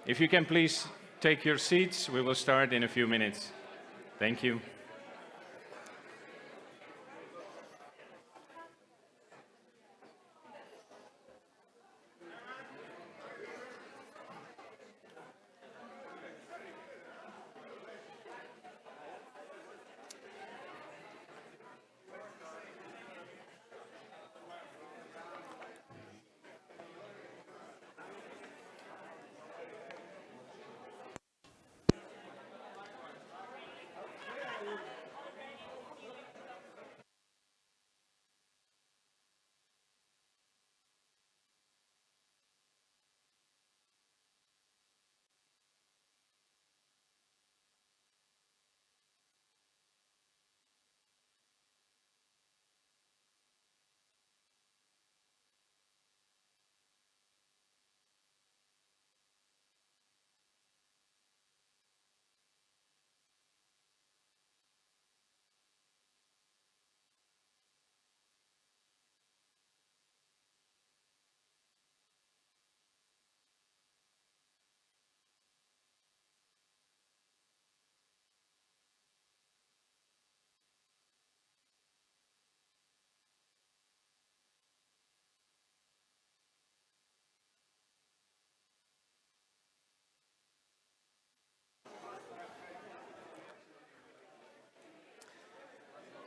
If you can please take your seats, we will start in a few minutes. Thank you.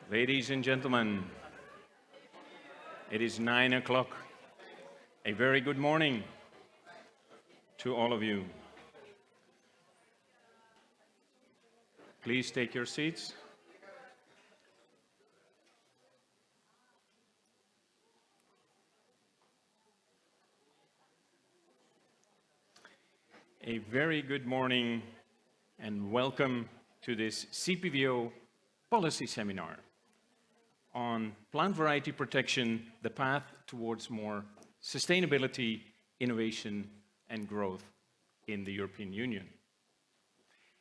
Ladies and gentlemen, it is 9 o'clock. A very good morning to all of you. Please take your seats. A very good morning and welcome to this CPVO policy seminar on plant variety protection, the path towards more sustainability, innovation and growth in the European Union.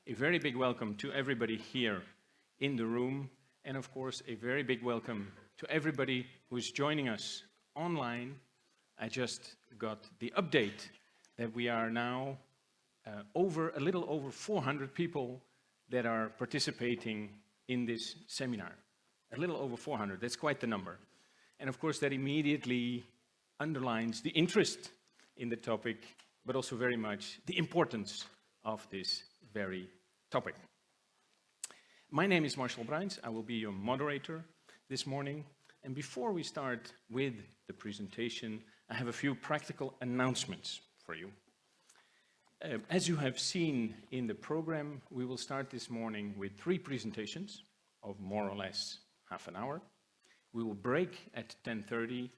A very big welcome to everybody here in the room, and of course a very big welcome to everybody who's joining us online. I just got the update that we are now a little over 400 people that are participating in this seminar. A little over 400, that's quite the number. And of course that immediately underlines the interest in the topic, but also very much the importance of this very topic. My name is Marcel Bruins. I will be your moderator this morning. And before we start with the presentation, I have a few practical announcements for you. As you have seen in the program, we will start this morning with 3 presentations of more or less half an hour. We will break at 10:30,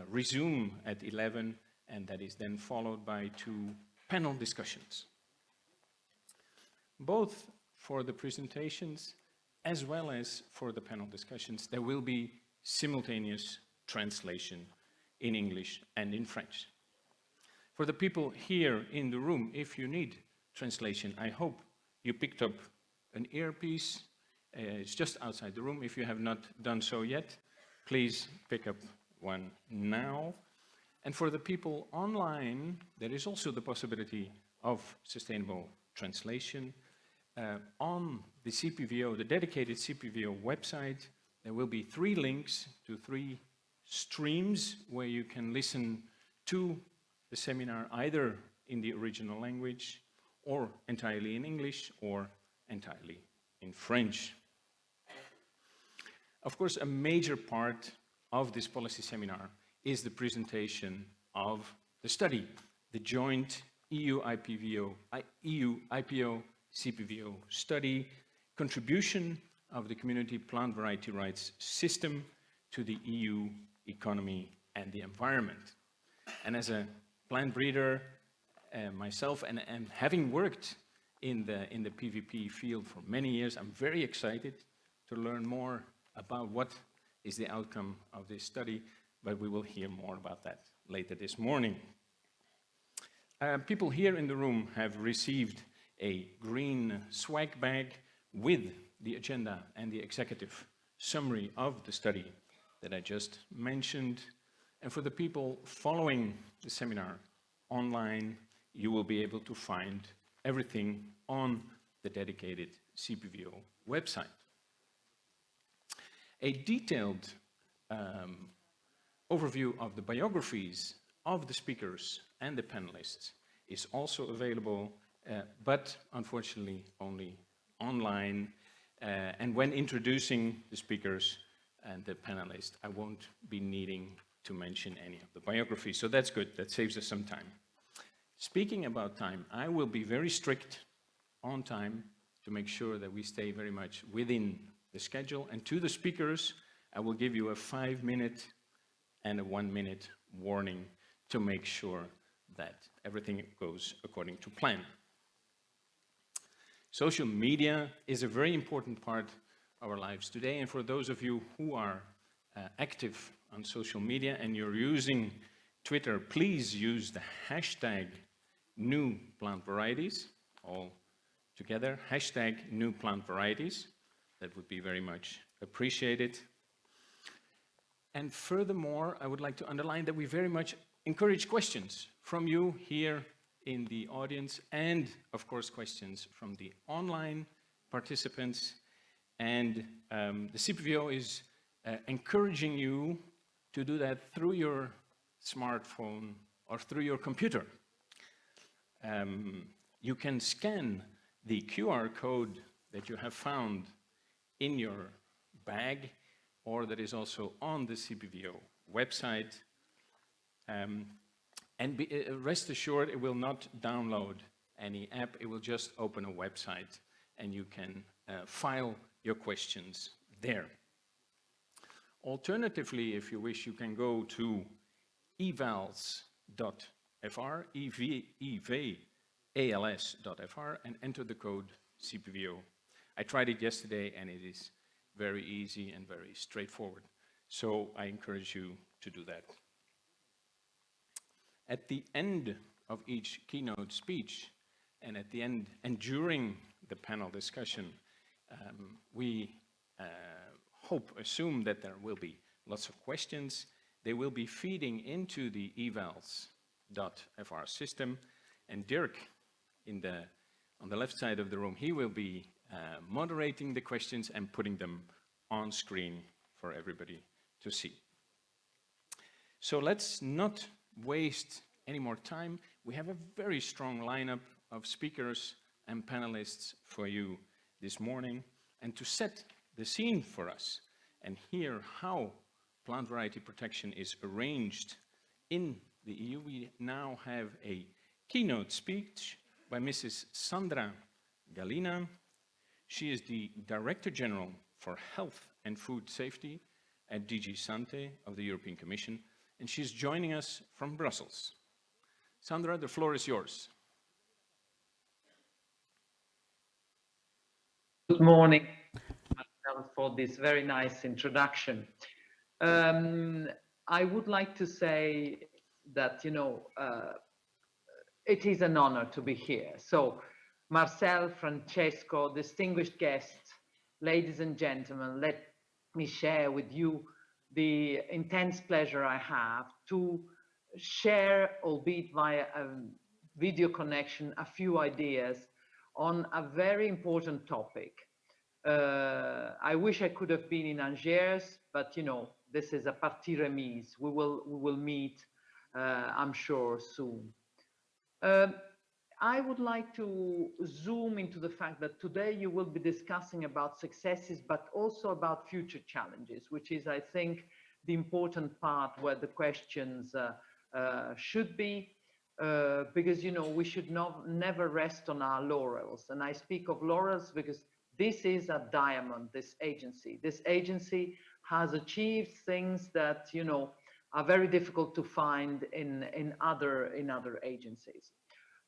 resume at 11, and that is then followed by 2 panel discussions. Both for the presentations as well as for the panel discussions, there will be simultaneous translation in English and in French. For the people here in the room, if you need translation, I hope you picked up an earpiece. It's just outside the room. If you have not done so yet, please pick up one now. And for the people online, there is also the possibility of sustainable translation. On the CPVO, the dedicated CPVO website, there will be 3 links to 3 streams where you can listen to the seminar either in the original language or entirely in English or entirely in French. Of course, a major part of this policy seminar is the presentation of the study, the joint EU-IPO CPVO study, contribution of the community plant variety rights system to the EU economy and the environment. And as a plant breeder myself, and having worked in the PVP field for many years, I'm very excited to learn more about what is the outcome of this study, but we will hear more about that later this morning. People here in the room have received a green swag bag with the agenda and the executive summary of the study that I just mentioned. And for the people following the seminar online, you will be able to find everything on the dedicated CPVO website. A detailed overview of the biographies of the speakers and the panelists is also available, but unfortunately only online. And when introducing the speakers and the panelists, I won't be needing to mention any of the biographies, so that's good, that saves us some time. Speaking about time, I will be very strict on time to make sure that we stay very much within the schedule. And to the speakers, I will give you a 5-minute and a 1-minute warning to make sure that everything goes according to plan. Social media is a very important part of our lives today, and for those of you who are active on social media and you're using Twitter, please use the hashtag new plant varieties, all together, hashtag new plant varieties. That would be very much appreciated. And furthermore, I would like to underline that we very much encourage questions from you here in the audience, and of course questions from the online participants. And the CPVO is encouraging you to do that through your smartphone or through your computer. You can scan the QR code that you have found in your bag, or that is also on the CPVO website. And rest assured, it will not download any app, it will just open a website and you can file your questions there. Alternatively, if you wish, you can go to evals.fr, evals.fr, and enter the code CPVO. I tried it yesterday and it is very easy and very straightforward. So I encourage you to do that. At the end of each keynote speech, and at the end and during the panel discussion, we assume that there will be lots of questions. They will be feeding into the evals.fr system, and Dirk, on the left side of the room, he will be moderating the questions and putting them on screen for everybody to see. So let's not waste any more time. We have a very strong lineup of speakers and panelists for you this morning. And to set the scene for us and hear how plant variety protection is arranged in the EU, we now have a keynote speech by Mrs. Sandra Galina. She is the Director General for Health and Food Safety at DG Sante of the European Commission, and she's joining us from Brussels. Sandra, the floor is yours. Good morning, for this very nice introduction. I would like to say that, it is an honor to be here. So, Marcel, Francesco, distinguished guests, ladies and gentlemen, let me share with you the intense pleasure I have to share, albeit via a video connection, a few ideas on a very important topic. I wish I could have been in Angers, but this is a partie remise. We will meet, I'm sure, soon. I would like to zoom into the fact that today you will be discussing about successes, but also about future challenges, which is, I think, the important part where the questions should be, because, we should never rest on our laurels. And I speak of laurels because this is a diamond, this agency. This agency has achieved things that, are very difficult to find in other agencies.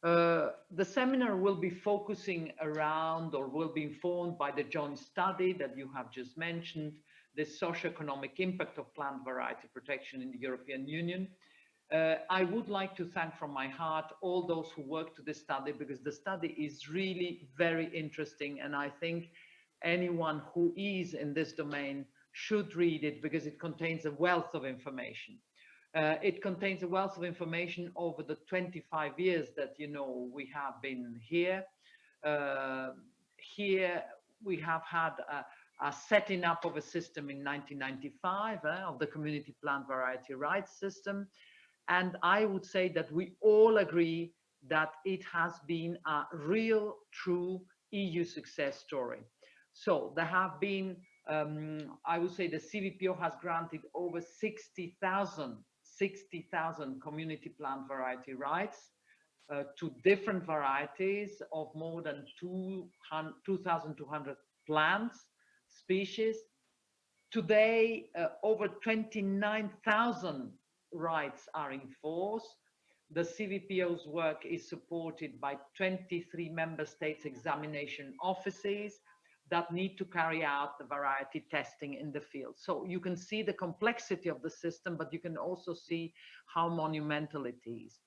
The seminar will be focusing around, or will be informed by, the joint study that you have just mentioned, the socioeconomic impact of plant variety protection in the European Union. I would like to thank from my heart all those who worked to this study, because the study is really very interesting, and I think anyone who is in this domain should read it, because it contains a wealth of information. It contains a wealth of information over the 25 years that, you know, we have been here. Uh, Here we have had a setting up of a system in 1995 of the community plant variety rights system. And I would say that we all agree that it has been a real, true EU success story. So there have been, I would say the CVPO has granted over 60,000 community plant variety rights to different varieties of more than 2,200 plants, species. Today, over 29,000 rights are in force. The CVPO's work is supported by 23 member states examination offices that need to carry out the variety testing in the field. So you can see the complexity of the system, but you can also see how monumental it is.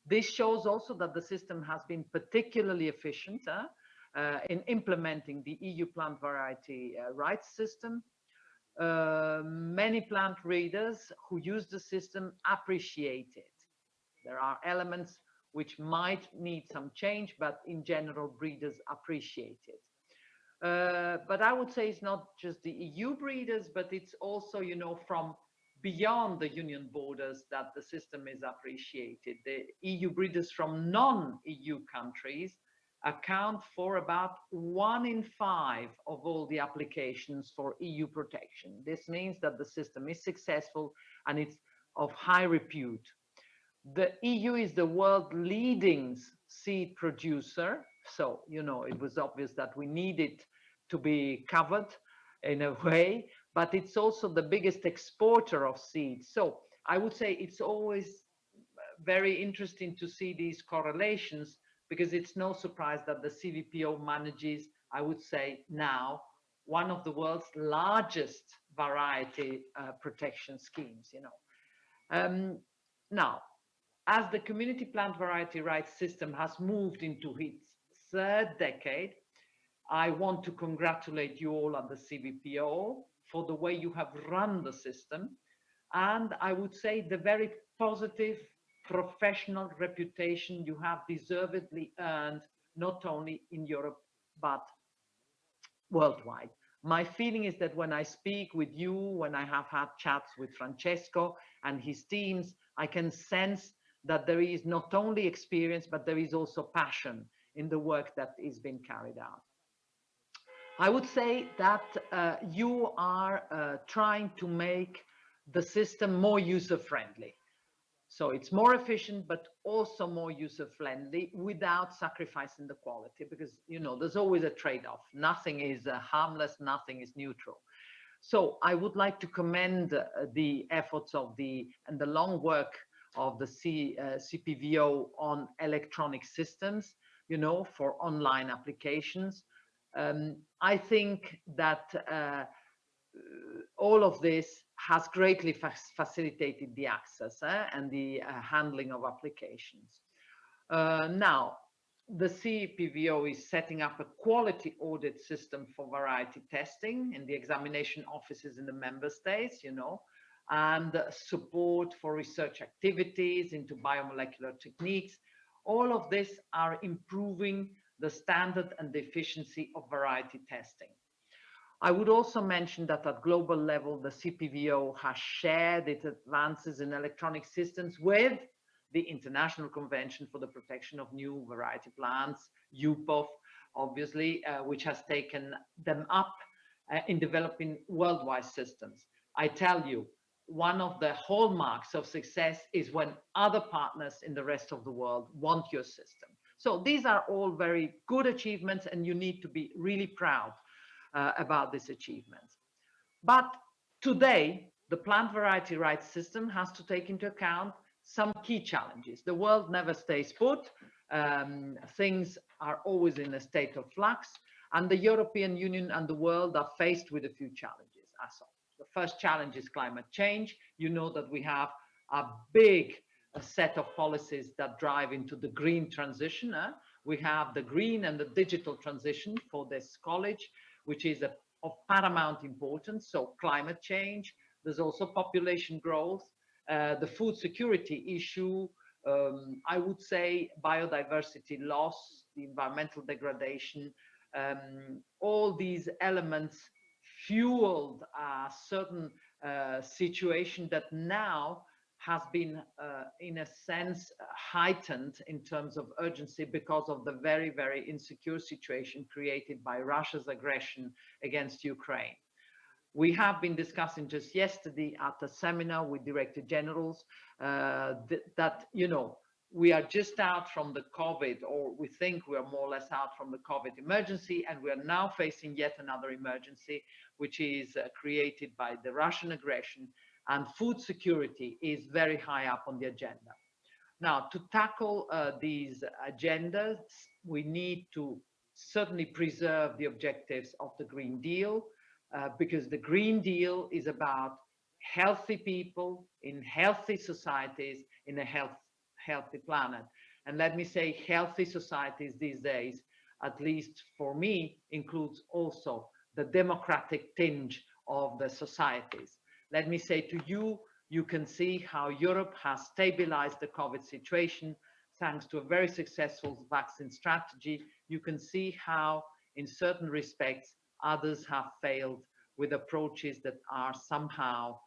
This shows also that the system has been particularly efficient in implementing the EU plant variety rights system. Many plant breeders who use the system appreciate it. There are elements which might need some change, but in general, breeders appreciate it. But I would say it's not just the EU breeders, but it's also, you know, from beyond the union borders that the system is appreciated. The EU breeders from non-EU countries account for about 1 in 5 of all the applications for EU protection. This means that the system is successful and it's of high repute. The EU is the world leading seed producer. So, you know, it was obvious that we needed to be covered in a way, but it's also the biggest exporter of seeds. So I would say it's always very interesting to see these correlations because it's no surprise that the CVPO manages, I would say now, one of the world's largest variety protection schemes, you know. Now, as the community plant variety rights system has moved into its third decade, I want to congratulate you all at the CVPO for the way you have run the system. And I would say the very positive professional reputation you have deservedly earned, not only in Europe, but worldwide. My feeling is that when I speak with you, when I have had chats with Francesco and his teams, I can sense that there is not only experience, but there is also passion in the work that is being carried out. I would say that you are trying to make the system more user-friendly. So it's more efficient, but also more user-friendly without sacrificing the quality, because, you know, there's always a trade-off. Nothing is harmless, nothing is neutral. So I would like to commend the efforts of and the long work of the CPVO on electronic systems, you know, for online applications. I think that all of this has greatly facilitated the access and the handling of applications. Now, the CPVO is setting up a quality audit system for variety testing in the examination offices in the member states, you know, and support for research activities into biomolecular techniques. All of this are improving the standard and the efficiency of variety testing. I would also mention that at global level, the CPVO has shared its advances in electronic systems with the International Convention for the Protection of New Variety Plants, UPOV, obviously, which has taken them up in developing worldwide systems. I tell you, one of the hallmarks of success is when other partners in the rest of the world want your system. So these are all very good achievements, and you need to be really proud about these achievements. But today, the plant variety rights system has to take into account some key challenges. The world never stays put. Things are always in a state of flux, and the European Union and the world are faced with a few challenges. The first challenge is climate change. You know that we have a big set of policies that drive into the green transition. We have the green and the digital transition for this college, which is of paramount importance. So climate change, there's also population growth, The food security issue, I would say biodiversity loss, the environmental degradation, all these elements fueled a certain situation that now has been, in a sense, heightened in terms of urgency because of the very, very insecure situation created by Russia's aggression against Ukraine. We have been discussing just yesterday at a seminar with director generals that, you know, we are just out from the COVID, or we think we are more or less out from the COVID emergency, and we are now facing yet another emergency, which is created by the Russian aggression, and food security is very high up on the agenda. Now, to tackle these agendas, we need to certainly preserve the objectives of the Green Deal, because the Green Deal is about healthy people in healthy societies in a healthy planet. And let me say, healthy societies these days, at least for me, includes also the democratic tinge of the societies. Let me say to you, you can see how Europe has stabilized the COVID situation thanks to a very successful vaccine strategy. You can see how, in certain respects, others have failed with approaches that are somehow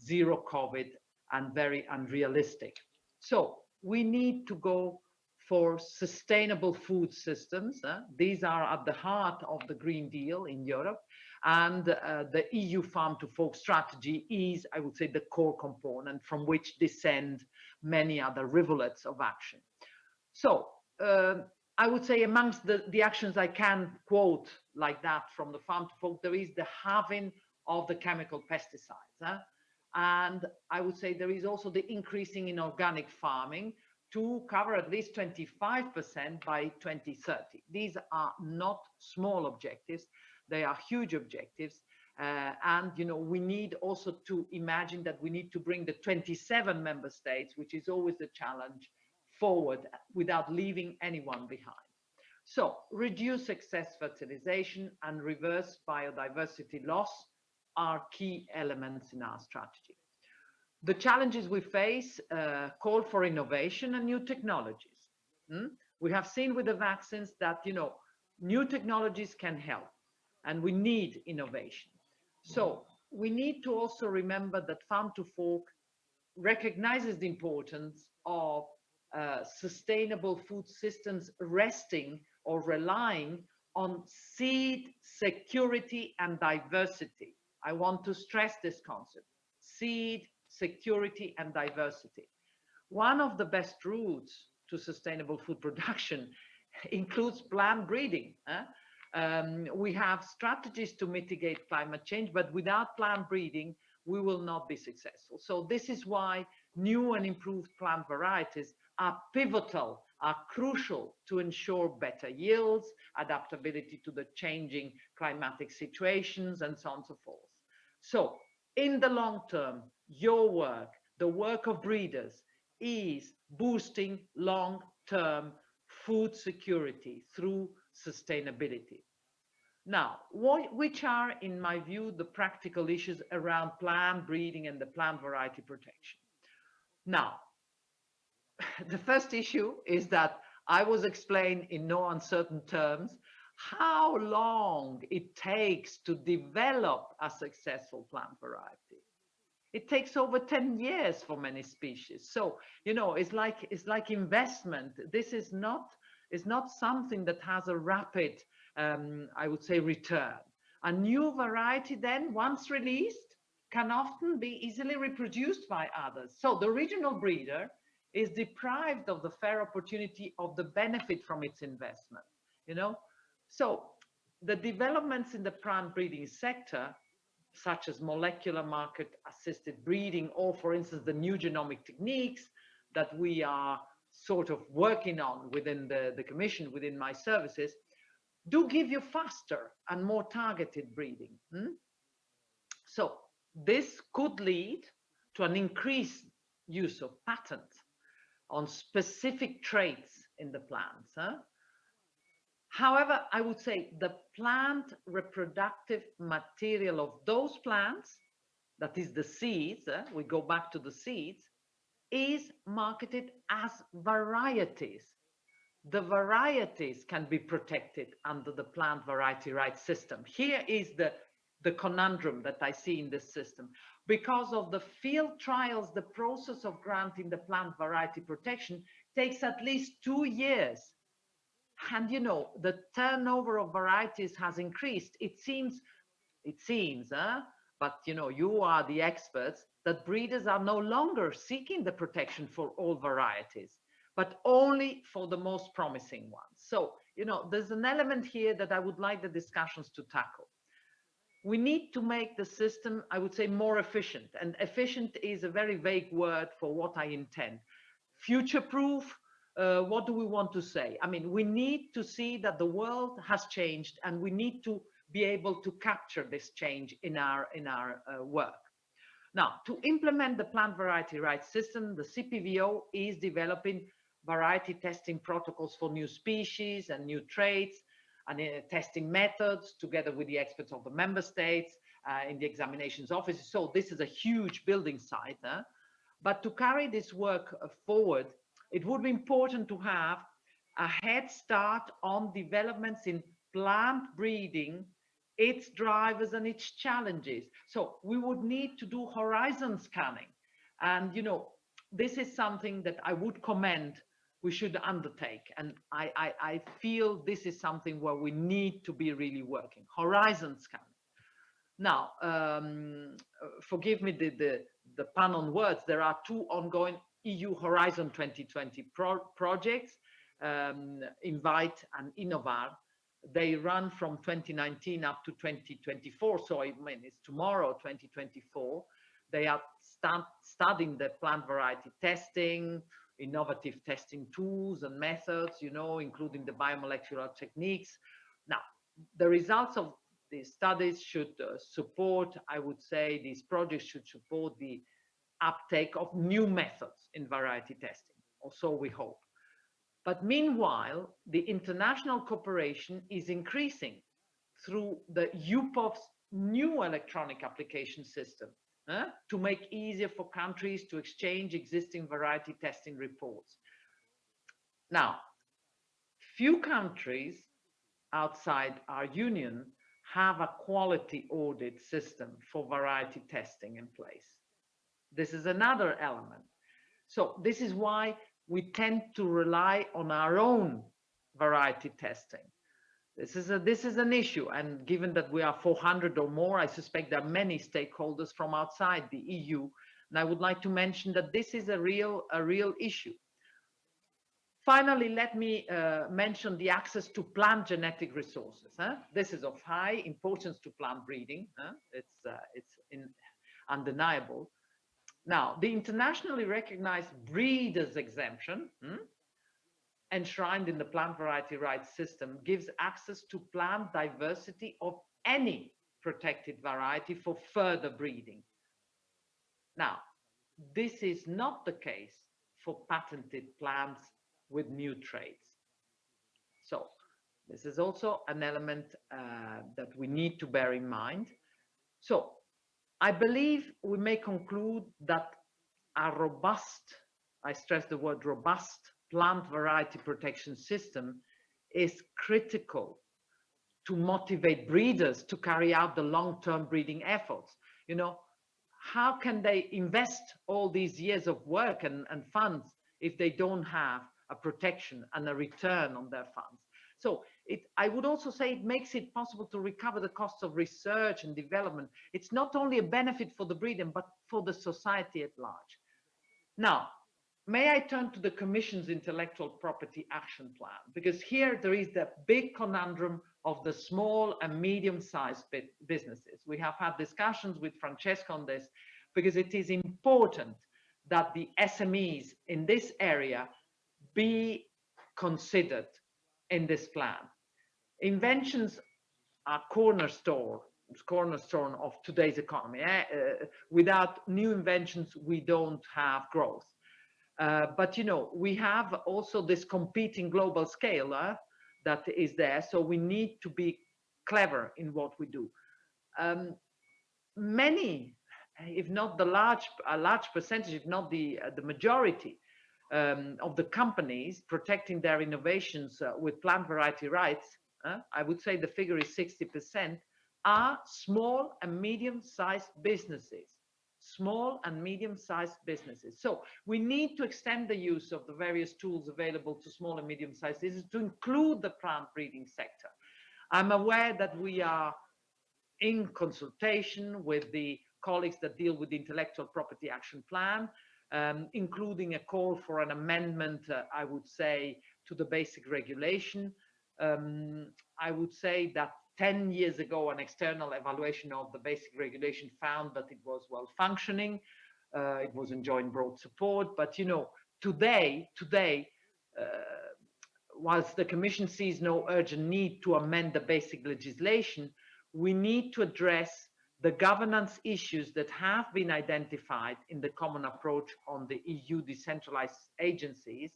zero COVID and very unrealistic. So we need to go for sustainable food systems. These are at the heart of the Green Deal in Europe. And the EU Farm to Fork strategy is, I would say, the core component from which descend many other rivulets of action. So I would say amongst the actions I can quote like that from the Farm to Fork, there is the halving of the chemical pesticides. And I would say there is also the increasing in organic farming to cover at least 25% by 2030. These are not small objectives. They are huge objectives. And, you know, we need also to imagine that we need to bring the 27 member states, which is always the challenge, forward without leaving anyone behind. So reduce excess fertilization and reverse biodiversity loss are key elements in our strategy. The challenges we face call for innovation and new technologies. We have seen with the vaccines that, you know, new technologies can help, and we need innovation. So we need to also remember that Farm to Fork recognizes the importance of sustainable food systems resting or relying on seed security and diversity. I want to stress this concept: seed security and diversity. One of the best routes to sustainable food production includes plant breeding. We have strategies to mitigate climate change, but without plant breeding, we will not be successful. So this is why new and improved plant varieties are pivotal, are crucial to ensure better yields, adaptability to the changing climatic situations, and so on and so forth. So in the long term, your work, the work of breeders, is boosting long-term food security through sustainability. Now, which are, in my view, the practical issues around plant breeding and the plant variety protection? Now, the first issue is that I was explained in no uncertain terms how long it takes to develop a successful plant variety. It takes over 10 years for many species. So, you know, it's like investment. This is not something that has a rapid, I would say, return. A new variety then, once released, can often be easily reproduced by others. So the regional breeder is deprived of the fair opportunity of the benefit from its investment, you know? So the developments in the plant breeding sector, such as molecular market assisted breeding, or for instance, the new genomic techniques that we are sort of working on within the Commission, within my services, do give you faster and more targeted breeding. So this could lead to an increased use of patents on specific traits in the plants. However, I would say the plant reproductive material of those plants, that is the seeds, we go back to the seeds, is marketed as varieties. The varieties can be protected under the plant variety rights system. Here is the conundrum that I see in this system. Because of the field trials, the process of granting the plant variety protection takes at least 2 years. And you know, the turnover of varieties has increased. It seems, but you know, you are the experts, that breeders are no longer seeking the protection for all varieties, but only for the most promising ones. So, you know, there's an element here that I would like the discussions to tackle. We need to make the system, I would say, more efficient. And efficient is a very vague word for what I intend. Future proof, what do we want to say? I mean, we need to see that the world has changed, and we need to be able to capture this change in our work. Now, to implement the plant variety rights system, the CPVO is developing variety testing protocols for new species and new traits, and testing methods together with the experts of the member states in the examinations offices. So this is a huge building site. But to carry this work forward, it would be important to have a head start on developments in plant breeding, its drivers and its challenges. So we would need to do horizon scanning. And, you know, this is something that I would commend we should undertake. And I feel this is something where we need to be really working. Horizon scanning. Now, forgive me the pun on words. There are two ongoing EU Horizon 2020 projects, Invite and Innovar. They run from 2019 up to 2024. So I mean, it's tomorrow, 2024. They are studying the plant variety testing, innovative testing tools and methods, you know, including the biomolecular techniques. Now, the results of these studies should support, I would say, these projects should support the uptake of new methods in variety testing, or so we hope. But meanwhile, the international cooperation is increasing through the UPOV's new electronic application system to make easier for countries to exchange existing variety testing reports. Now, few countries outside our union have a quality audit system for variety testing in place. This is another element. So this is why we tend to rely on our own variety testing. This is an issue, and given that we are 400 or more, I suspect there are many stakeholders from outside the EU, and I would like to mention that this is a real issue. Finally, let me mention the access to plant genetic resources. This is of high importance to plant breeding. It's undeniable. Now, the internationally recognized breeders exemption, enshrined in the plant variety rights system, gives access to plant diversity of any protected variety for further breeding. Now, this is not the case for patented plants with new traits. So this is also an element that we need to bear in mind. So I believe we may conclude that a robust, I stress the word robust, plant variety protection system is critical to motivate breeders to carry out the long-term breeding efforts. You know, how can they invest all these years of work and funds if they don't have a protection and a return on their funds? So I would also say it makes it possible to recover the costs of research and development. It's not only a benefit for the breeder, but for the society at large. Now, may I turn to the Commission's Intellectual Property Action Plan? Because here there is the big conundrum of the small and medium-sized businesses. We have had discussions with Francesca on this, because it is important that the SMEs in this area be considered in this plan. Inventions are cornerstone of today's economy. Without new inventions, we don't have growth. But you know, we have also this competing global scale that is there, so we need to be clever in what we do. Many if not a large percentage, if not the majority of the companies protecting their innovations with plant variety rights, I would say the figure is 60%, are small and medium-sized businesses. Small and medium-sized businesses. So we need to extend the use of the various tools available to small and medium-sized businesses to include the plant breeding sector. I'm aware that we are in consultation with the colleagues that deal with the Intellectual Property Action Plan, including a call for an amendment, I would say, to the basic regulation. I would say that 10 years ago, an external evaluation of the basic regulation found that it was well functioning. It was enjoying broad support. But, you know, today, uh, whilst the Commission sees no urgent need to amend the basic legislation, we need to address the governance issues that have been identified in the common approach on the EU decentralized agencies,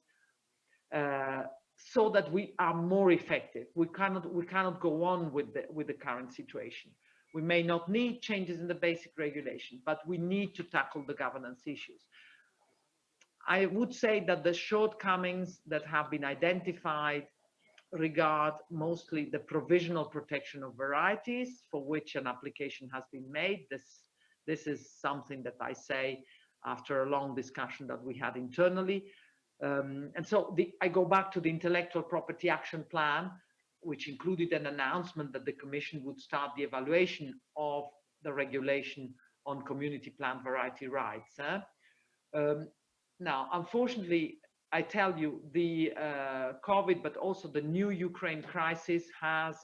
so that we are more effective. We cannot go on with the current situation. We may not need changes in the basic regulation, but we need to tackle the governance issues. I would say that the shortcomings that have been identified regard mostly the provisional protection of varieties for which an application has been made. This is something that I say after a long discussion that we had internally. And so I go back to the Intellectual Property Action Plan, which included an announcement that the Commission would start the evaluation of the regulation on community plant variety rights. Now, unfortunately, I tell you, the COVID, but also the new Ukraine crisis has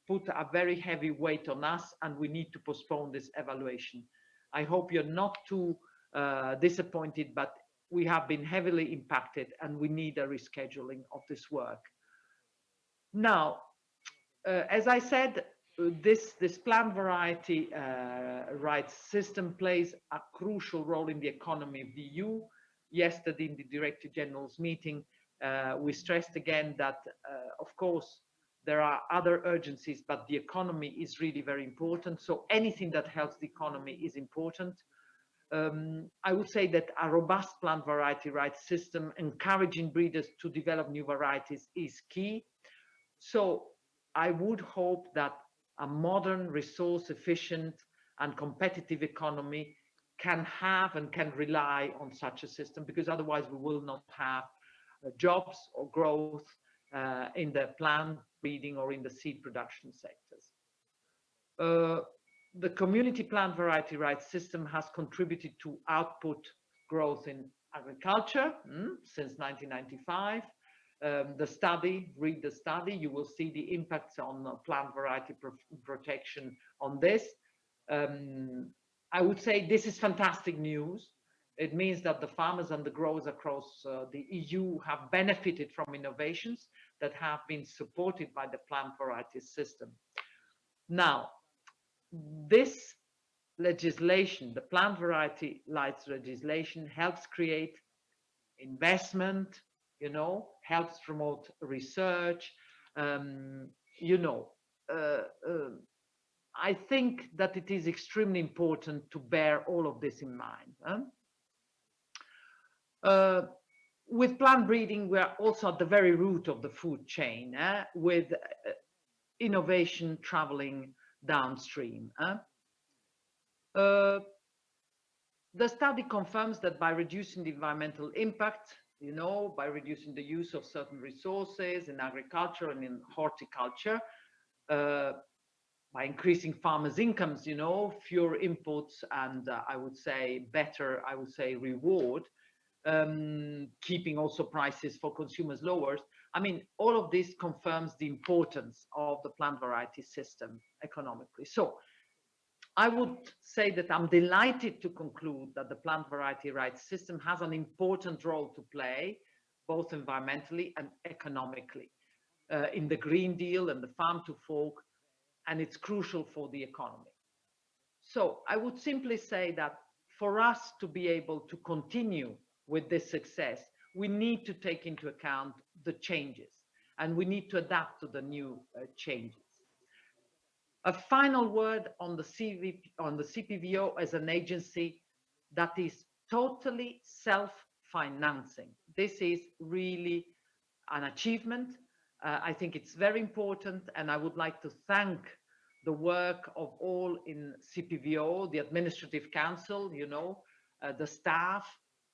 put a very heavy weight on us, and we need to postpone this evaluation. I hope you're not too disappointed, but we have been heavily impacted, and we need a rescheduling of this work. Now, as I said, this plant variety rights system plays a crucial role in the economy of the EU. Yesterday in the Director General's meeting, we stressed again that, of course, there are other urgencies, but the economy is really very important. So anything that helps the economy is important. I would say that a robust plant variety rights system encouraging breeders to develop new varieties is key. So I would hope that a modern, resource efficient and competitive economy can have and can rely on such a system, because otherwise we will not have jobs or growth in the plant breeding or in the seed production sectors. The community plant variety rights system has contributed to output growth in agriculture since 1995. Read the study, you will see the impacts on plant variety protection on this. I would say this is fantastic news. It means that the farmers and the growers across the EU have benefited from innovations that have been supported by the plant variety system. Now, this legislation, the plant variety rights legislation, helps create investment, you know, helps promote research. You know, I think that it is extremely important to bear all of this in mind. With plant breeding, we are also at the very root of the food chain, with innovation traveling downstream. The study confirms that by reducing the environmental impact, you know, by reducing the use of certain resources in agriculture and in horticulture, by increasing farmers' incomes, you know, fewer inputs and I would say better, I would say reward, keeping also prices for consumers lower. I mean, all of this confirms the importance of the plant variety system economically. So I would say that I'm delighted to conclude that the plant variety rights system has an important role to play, both environmentally and economically, in the Green Deal and the Farm to Fork, and it's crucial for the economy. So I would simply say that for us to be able to continue with this success, we need to take into account the changes, and we need to adapt to the new changes. A final word on the CPVO as an agency that is totally self-financing. This is really an achievement. I think it's very important, and I would like to thank the work of all in CPVO, the Administrative Council, the staff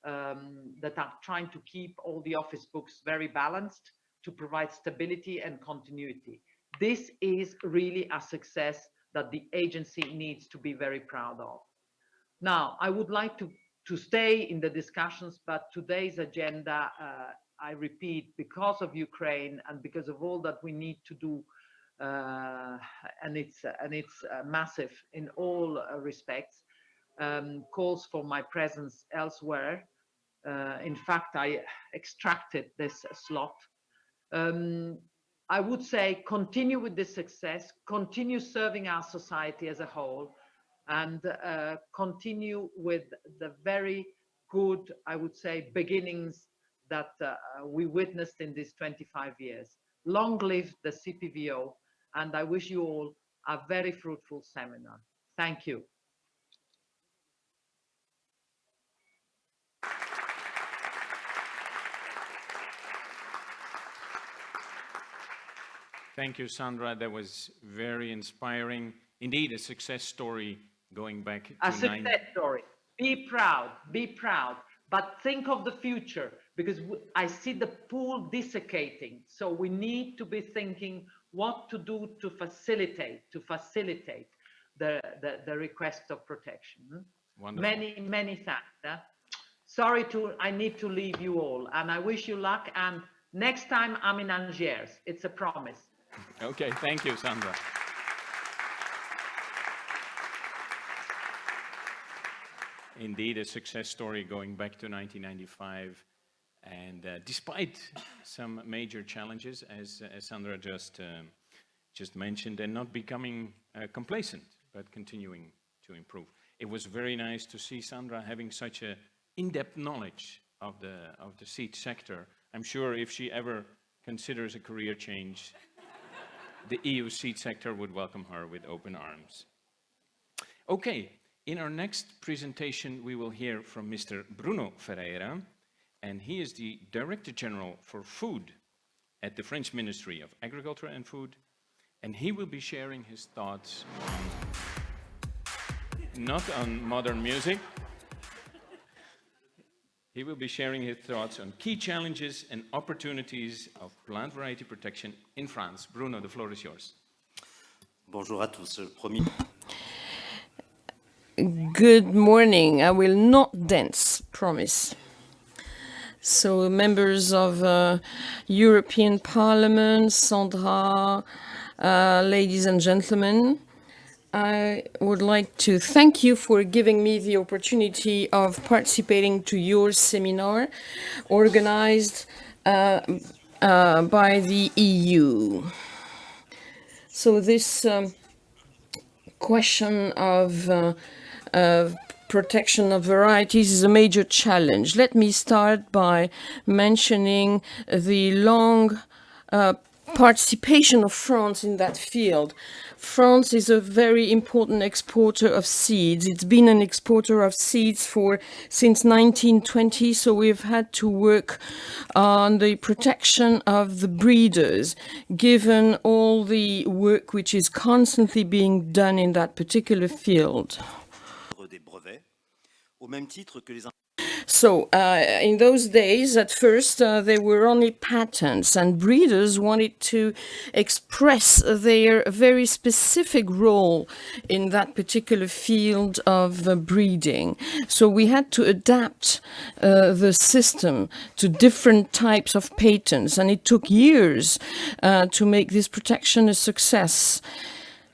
that are trying to keep all the office books very balanced to provide stability and continuity. This is really a success that the agency needs to be very proud of. Now, I would like to stay in the discussions, but today's agenda, I repeat, because of Ukraine and because of all that we need to do, and it's massive in all respects, calls for my presence elsewhere. In fact, I extracted this slot. I would say continue with this success, continue serving our society as a whole, and continue with the very good, I would say, beginnings that we witnessed in these 25 years. Long live the CPVO, and I wish you all a very fruitful seminar. Thank you. Thank you, Sandra. That was very inspiring. Indeed, a success story going back to a success story. Be proud, but think of the future, because I see the pool desiccating. So we need to be thinking what to do to facilitate the request of protection. Wonderful. Many thanks. Sorry, I need to leave you all, and I wish you luck. And next time I'm in Angers, it's a promise. Okay, thank you, Sandra. Indeed, a success story going back to 1995, and despite some major challenges, as Sandra just mentioned, and not becoming complacent, but continuing to improve. It was very nice to see Sandra having such an in-depth knowledge of the seed sector. I'm sure if she ever considers a career change, the EU seed sector would welcome her with open arms. Okay, in our next presentation, we will hear from Mr. Bruno Ferreira, and he is the Director General for Food at the French Ministry of Agriculture and Food, and he will be sharing his thoughts not on modern music. He will be sharing his thoughts on key challenges and opportunities of plant variety protection in France. Bruno, the floor is yours. Bonjour à tous. Good morning. I will not dance, promise. So, members of European Parliament, Sandra, ladies and gentlemen, I would like to thank you for giving me the opportunity of participating to your seminar organized by the EU. So this question of protection of varieties is a major challenge. Let me start by mentioning the long participation of France in that field. France is a very important exporter of seeds. It's been an exporter of seeds since 1920, so we've had to work on the protection of the breeders, given all the work which is constantly being done in that particular field. So, in those days, at first, there were only patents, and breeders wanted to express their very specific role in that particular field of breeding. So we had to adapt the system to different types of patents, and it took years to make this protection a success.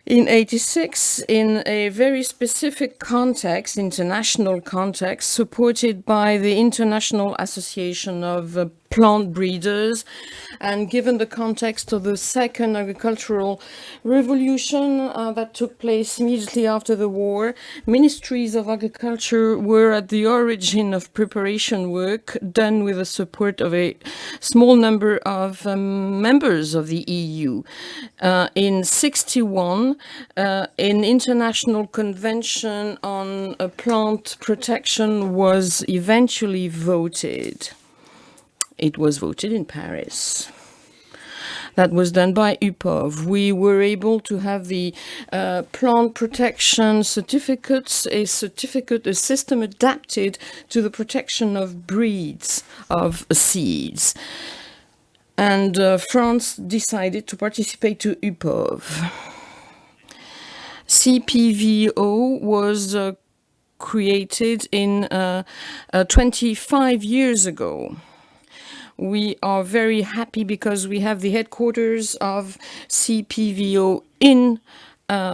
In '86, in a very specific context, international context, supported by the International Association of plant breeders. And given the context of the second agricultural revolution that took place immediately after the war, ministries of agriculture were at the origin of preparation work done with the support of a small number of members of the EU. In 1961, an international convention on plant protection was eventually voted. It was voted in Paris. That was done by UPOV. We were able to have the plant protection certificates, a system adapted to the protection of breeds of seeds. And France decided to participate to UPOV. CPVO was created in 25 years ago. We are very happy because we have the headquarters of CPVO in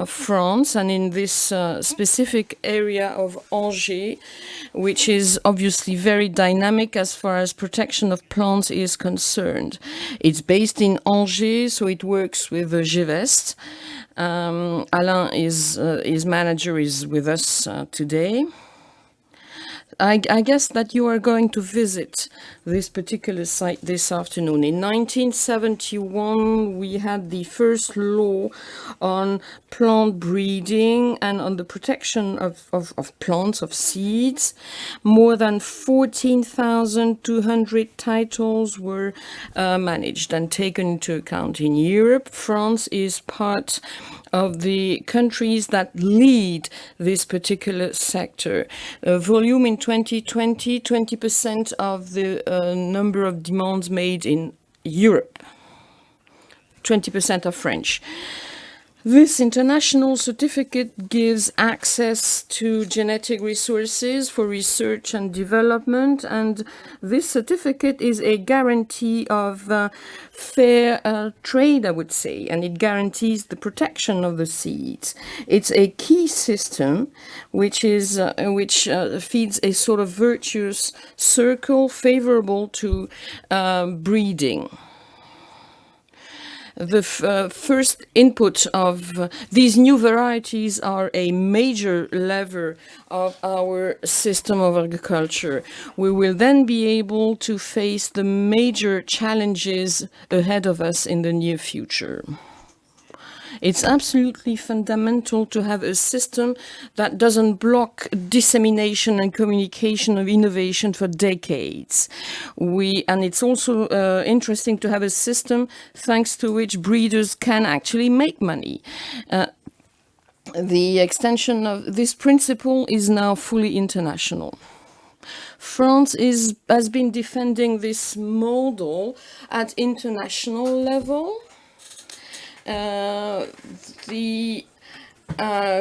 France and in this specific area of Angers, which is obviously very dynamic as far as protection of plants is concerned. It's based in Angers, so it works with GVEST. Alain, his manager, is with us today. I guess that you are going to visit this particular site this afternoon. In 1971, we had the first law on plant breeding and on the protection of plants, of seeds. More than 14,200 titles were managed and taken into account in Europe. France is part of the countries that lead this particular sector. Volume in 2020, 20% of the number of demands made in Europe. 20% are French. This international certificate gives access to genetic resources for research and development, and this certificate is a guarantee of fair trade, I would say, and it guarantees the protection of the seeds. It's a key system which feeds a sort of virtuous circle favorable to breeding. The first input of these new varieties are a major lever of our system of agriculture. We will then be able to face the major challenges ahead of us in the near future. It's absolutely fundamental to have a system that doesn't block dissemination and communication of innovation for decades. And it's also interesting to have a system thanks to which breeders can actually make money. The extension of this principle is now fully international. France has been defending this model at international level.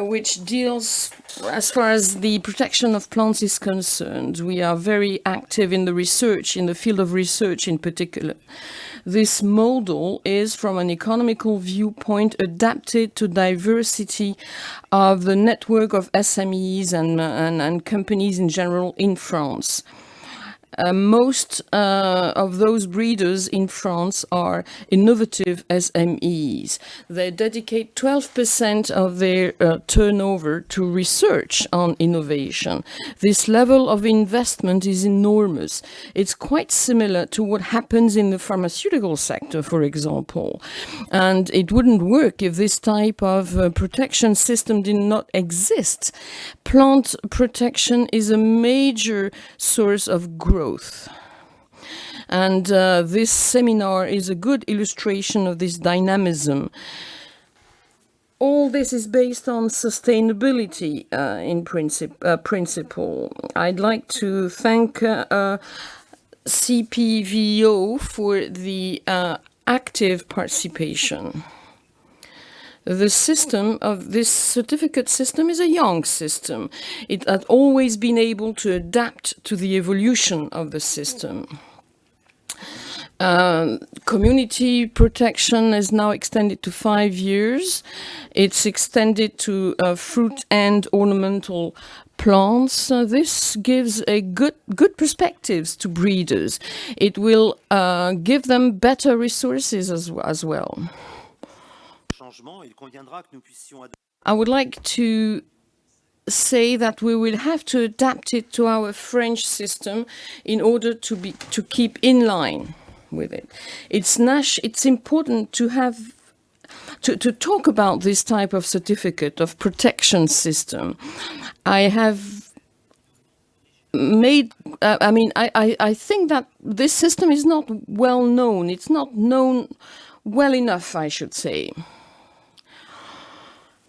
Which deals, as far as the protection of plants is concerned, we are very active in the research, in the field of research in particular. This model is, from an economical viewpoint, adapted to diversity of the network of SMEs and companies in general in France. Most of those breeders in France are innovative SMEs. They dedicate 12% of their turnover to research on innovation. This level of investment is enormous. It's quite similar to what happens in the pharmaceutical sector, for example. And it wouldn't work if this type of protection system did not exist. Plant protection is a major source of growth. And this seminar is a good illustration of this dynamism. All this is based on sustainability in principle. I'd like to thank CPVO for the active participation. The system of this certificate system is a young system. It had always been able to adapt to the evolution of the system. Community protection is now extended to 5 years. It's extended to fruit and ornamental plants, this gives a good perspectives to breeders. It will give them better resources as well. Changement, il conviendra que nous puissions I would like to say that we will have to adapt it to our French system in order to keep in line with it. It's important to have to talk about this type of certificate of protection system. I have made, I think that this system is not well known. It's not known well enough, I should say.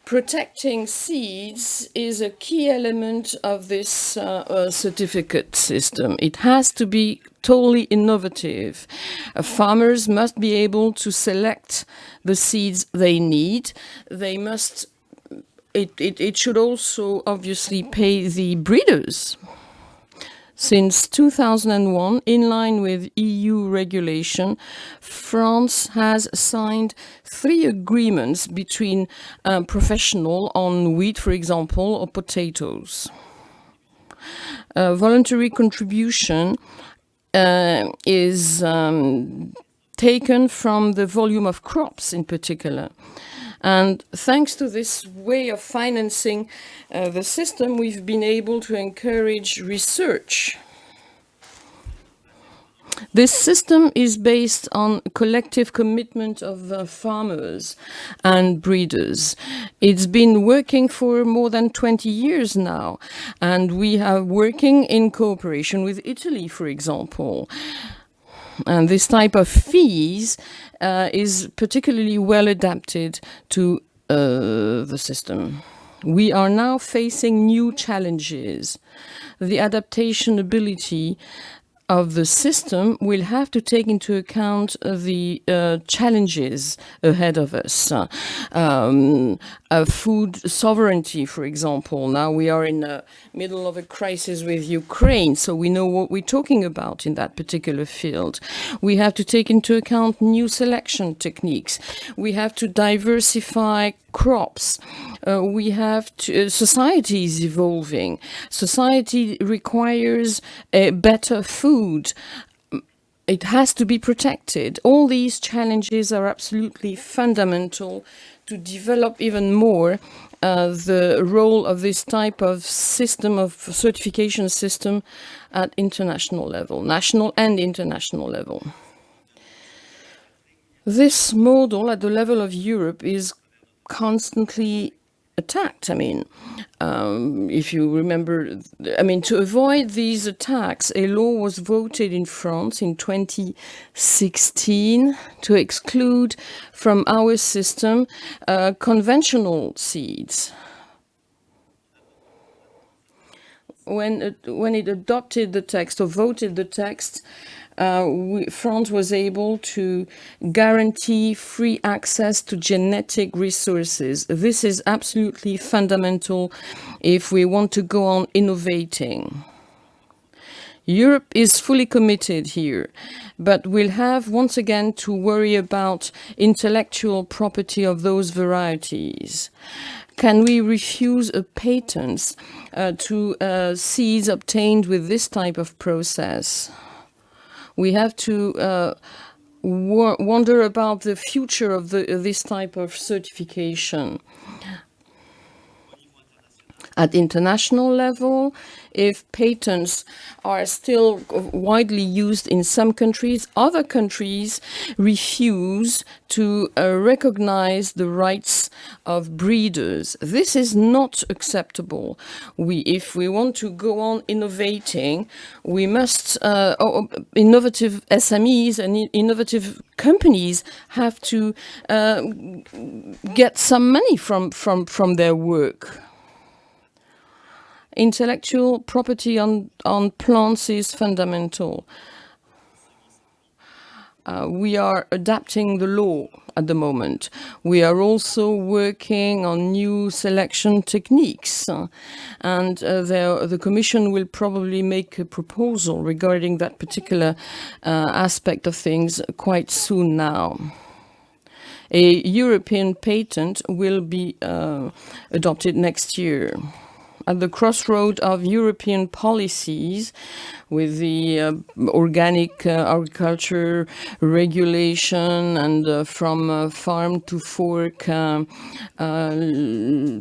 Protecting seeds is a key element of this certificate system. It has to be totally innovative. Farmers must be able to select the seeds they need. They must. It should also obviously pay the breeders. Since 2001, in line with EU regulation, France has signed 3 agreements between professionals on wheat, for example, or potatoes. Voluntary contribution is taken from the volume of crops in particular. And thanks to this way of financing the system, we've been able to encourage research. This system is based on collective commitment of farmers and breeders. It's been working for more than 20 years now, and we are working in cooperation with Italy, for example. And this type of fees is particularly well adapted to the system. We are now facing new challenges. The adaptation ability of the system will have to take into account the challenges ahead of us. Food sovereignty, for example. Now we are in the middle of a crisis with Ukraine, so we know what we're talking about in that particular field. We have to take into account new selection techniques. We have to diversify crops. We have to, society is evolving. Society requires better food. It has to be protected. All these challenges are absolutely fundamental to develop even more the role of this type of system, of certification system at international level, national and international level. This model at the level of Europe is constantly attacked. If you remember, to avoid these attacks, a law was voted in France in 2016 to exclude from our system conventional seeds. When it adopted the text or voted the text, France was able to guarantee free access to genetic resources. This is absolutely fundamental if we want to go on innovating. Europe is fully committed here, but we'll have once again to worry about intellectual property of those varieties. Can we refuse a patent to seeds obtained with this type of process? We have to wonder about the future of this type of certification. At international level, if patents are still widely used in some countries, other countries refuse to recognize the rights of breeders. This is not acceptable. If we want to go on innovating, we must, innovative SMEs and innovative companies have to get some money from their work. Intellectual property on plants is fundamental. We are adapting the law at the moment. We are also working on new selection techniques, and the Commission will probably make a proposal regarding that particular aspect of things quite soon now. A European patent will be adopted next year. at the crossroad of European policies with the organic agriculture regulation and from farm to fork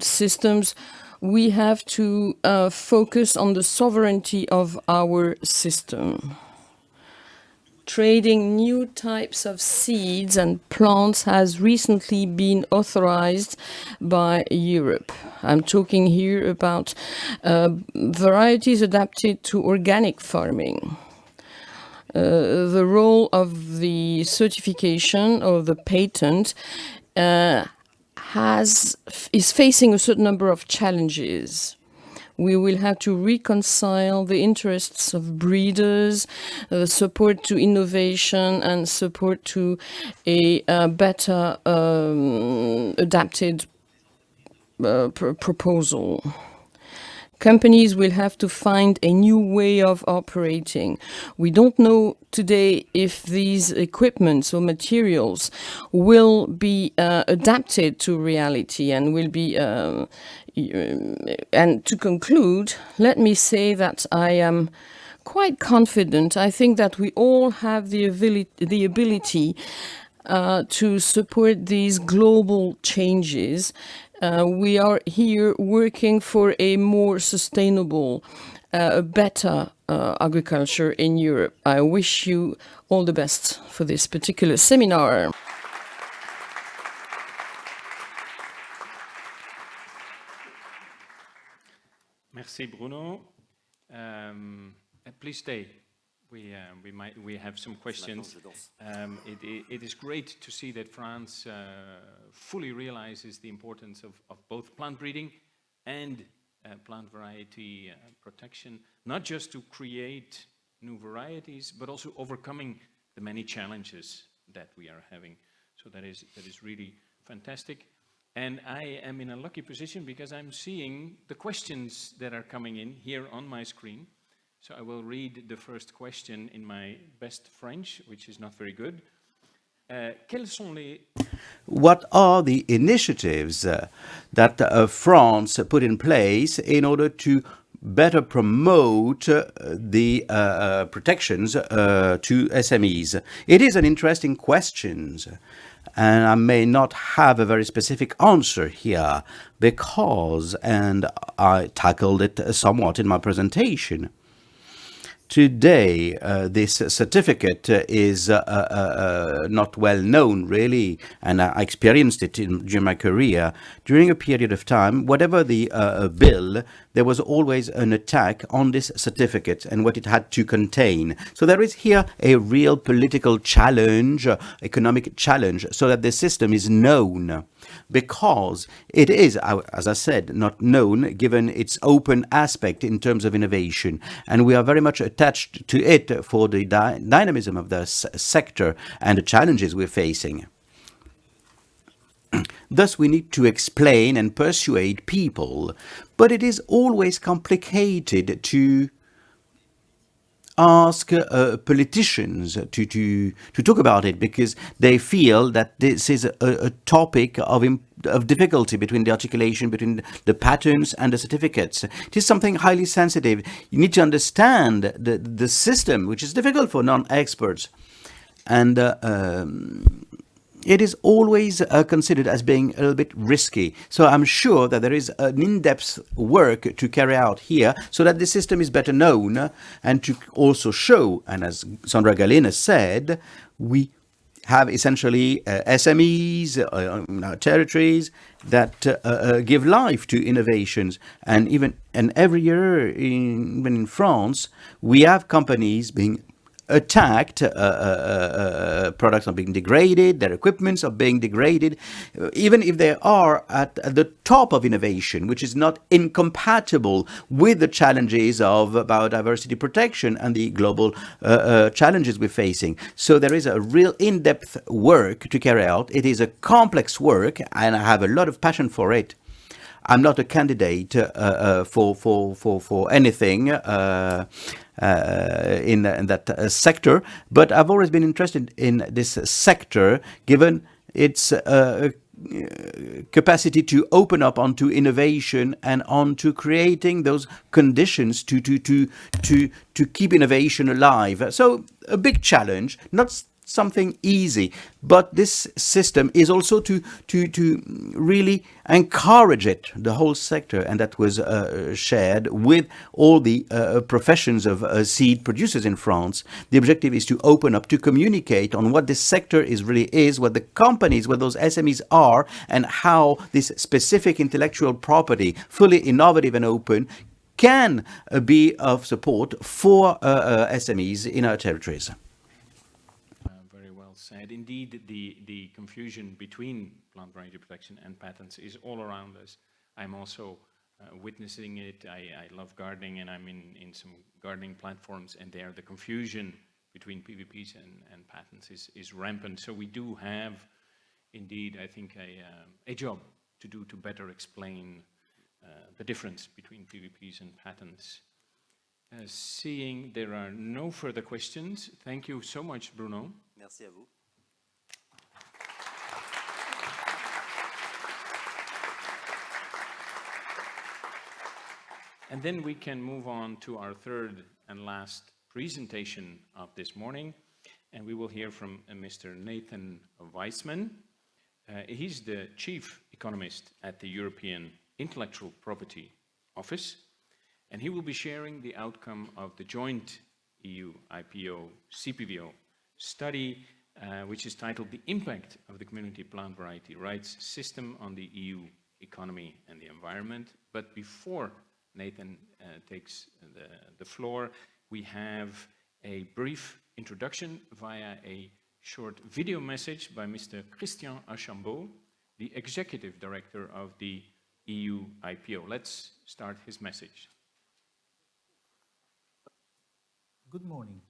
systems. We have to focus on the sovereignty of our system. Trading new types of seeds and plants has recently been authorized by Europe. I'm talking here about varieties adapted to organic farming. The role of the certification or the patent is facing a certain number of challenges. We will have to reconcile the interests of breeders, support to innovation, and support to a better adapted proposal. Companies will have to find a new way of operating. We don't know today if these equipments or materials will be adapted to reality and will be and to conclude, let me say that I am quite confident. I think that we all have the ability to support these global changes. We are here working for a more sustainable, better agriculture in Europe. I wish you all the best for this particular seminar. Merci, Bruno. Please stay. We have some questions. It is great to see that France fully realizes the importance of both plant breeding and plant variety protection, not just to create new varieties, but also overcoming the many challenges that we are having. So that is really fantastic. And I am in a lucky position because I'm seeing the questions that are coming in here on my screen. So I will read the first question in my best French, which is not very good. What are the initiatives that France put in place in order to better promote the protections to SMEs? It is an interesting question, and I may not have a very specific answer here because, and I tackled it somewhat in my presentation, today, this certificate is not well known, really, and I experienced it during my career. During a period of time, whatever the bill, there was always an attack on this certificate and what it had to contain. So there is here a real political challenge, economic challenge, so that the system is known. Because it is, as I said, not known given its open aspect in terms of innovation. And we are very much attached to it for the dynamism of the sector and the challenges we're facing. Thus, we need to explain and persuade people. But it is always complicated to ask politicians to talk about it because they feel that this is a topic of difficulty between the articulation between the patents and the certificates. It is something highly sensitive. You need to understand the system, which is difficult for non-experts. And it is always considered as being a little bit risky. So I'm sure that there is an in-depth work to carry out here so that the system is better known and to also show, and as Sandra Galena said, we have essentially SMEs in our territories that give life to innovations. And every year, even in France, we have companies being attacked, products are being degraded, their equipments are being degraded, even if they are at the top of innovation, which is not incompatible with the challenges of biodiversity protection and the global challenges we're facing. So there is a real in-depth work to carry out. It is a complex work, and I have a lot of passion for it. I'm not a candidate for anything in that sector, but I've always been interested in this sector, given its capacity to open up onto innovation and onto creating those conditions to keep innovation alive. So a big challenge, not something easy, but this system is also to really encourage it, the whole sector, and that was shared with all the professions of seed producers in France. The objective is to open up, to communicate on what this sector is, what the companies, what those SMEs are, and how this specific intellectual property, fully innovative and open, can be of support for SMEs in our territories. Very well said. Indeed, the confusion between plant variety protection and patents is all around us. I'm also witnessing it. I love gardening, and I'm in some gardening platforms, and there the confusion between PVPs and patents is rampant. So we do have, indeed, I think, a job to do to better explain the difference between PVPs and patents. Seeing there are no further questions, thank you so much, Bruno. Merci à vous. And then we can move on to our third and last presentation of this morning, and we will hear from Mr. Nathan Weissman. He's the chief economist at the European Intellectual Property Office, and he will be sharing the outcome of the joint EU IPO CPVO study, which is titled The Impact of the Community Plant Variety Rights System on the EU Economy and the Environment. But before Nathan takes the floor, we have a brief introduction via a short video message by Mr. Christian Archambault, the Executive Director of the EU IPO. Let's start his message. Good morning.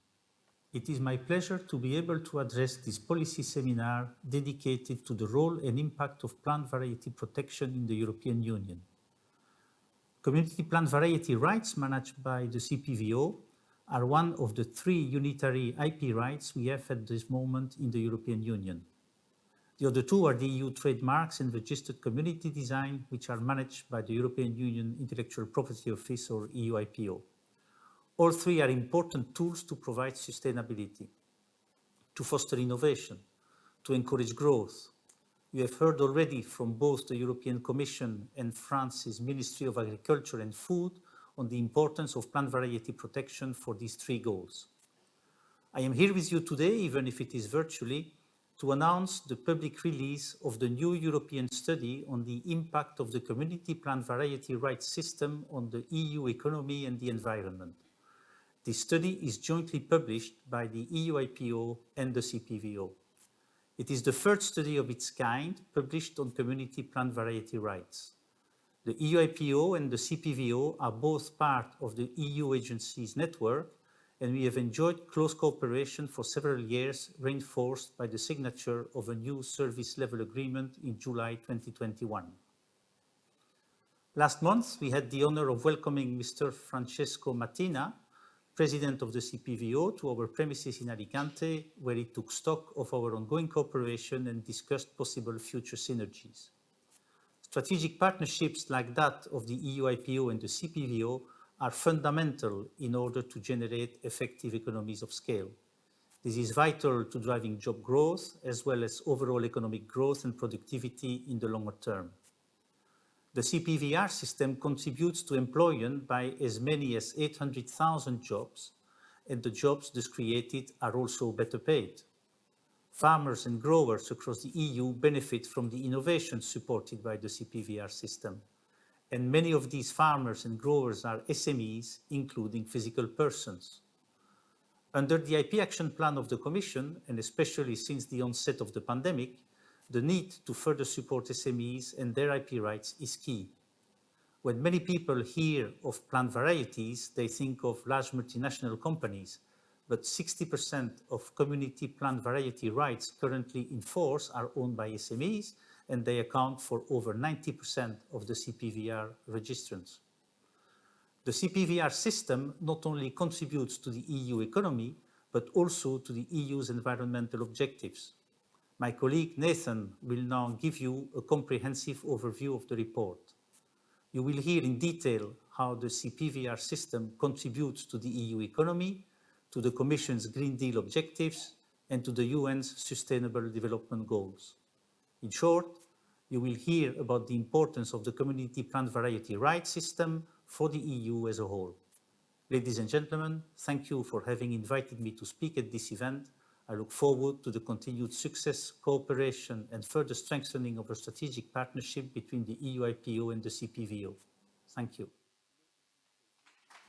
It is my pleasure to be able to address this policy seminar dedicated to the role and impact of plant variety protection in the European Union. Community plant variety rights managed by the CPVO are one of the three unitary IP rights we have at this moment in the European Union. The other two are the EU trademarks and registered community design, which are managed by the European Union Intellectual Property Office, or EU IPO. All three are important tools to provide sustainability, to foster innovation, to encourage growth. You have heard already from both the European Commission and France's Ministry of Agriculture and Food on the importance of plant variety protection for these three goals. I am here with you today, even if it is virtually, to announce the public release of the new European study on the impact of the community plant variety rights system on the EU economy and the environment. This study is jointly published by the EU IPO and the CPVO. It is the third study of its kind published on community plant variety rights. The EU IPO and the CPVO are both part of the EU agencies network, and we have enjoyed close cooperation for several years, reinforced by the signature of a new service level agreement in July 2021. Last month, we had the honor of welcoming Mr. Francesco Mattina, President of the CPVO, to our premises in Alicante, where he took stock of our ongoing cooperation and discussed possible future synergies. Strategic partnerships like that of the EU IPO and the CPVO are fundamental in order to generate effective economies of scale. This is vital to driving job growth, as well as overall economic growth and productivity in the longer term. The CPVR system contributes to employment by as many as 800,000 jobs, and the jobs thus created are also better paid. Farmers and growers across the EU benefit from the innovations supported by the CPVR system, and many of these farmers and growers are SMEs, including physical persons. Under the IP Action Plan of the Commission, and especially since the onset of the pandemic, the need to further support SMEs and their IP rights is key. When many people hear of plant varieties, they think of large multinational companies, but 60% of community plant variety rights currently in force are owned by SMEs, and they account for over 90% of the CPVR registrants. The CPVR system not only contributes to the EU economy, but also to the EU's environmental objectives. My colleague Nathan will now give you a comprehensive overview of the report. You will hear in detail how the CPVR system contributes to the EU economy, to the Commission's Green Deal objectives, and to the UN's Sustainable Development Goals. In short, you will hear about the importance of the Community Plant Variety Rights system for the EU as a whole. Ladies and gentlemen, thank you for having invited me to speak at this event. I look forward to the continued success, cooperation, and further strengthening of a strategic partnership between the EU IPO and the CPVO. Thank you.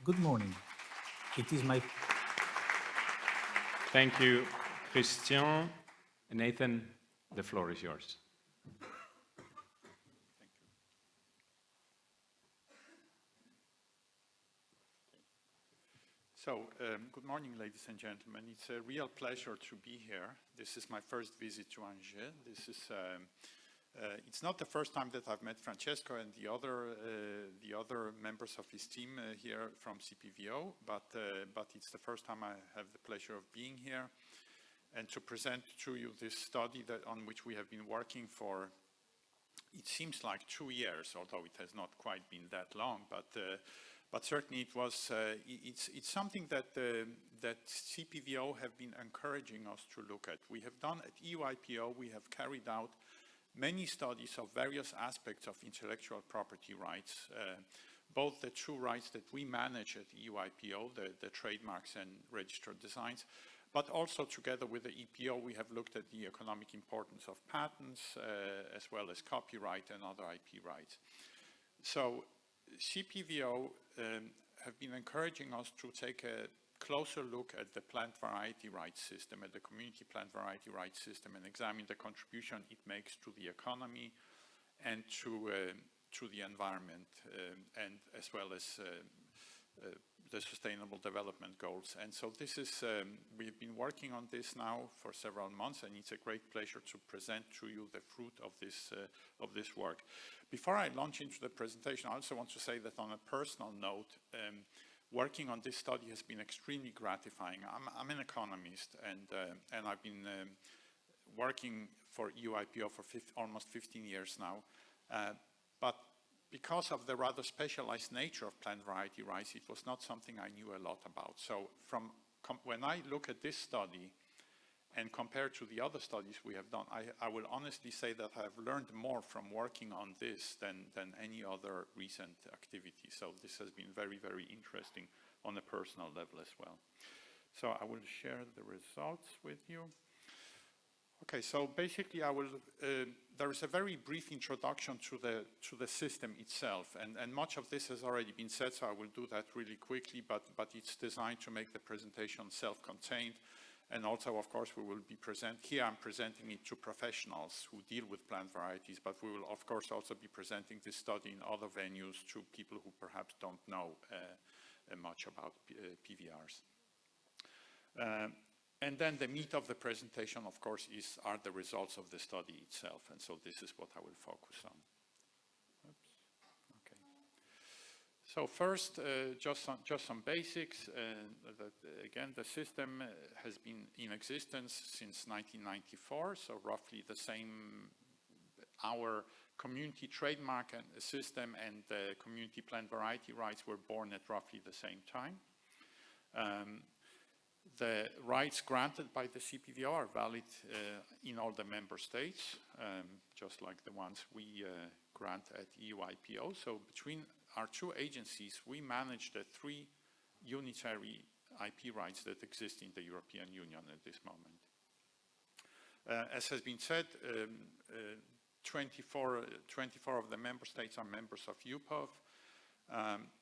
Good morning. It is my Thank you, Christian. Nathan, the floor is yours. Good morning, ladies and gentlemen. It's a real pleasure to be here. This is my first visit to Angers. It's not the first time that I've met Francesco and the other members of his team here from CPVO, but it's the first time I have the pleasure of being here and to present to you this study on which we have been working for, it seems like 2 years, although it has not quite been that long, but certainly it was. It's something that CPVO have been encouraging us to look at. We have done at EU IPO. We have carried out many studies of various aspects of intellectual property rights, both the true rights that we manage at EU IPO, the trademarks and registered designs, but also together with the EPO, we have looked at the economic importance of patents, as well as copyright and other IP rights. So CPVO have been encouraging us to take a closer look at the plant variety rights system, at the community plant variety rights system, and examine the contribution it makes to the economy and to the environment, and as well as the Sustainable Development Goals. And so this is, we've been working on this now for several months, and it's a great pleasure to present to you the fruit of this work. Before I launch into the presentation, I also want to say that on a personal note, working on this study has been extremely gratifying. I'm an economist, and I've been working for EU IPO for almost 15 years now. But because of the rather specialized nature of plant variety rights, it was not something I knew a lot about. So when I look at this study and compare to the other studies we have done, I will honestly say that I have learned more from working on this than any other recent activity. So this has been very, very interesting on a personal level as well. So I will share the results with you. Okay, so basically there is a very brief introduction to the system itself, and much of this has already been said, so I will do that really quickly, but it's designed to make the presentation self-contained. And also, of course, I'm presenting it to professionals who deal with plant varieties, but we will, of course, also be presenting this study in other venues to people who perhaps don't know much about PVRs. And then the meat of the presentation, of course, are the results of the study itself, and so this is what I will focus on. Oops. Okay. So first, just some basics. Again, the system has been in existence since 1994, so roughly the same. Our community trademark and system and the community plant variety rights were born at roughly the same time. The rights granted by the CPVO are valid in all the member states, just like the ones we grant at EU IPO. So between our two agencies, we manage the 3 unitary IP rights that exist in the European Union at this moment. As has been said, 24 of the member states are members of UPOV.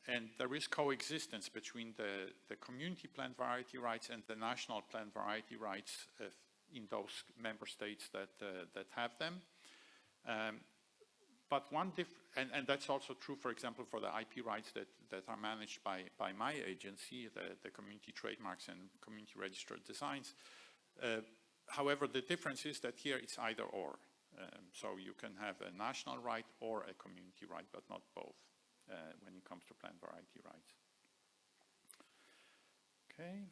And there is coexistence between the community plant variety rights and the national plant variety rights in those member states that have them. But and that's also true, for example, for the IP rights that are managed by my agency, the community trademarks and community registered designs. However, the difference is that here it's either or. So you can have a national right or a community right, but not both. When it comes to plant variety rights. Okay.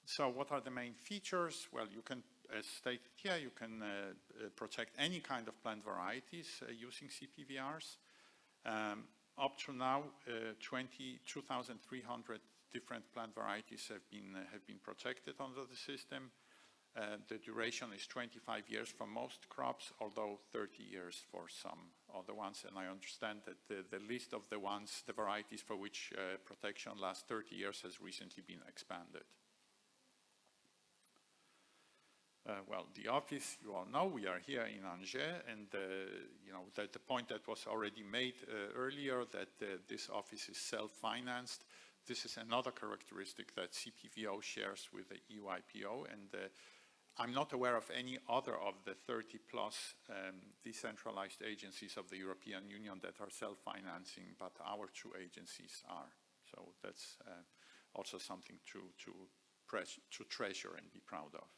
So what are the main features? Well, you can as stated here, you can protect any kind of plant varieties using CPVRs. Up to now, 2,300 different plant varieties have been protected under the system. The duration is 25 years for most crops, although 30 years for some other ones. And I understand that the list of the varieties for which protection lasts 30 years has recently been expanded. Well, the office, you all know, we are here in Angers, and you know that the point that was already made earlier, that this office is self-financed. This is another characteristic that CPVO shares with the EU IPO, and I'm not aware of any other of the 30 plus decentralized agencies of the European Union that are self-financing, but our two agencies are. So that's also something to treasure and be proud of.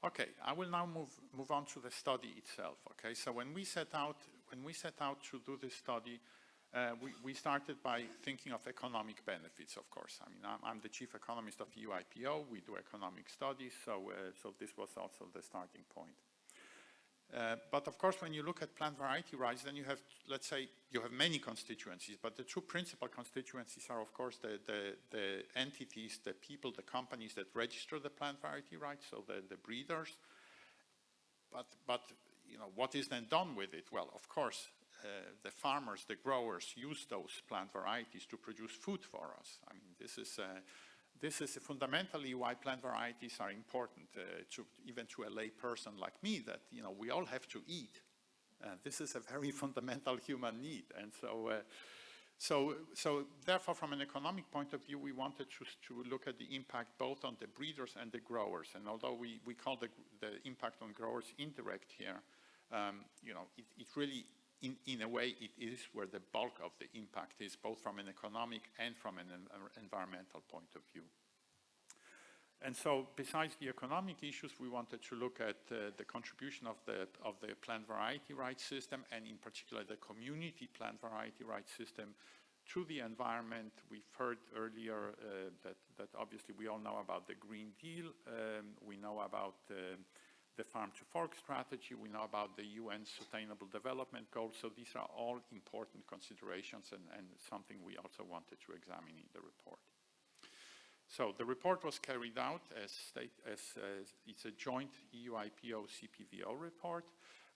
Okay, I will now move on to the study itself. Okay, so when we set out to do this study, we started by thinking of economic benefits, of course. I mean, I'm the chief economist of EU IPO. We do economic studies, so this was also the starting point. But of course, when you look at plant variety rights, then you have, let's say, you have many constituencies, but the two principal constituencies are, of course, the entities, the people, the companies that register the plant variety rights, so the breeders. But you know, what is then done with it? Well, of course, the farmers, the growers use those plant varieties to produce food for us. I mean, this is fundamentally why plant varieties are important, even to a lay person like me, that, you know, we all have to eat. This is a very fundamental human need. And so therefore, from an economic point of view, we wanted to look at the impact both on the breeders and the growers. And although we call the impact on growers indirect here, you know, it really, in a way, it is where the bulk of the impact is, both from an economic and from an environmental point of view. And so, besides the economic issues, we wanted to look at the contribution of the plant variety rights system, and in particular the community plant variety rights system, to the environment. We've heard earlier that obviously we all know about the Green Deal. We know about the Farm to Fork strategy. We know about the UN Sustainable Development Goals. So these are all important considerations and something we also wanted to examine in the report. So the report was carried out as it's a joint EU IPO CPVO report.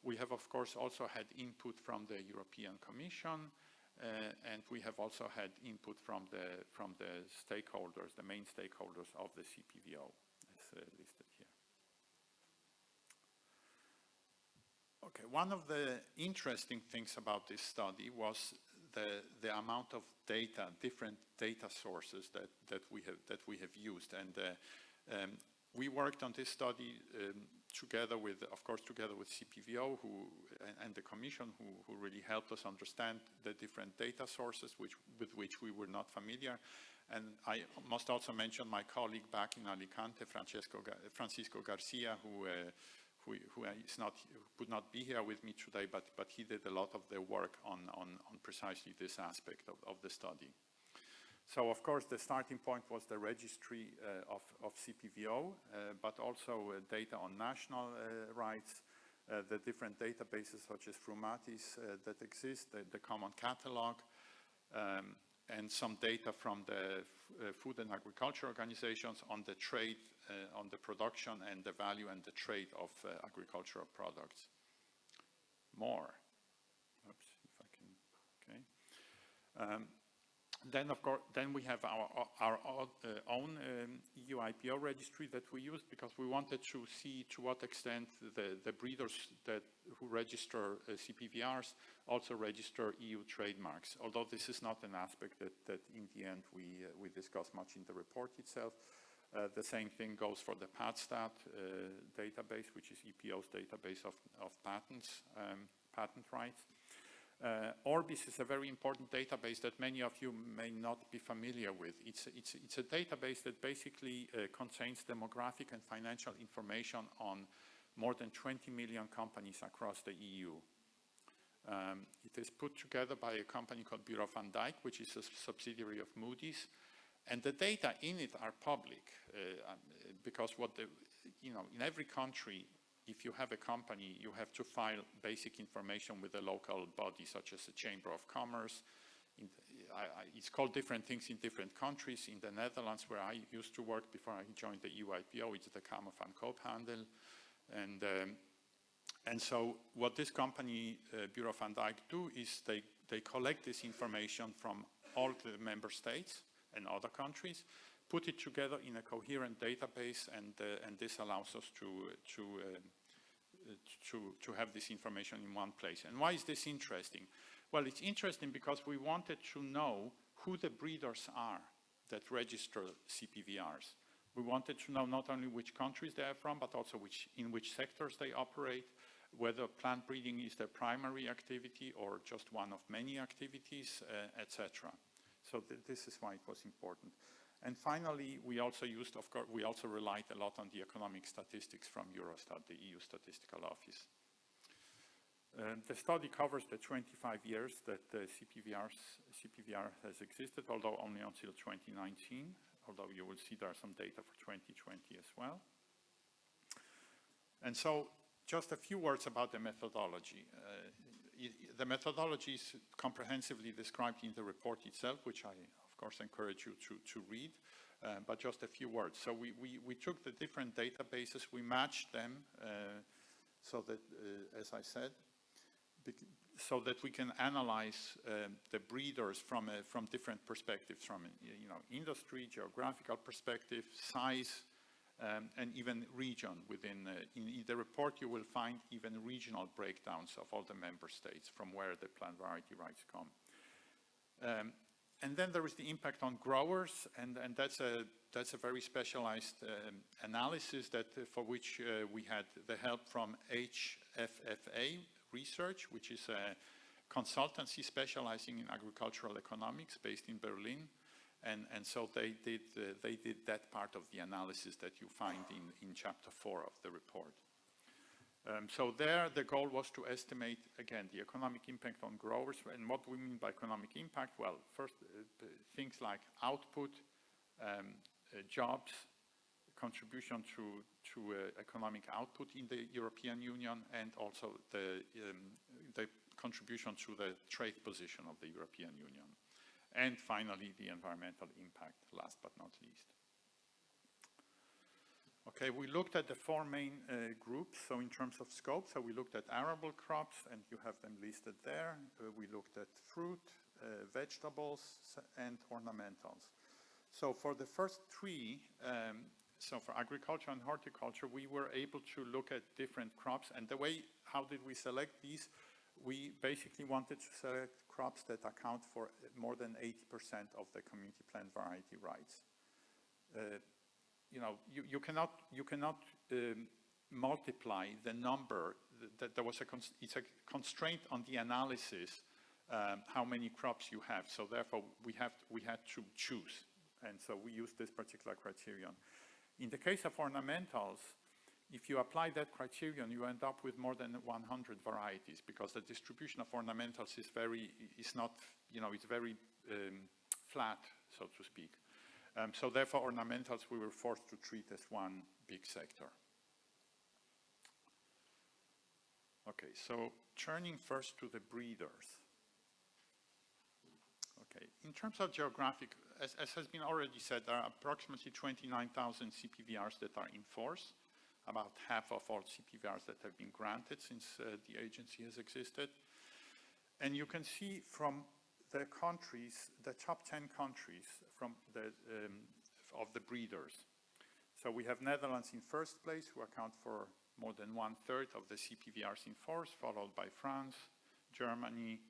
We have, of course, also had input from the European Commission, and we have also had input from the stakeholders, the main stakeholders of the CPVO, as listed here. Okay, one of the interesting things about this study was the amount of data, different data sources that we have used, and we worked on this study together with, of course, together with CPVO and the Commission, who really helped us understand the different data sources with which we were not familiar. And I must also mention my colleague back in Alicante, Francisco Garcia, who could not be here with me today, but he did a lot of the work on precisely this aspect of the study. So, of course, the starting point was the registry of CPVO, but also data on national rights, the different databases such as Frumatis that exist, the common catalog, and some data from the food and agriculture organizations on the trade, on the production and the value and the trade of agricultural products. More. Oops, if I can, okay. Then, of course, then we have our own EU IPO registry that we used, because we wanted to see to what extent the breeders who register CPVRs also register EU trademarks. Although this is not an aspect that in the end we discuss much in the report itself. The same thing goes for the PatStat database, which is EPO's database of patents, patent rights. Orbis is a very important database that many of you may not be familiar with. It's a database that basically contains demographic and financial information on more than 20 million companies across the EU. It is put together by a company called Bureau van Dijk, which is a subsidiary of Moody's, And the data in it are public, because in every country, if you have a company, you have to file basic information with a local body, such as the Chamber of Commerce. It's called different things in different countries. In the Netherlands, where I used to work before I joined the EUIPO, it's the Kamer van Koophandel. And so what this company, Bureau van Dijk, do is they collect this information from all the member states and other countries, put it together in a coherent database, and this allows us to have this information in one place. And why is this interesting? Well, it's interesting because we wanted to know who the breeders are that register CPVRs. We wanted to know not only which countries they are from, but also in which sectors they operate, whether plant breeding is their primary activity or just one of many activities, etc. So this is why it was important. And finally, we also relied a lot on the economic statistics from Eurostat, the EU Statistical Office. The study covers the 25 years that the CPVR has existed, although only until 2019, although you will see there are some data for 2020 as well. And so just a few words about the methodology. The methodology is comprehensively described in the report itself, which I, of course, encourage you to read, but just a few words. So we took the different databases, we matched them so that, as I said, so that we can analyze the breeders from different perspectives, from industry, geographical perspective, size, and even region within. In the report, you will find even regional breakdowns of all the member states from where the plant variety rights come. And then there is the impact on growers, and that's a very specialized analysis for which we had the help from HFFA Research, which is a consultancy specializing in agricultural economics based in Berlin. And so they did that part of the analysis that you find in chapter 4 of the report. So there the goal was to estimate, again, the economic impact on growers. And what do we mean by economic impact? Well, first, things like output, jobs, contribution to economic output in the European Union, and also the contribution to the trade position of the European Union. And finally, the environmental impact, last but not least. Okay, we looked at the 4 main groups, so in terms of scope. So we looked at arable crops, and you have them listed there. We looked at fruit, vegetables, and ornamentals. So for the first 3, so for agriculture and horticulture, we were able to look at different crops. And how did we select these? We basically wanted to select crops that account for more than 80% of the community plant variety rights. You cannot multiply the number. There was it's a constraint on the analysis how many crops you have. So therefore, we had to choose, and so we used this particular criterion. In the case of ornamentals, if you apply that criterion, you end up with more than 100 varieties, because the distribution of ornamentals is very flat, so to speak. So therefore, ornamentals we were forced to treat as one big sector. Okay, so turning first to the breeders. Okay, in terms of geographic, as has been already said, there are approximately 29,000 CPVRs that are in force, about half of all CPVRs that have been granted since the agency has existed. And you can see from the countries, the top 10 countries from of the breeders. So we have Netherlands in first place, who account for more than 1/3 of the CPVRs in force, followed by France, Germany,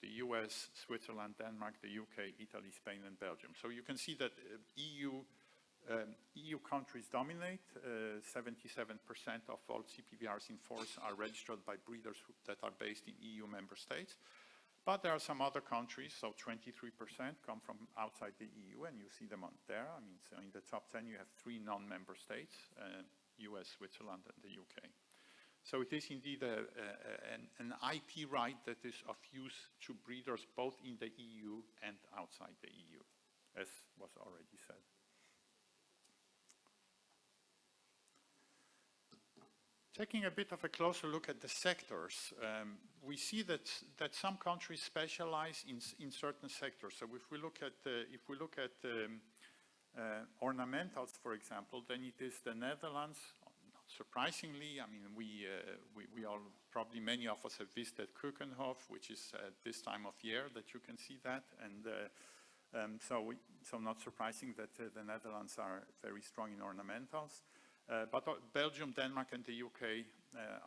the US, Switzerland, Denmark, the UK, Italy, Spain, and Belgium. So you can see that EU countries dominate. 77% of all CPVRs in force are registered by breeders that are based in EU member states. But there are some other countries, so 23% come from outside the EU, and you see them on there. I mean, so in the top 10, you have 3 non-member states, US, Switzerland, and the UK. So it is indeed an IP right that is of use to breeders both in the EU and outside the EU, as already said. Taking a bit of a closer look at the sectors, we see that some countries specialize in certain sectors. So if we look at ornamentals, for example, then it is the Netherlands. Not surprisingly, I mean, we all, probably many of us have visited Keukenhof, which is at this time of year that you can see that, and so not surprising that the Netherlands are very strong in ornamentals. But Belgium, Denmark, and the UK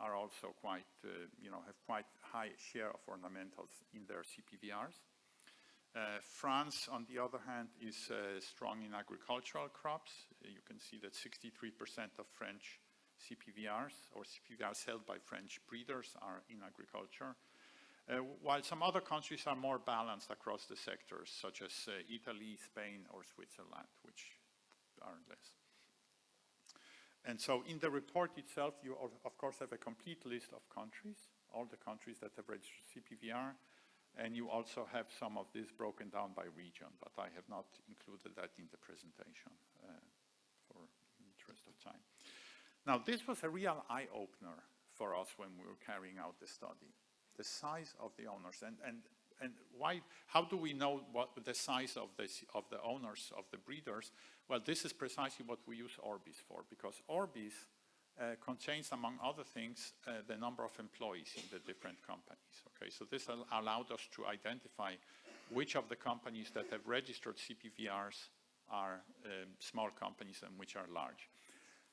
are also quite, have quite high share of ornamentals in their CPVRs. France, on the other hand, is strong in agricultural crops. You can see that 63% of French CPVRs, or CPVRs held by French breeders, are in agriculture, while some other countries are more balanced across the sectors, such as Italy, Spain, or Switzerland, which are less. And so in the report itself, you of course have a complete list of countries, all the countries that have registered CPVR, and you also have some of this broken down by region, but I have not included that in the presentation for interest of time. Now, this was a real eye-opener for us when we were carrying out the study, the size of the owners, and why? How do we know what the size of the owners, of the breeders? Well, this is precisely what we use Orbis for, because Orbis contains, among other things, the number of employees in the different companies. Okay, so this allowed us to identify which of the companies that have registered CPVRs are small companies and which are large.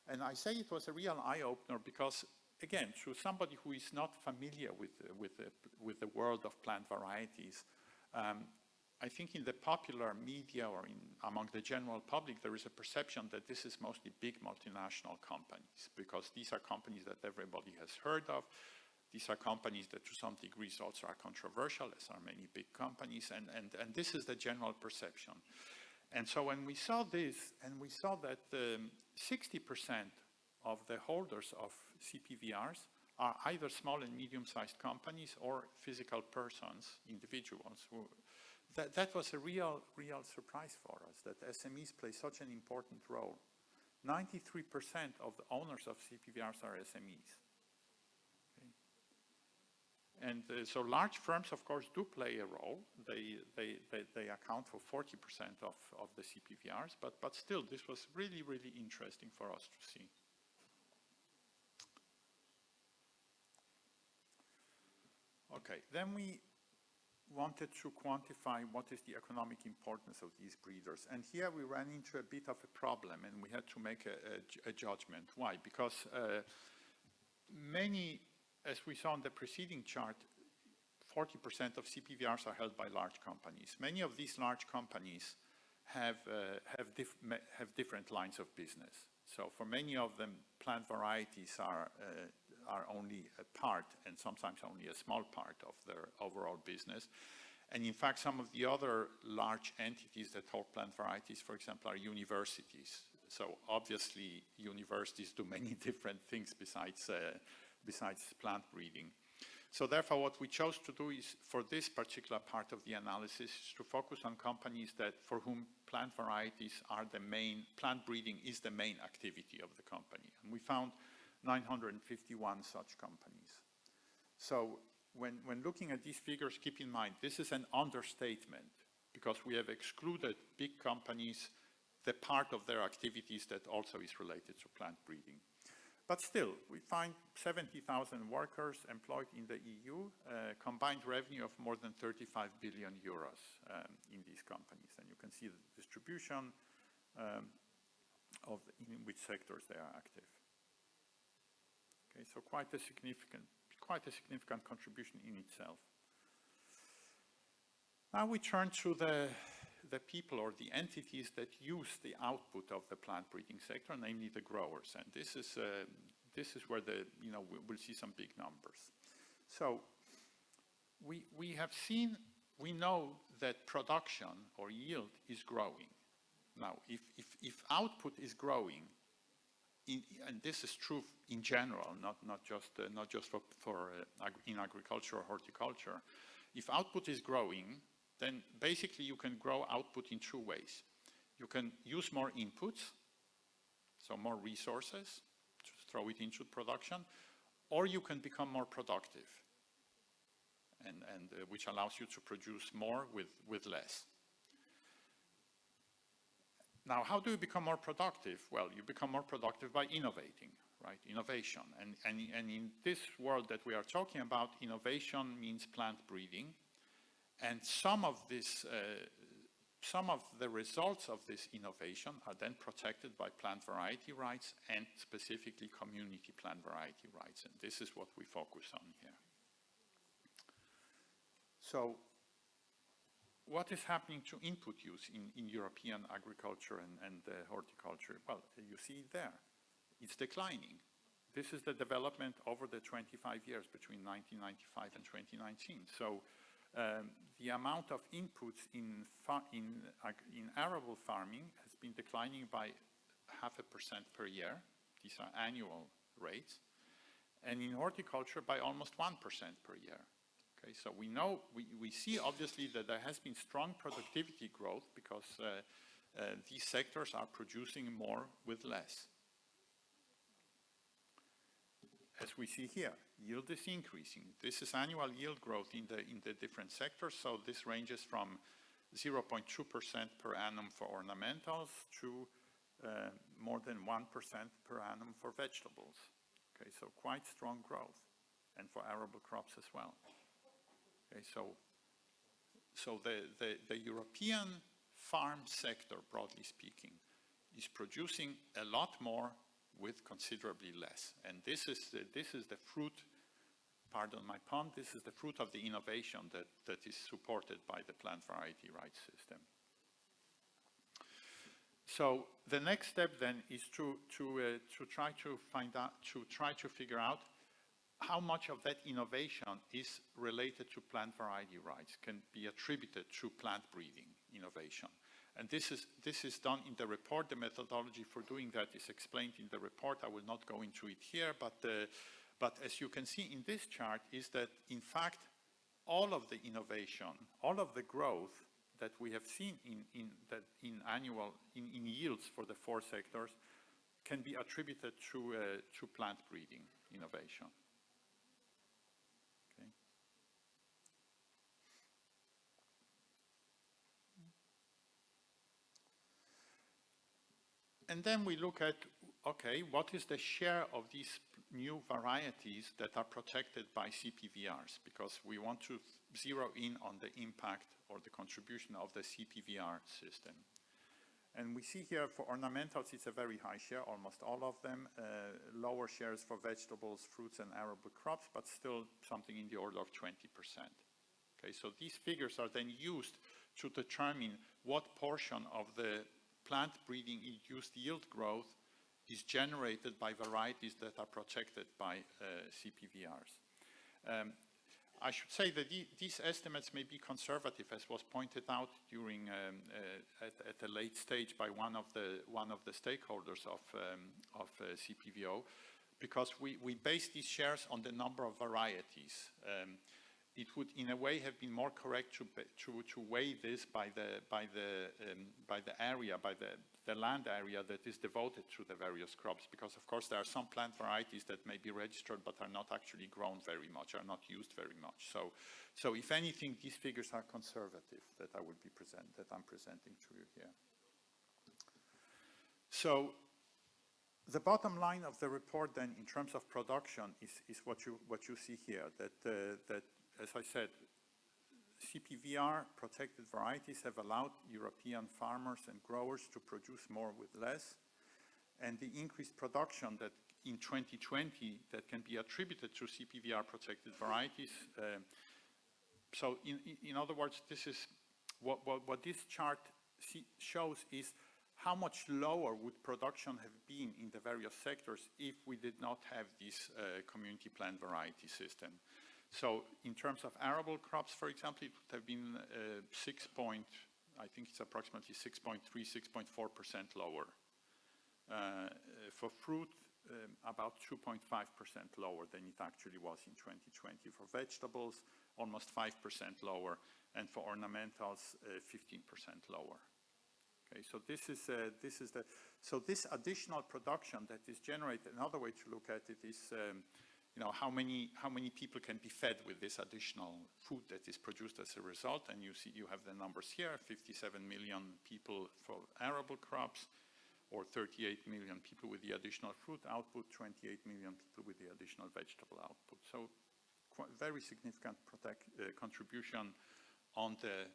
And I say it was a real eye-opener because, again, to somebody who is not familiar with the world of plant varieties, I think in the popular media or among the general public, there is a perception that this is mostly big multinational companies, because these are companies that everybody has heard of. These are companies that to some degrees also are controversial, as are many big companies, and this is the general perception. And so when we saw this, and we saw that 60% of the holders of CPVRs are either small and medium-sized companies or physical persons, individuals. That was a real surprise for us, that SMEs play such an important role. 93% of the owners of CPVRs are SMEs. Okay. And so large firms, of course, do play a role. They account for 40% of the CPVRs, but still, this was really, really interesting for us to see. Okay, then we wanted to quantify what is the economic importance of these breeders. And here we ran into a bit of a problem, and we had to make a judgment. Why? Because many, as we saw in the preceding chart, 40% of CPVRs are held by large companies. Many of these large companies have different lines of business. So for many of them, plant varieties are only a part, and sometimes only a small part of their overall business. And in fact, some of the other large entities that hold plant varieties, for example, are universities. So obviously, universities do many different things besides plant breeding. So therefore, what we chose to do is, for this particular part of the analysis, is to focus on companies that, for whom plant varieties are the main, plant breeding is the main activity of the company. And we found 951 such companies. So when looking at these figures, keep in mind, this is an understatement, because we have excluded big companies, the part of their activities that also is related to plant breeding. But still, we find 70,000 workers employed in the EU, combined revenue of more than 35 billion euros in these companies. And you can see the distribution in which sectors they are active. Okay, so quite a significant contribution in itself. Now we turn to the people or the entities that use the output of the plant breeding sector, namely the growers. And this is where we'll see some big numbers. So we know that production or yield is growing. Now, if output is growing, and this is true in general, not just in agriculture or horticulture, if output is growing, then basically you can grow output in two ways. You can use more inputs, so more resources to throw it into production, or you can become more productive, and which allows you to produce more with less. Now, how do you become more productive? Well, you become more productive by innovating, right? Innovation. And in this world that we are talking about, innovation means plant breeding. And some of the results of this innovation are then protected by plant variety rights and specifically community plant variety rights. And this is what we focus on here. So, what is happening to input use in European agriculture and horticulture? Well, you see it there. It's declining. This is the development over the 25 years between 1995 and 2019. So the amount of inputs in arable farming has been declining by 0.5% per year. These are annual rates. And in horticulture by almost 1% per year. Okay, so we see obviously that there has been strong productivity growth because these sectors are producing more with less. As we see here, yield is increasing. This is annual yield growth in the different sectors. So this ranges from 0.2% per annum for ornamentals to more than 1% per annum for vegetables. Okay, so quite strong growth, and for arable crops as well. Okay, so the European farm sector, broadly speaking, is producing a lot more with considerably less. And this is the fruit, pardon my pun, this is the fruit of the innovation that is supported by the plant variety rights system. So the next step then is to try to figure out how much of that innovation is related to plant variety rights, can be attributed to plant breeding innovation. And this is done in the report. The methodology for doing that is explained in the report. I will not go into it here, but as you can see in this chart is that, in fact, all of the innovation, all of the growth that we have seen in yields for the four sectors can be attributed to plant breeding innovation. Okay. And then we look at, okay, what is the share of these new varieties that are protected by CPVRs? Because we want to zero in on the impact or the contribution of the CPVR system. And we see here for ornamentals, it's a very high share, almost all of them. Lower shares for vegetables, fruits, and arable crops, but still something in the order of 20%. Okay, so these figures are then used to determine what portion of the plant breeding induced yield growth is generated by varieties that are protected by CPVRs. I should say that these estimates may be conservative, as was pointed out during at a late stage by one of the stakeholders of CPVO, because we base these shares on the number of varieties. It would, in a way, have been more correct to weigh this by the area, by the land area that is devoted to the various crops, because of course there are some plant varieties that may be registered but are not actually grown very much, are not used very much. So if anything, these figures are conservative that I'm presenting to you here. So the bottom line of the report then, in terms of production, is what you see here. That as I said, CPVR protected varieties have allowed European farmers and growers to produce more with less, and the increased production that in 2020 that can be attributed to CPVR protected varieties. So in other words, this is what this chart shows is how much lower would production have been in the various sectors if we did not have this community plant variety system. So in terms of arable crops, for example, it would have been I think it's approximately 6.3, 6.4% lower. For fruit, about 2.5% lower than it actually was in 2020. For vegetables, almost 5% lower, and for ornamentals, 15% lower. Okay, so this is this additional production that is generated. Another way to look at it is, you know, how many people can be fed with this additional food that is produced as a result. And you see, you have the numbers here: 57 million people for arable crops, or 38 million people with the additional fruit output, 28 million people with the additional vegetable output. So very significant contribution on the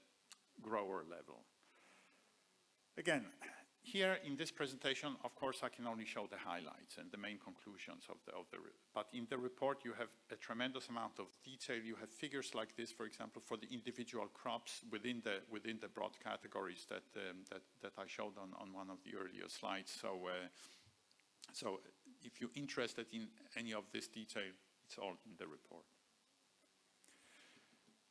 grower level. Again, here in this presentation, of course, I can only show the highlights and the main conclusions of but in the report you have a tremendous amount of detail. You have figures like this, for example, for the individual crops within the broad categories that I showed on one of the earlier slides. So, so if you're interested in any of this detail, it's all in the report.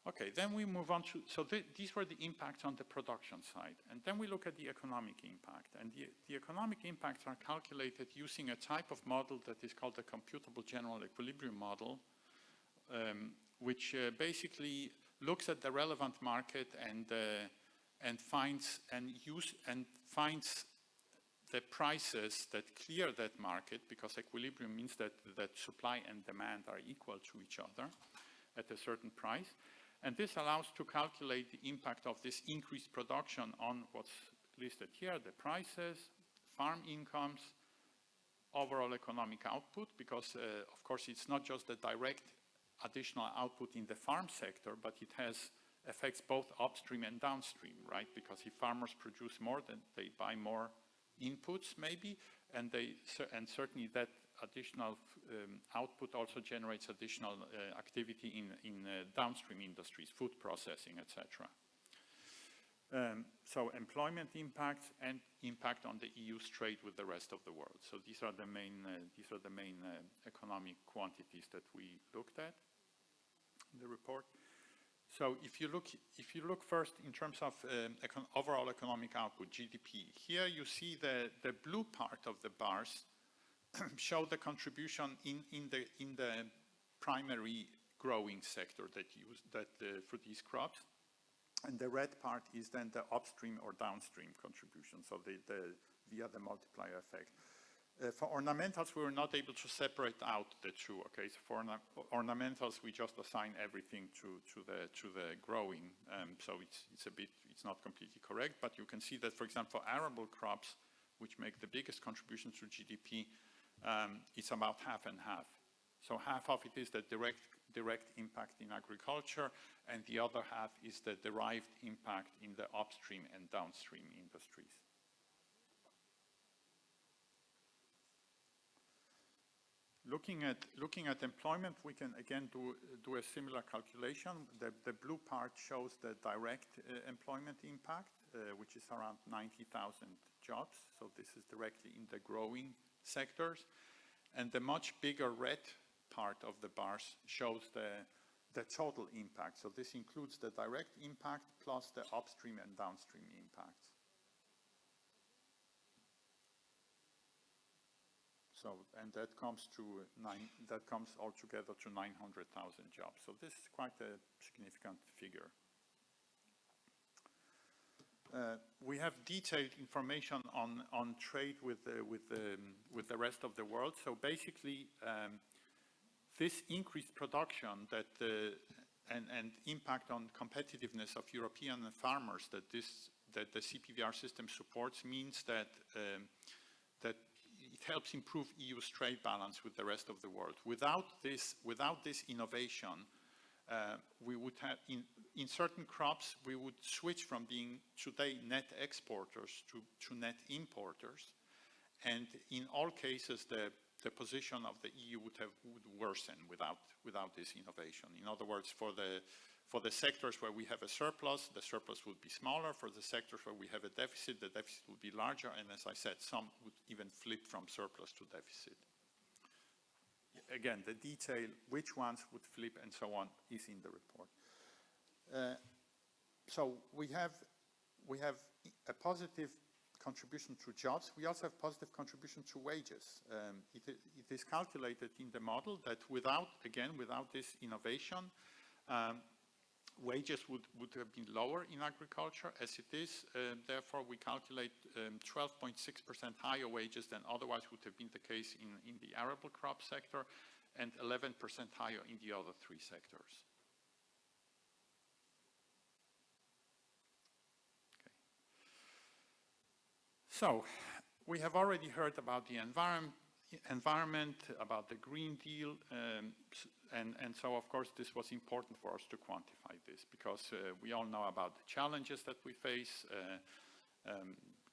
Okay, then we move on to, so these were the impacts on the production side. And then we look at the economic impact. And the economic impacts are calculated using a type of model that is called the computable general equilibrium model, which basically looks at the relevant market and finds the prices that clear that market, because equilibrium means that supply and demand are equal to each other at a certain price. And this allows to calculate the impact of this increased production on what's listed here: the prices, farm incomes, overall economic output, because of course it's not just the direct additional output in the farm sector, but it has affects both upstream and downstream, right? Because if farmers produce more, then they buy more inputs maybe, and certainly that additional output also generates additional activity in downstream industries, food processing, etc. So employment impacts and impact on the EU's trade with the rest of the world. So these are the main economic quantities that we looked at in the report. So if you look first in terms of overall economic output, GDP, here you see the blue part of the bars show the contribution in the primary growing sector for these crops, and the red part is then the upstream or downstream contribution, so via the multiplier effect. For ornamentals, we were not able to separate out the two. Okay, so for ornamentals, we just assign everything to the growing, so it's not completely correct. But you can see that, for example, for arable crops, which make the biggest contribution to GDP, it's about half and half. So half of it is the direct impact in agriculture, and the other half is the derived impact in the upstream and downstream industries. Looking at employment, we can again do a similar calculation. The blue part shows the direct employment impact, which is around 90,000 jobs. So this is directly in the growing sectors. And the much bigger red part of the bars shows the total impact. So this includes the direct impact plus the upstream and downstream impacts. So, and that comes altogether to 900,000 jobs. So this is quite a significant figure. We have detailed information on trade with the rest of the world. So basically, this increased production and impact on competitiveness of European farmers that the CPVR system supports means that it helps improve EU's trade balance with the rest of the world. Without this innovation, we would have, in certain crops, we would switch from being today net exporters to net importers. And in all cases, the position of the EU would worsen without this innovation. In other words, for the sectors where we have a surplus, the surplus would be smaller. For the sectors where we have a deficit, the deficit would be larger. And as I said, some would even flip from surplus to deficit. Again, the detail, which ones would flip and so on, is in the report. So we have a positive contribution to jobs. We also have positive contribution to wages. It is calculated in the model that without this innovation, wages would have been lower in agriculture as it is. Therefore, we calculate 12.6% higher wages than otherwise would have been the case in the arable crop sector, and 11% higher in the other three sectors. Okay. So, we have already heard about the environment, about the Green Deal, and so of course this was important for us to quantify this, because we all know about the challenges that we face,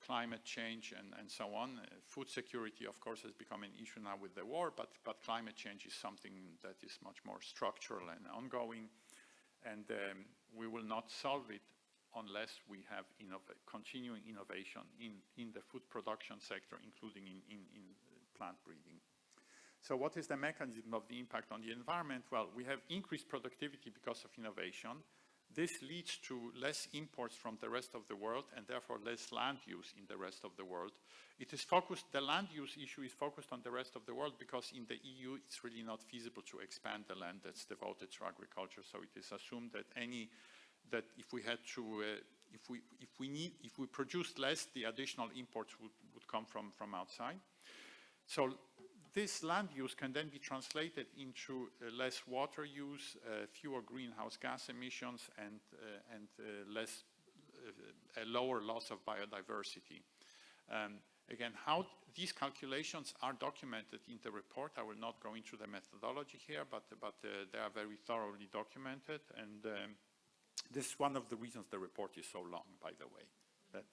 climate change and so on. Food security, of course, has become an issue now with the war, but climate change is something that is much more structural and ongoing, and we will not solve it unless we have continuing innovation in the food production sector, including in plant breeding. So what is the mechanism of the impact on the environment? Well, we have increased productivity because of innovation. This leads to less imports from the rest of the world and therefore less land use in the rest of the world. It is focused, the land use issue is focused on the rest of the world because in the EU it's really not feasible to expand the land that's devoted to agriculture. So it is assumed that if we had to, if we produced less, the additional imports would come from outside. So this land use can then be translated into less water use, fewer greenhouse gas emissions, and a lower loss of biodiversity. Again, how these calculations are documented in the report. I will not go into the methodology here, but they are very thoroughly documented, and this is one of the reasons the report is so long, by the way, that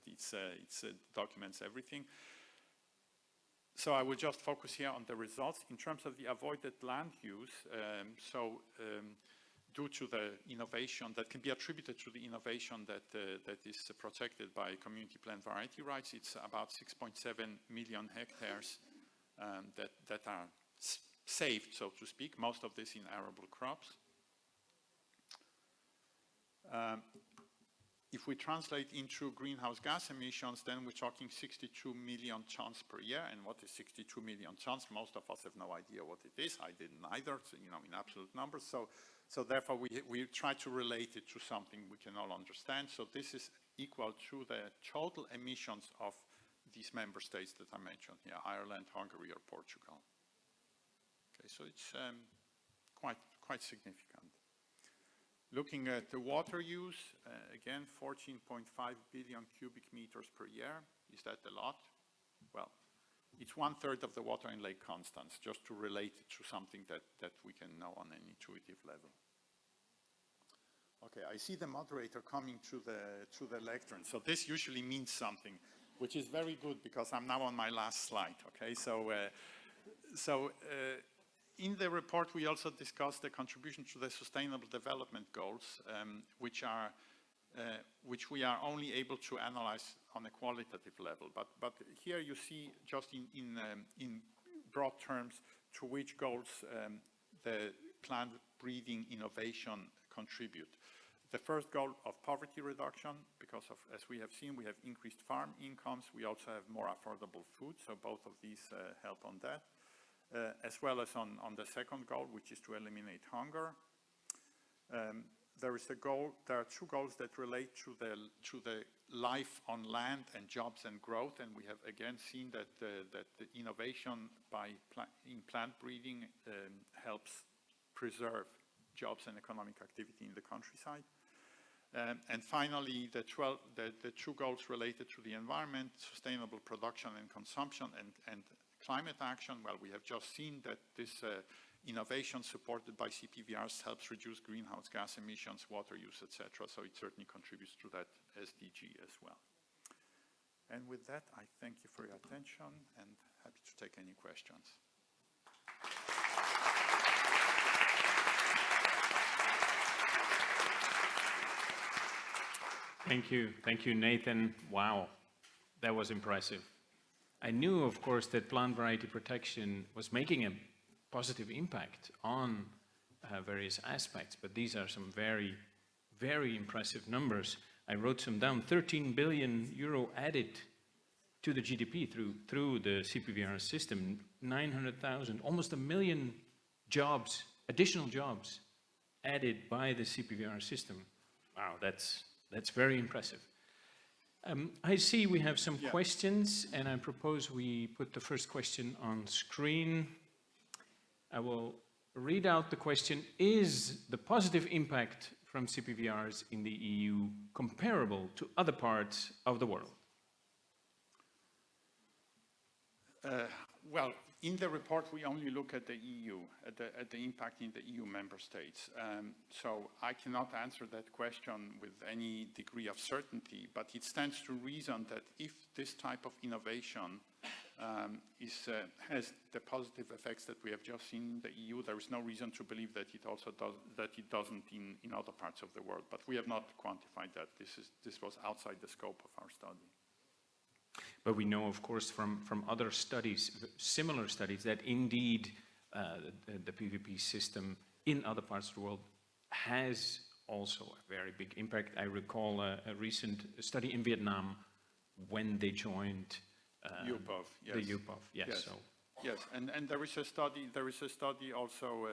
it documents everything. So I will just focus here on the results. In terms of the avoided land use, due to the innovation that can be attributed to the innovation that is protected by community plant variety rights, it's about 6.7 million hectares that are saved, so to speak, most of this in arable crops. If we translate into greenhouse gas emissions, then we're talking 62 million tons per year. And what is 62 million tons? Most of us have no idea what it is. I didn't either, so, in absolute numbers. So therefore, we try to relate it to something we can all understand. So this is equal to the total emissions of these member states that I mentioned here, Ireland, Hungary, or Portugal. Okay, so it's quite significant. Looking at the water use, again, 14.5 billion cubic meters per year. Is that a lot? Well, it's 1/3 of the water in Lake Constance, just to relate it to something that we can know on an intuitive level. Okay, I see the moderator coming to the lectern. So this usually means something, which is very good because I'm now on my last slide. Okay, so in the report, we also discussed the contribution to the Sustainable Development Goals, which we are only able to analyze on a qualitative level. But here you see, just in broad terms, to which goals the plant breeding innovation contribute. The first goal of poverty reduction, because of, as we have seen, we have increased farm incomes. We also have more affordable food, so both of these help on that. As well as on the second goal, which is to eliminate hunger. There are two goals that relate to the life on land and jobs and growth, and we have again seen that the innovation in plant breeding helps preserve jobs and economic activity in the countryside. And finally, the two goals related to the environment, sustainable production and consumption, and climate action. Well, we have just seen that this innovation supported by CPVRs helps reduce greenhouse gas emissions, water use, etc. So it certainly contributes to that SDG as well. And with that, I thank you for your attention and happy to take any questions. Thank you, Nathan. Wow, that was impressive. I knew, of course, that plant variety protection was making a positive impact on various aspects, but these are some very, very impressive numbers. I wrote some down. 13 billion euro added to the GDP through the CPVR system, 900,000, almost 1 million jobs, additional jobs added by the CPVR system. Wow, that's very impressive. I see we have some questions, and I propose we put the first question on screen. I will read out the question. Is the positive impact from CPVRs in the EU comparable to other parts of the world? Well, in the report, we only look at the EU, at the impact in the EU member states. So I cannot answer that question with any degree of certainty, but it stands to reason that if this type of innovation has the positive effects that we have just seen in the EU, there is no reason to believe that it also doesn't in other parts of the world. But we have not quantified that. This was outside the scope of our study. But we know, of course, from other studies, similar studies, that indeed the PVP system in other parts of the world has also a very big impact. I recall a recent study in Vietnam when they joined UPOV, yes. the UPOV. Yes. Yes. So. Yes, and there is a study also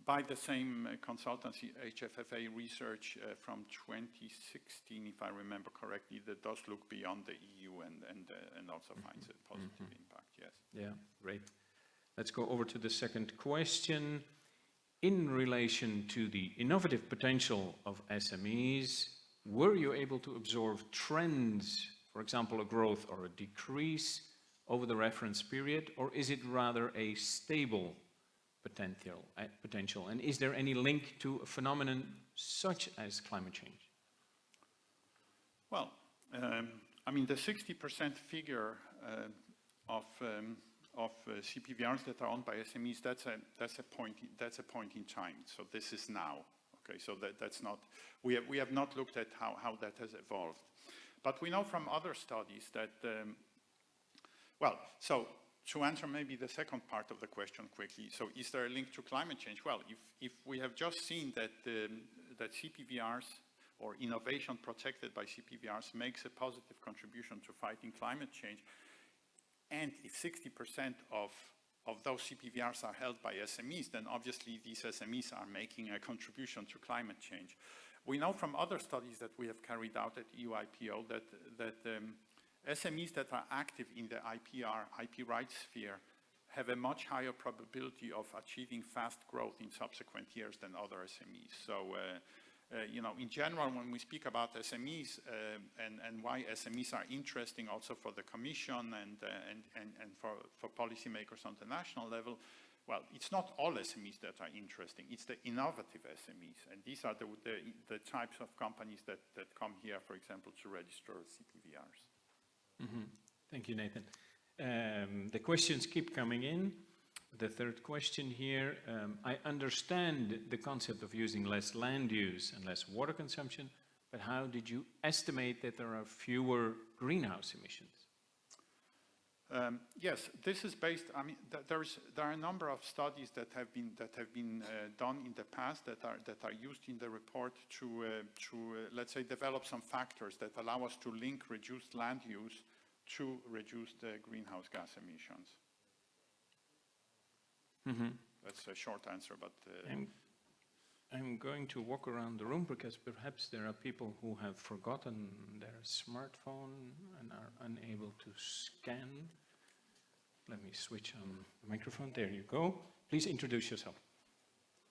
by the same consultancy, HFFA Research, from 2016, if I remember correctly, that does look beyond the EU and also finds a positive impact, yes. Yeah, great. Let's go over to the second question. In relation to the innovative potential of SMEs, were you able to observe trends, for example, a growth or a decrease over the reference period, or is it rather a stable potential? And is there any link to a phenomenon such as climate change? Well, I mean, the 60% figure of CPVRs that are owned by SMEs, that's a point in time. So this is now. Okay, so that's not. We have not looked at how that has evolved, but we know from other studies that. Well, so to answer maybe the second part of the question quickly, so is there a link to climate change? Well, if we have just seen that that CPVRs or innovation protected by CPVRs makes a positive contribution to fighting climate change, and if 60% of those CPVRs are held by SMEs, then obviously these SMEs are making a contribution to climate change. We know from other studies that we have carried out at EU IPO that SMEs that are active in the IP rights sphere have a much higher probability of achieving fast growth in subsequent years than other SMEs. So, you know, in general, when we speak about SMEs and why SMEs are interesting also for the Commission and for policymakers on the national level, well, it's not all SMEs that are interesting. It's the innovative SMEs, and these are the types of companies that come here, for example, to register CPVRs. Mm-hmm. Thank you, Nathan. The questions keep coming in. The third question here, I understand the concept of using less land use and less water consumption, but how did you estimate that there are fewer greenhouse emissions? Yes, this is based. I mean, there are a number of studies that have been done in the past that are used in the report to let's say develop some factors that allow us to link reduced land use to reduced greenhouse gas emissions. Mm-hmm. That's a short answer, but I'm going to walk around the room because perhaps there are people who have forgotten their smartphone and are unable to scan. Let me switch on the microphone. There you go. Please introduce yourself.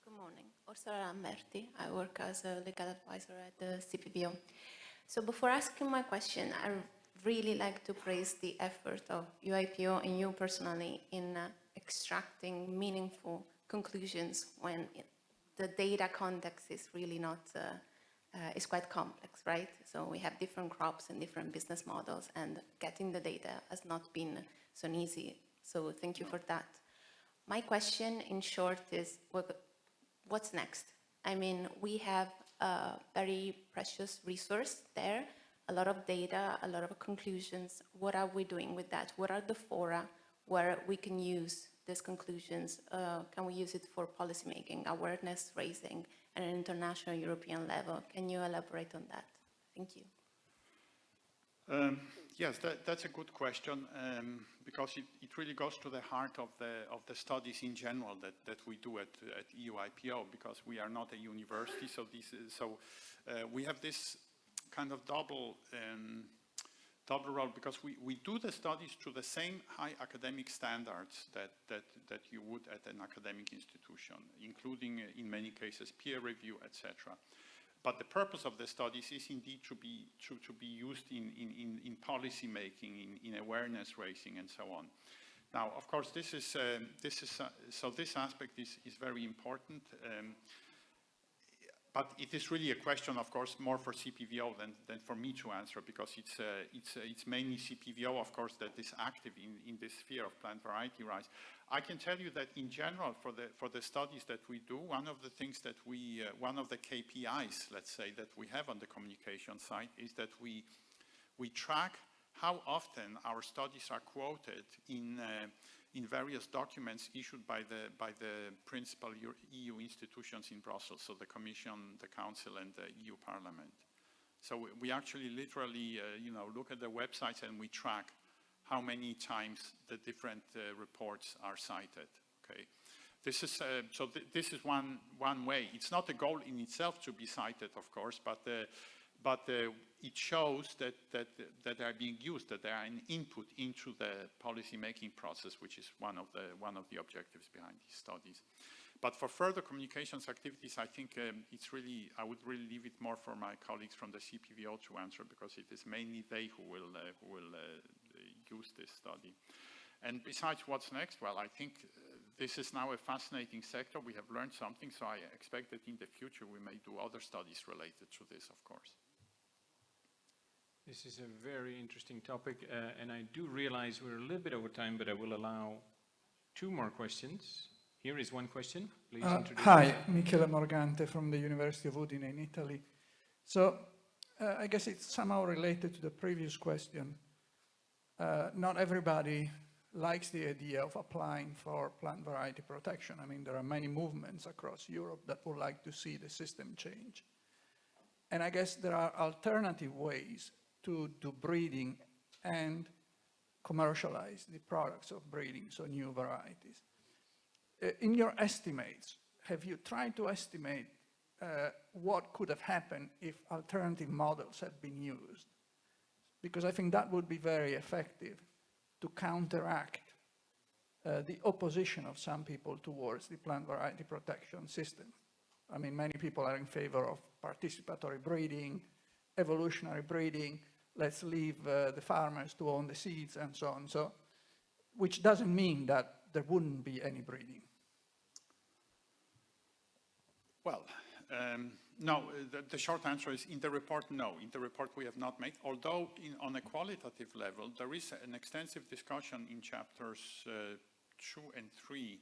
Good morning. Ursula Lamberti. I work as a legal advisor at the CPVO. So before asking my question, I really like to praise the effort of UIPO and you personally in extracting meaningful conclusions when the data context is really not, is quite complex, right? So we have different crops and different business models, and getting the data has not been so easy. So thank you for that. My question in short is, what's next? I mean, we have a very precious resource there, a lot of data, a lot of conclusions. What are we doing with that? What are the fora where we can use these conclusions? Can we use it for policymaking, awareness raising, at an international European level? Can you elaborate on that? Thank you. Yes, that's a good question, because it really goes to the heart of the studies in general that we do at EU IPO, because we are not a university, so we have this kind of double role, because we do the studies to the same high academic standards that you would at an academic institution, including in many cases peer review, etc. But the purpose of the studies is indeed to be used in policy making, in awareness raising, and so on. Now, of course, this aspect is very important. But it is really a question, of course, more for CPVO than for me to answer, because it's mainly CPVO, of course, that is active in this sphere of plant variety rise. I can tell you that in general, for the studies that we do, one of the things that one of the KPIs, let's say, that we have on the communication side is that we track how often our studies are quoted in various documents issued by the principal EU institutions in Brussels, so the Commission, the Council, and the EU Parliament. So we actually literally, look at the websites and we track how many times the different reports are cited. Okay, this is this is one way. It's not a goal in itself to be cited, of course, but it shows that they are being used, that they are an input into the policy making process, which is one of the objectives behind these studies. But for further communications activities, I think I would really leave it more for my colleagues from the CPVO to answer, because it is mainly they who will use this study. And besides, what's next? Well, I think this is now a fascinating sector. We have learned something, so I expect that in the future we may do other studies related to this, of course. This is a very interesting topic, and I do realize we're a little bit over time, but I will allow 2 more questions. Here is one question. Please introduce Hi, yourself. Michele Morgante from the University of Udine in Italy. So I guess it's somehow related to the previous question. Not everybody likes the idea of applying for plant variety protection. I mean, there are many movements across Europe that would like to see the system change. And I guess there are alternative ways to do breeding and commercialize the products of breeding, so new varieties. In your estimates, have you tried to estimate what could have happened if alternative models had been used? Because I think that would be very effective to counteract the opposition of some people towards the plant variety protection system. I mean, many people are in favor of participatory breeding, evolutionary breeding, let's leave the farmers to own the seeds and so on. So, which doesn't mean that there wouldn't be any breeding. Well, no, the short answer is in the report, no. In the report we have not made, although on a qualitative level, there is an extensive discussion in chapters 2 and 3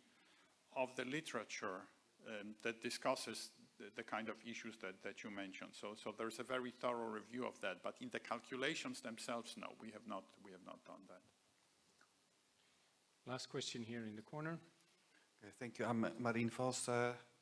of the literature that discusses the kind of issues that you mentioned. So there's a very thorough review of that, but in the calculations themselves, no, we have not done that. Last question here in the corner. Okay, thank you. I'm Marien Vos,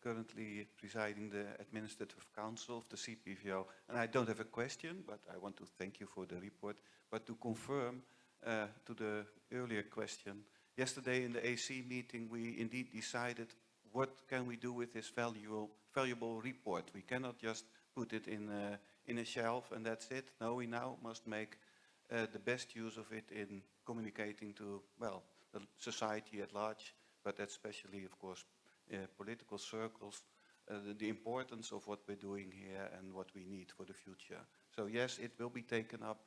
currently presiding the Administrative Council of the CPVO. And I don't have a question, but I want to thank you for the report. But to confirm to the earlier question, yesterday in the AC meeting, we indeed decided what can we do with this valuable report. We cannot just put it in a shelf and that's it. No, we now must make the best use of it in communicating to, well, the society at large, but especially, of course, political circles, the importance of what we're doing here and what we need for the future. So yes, it will be taken up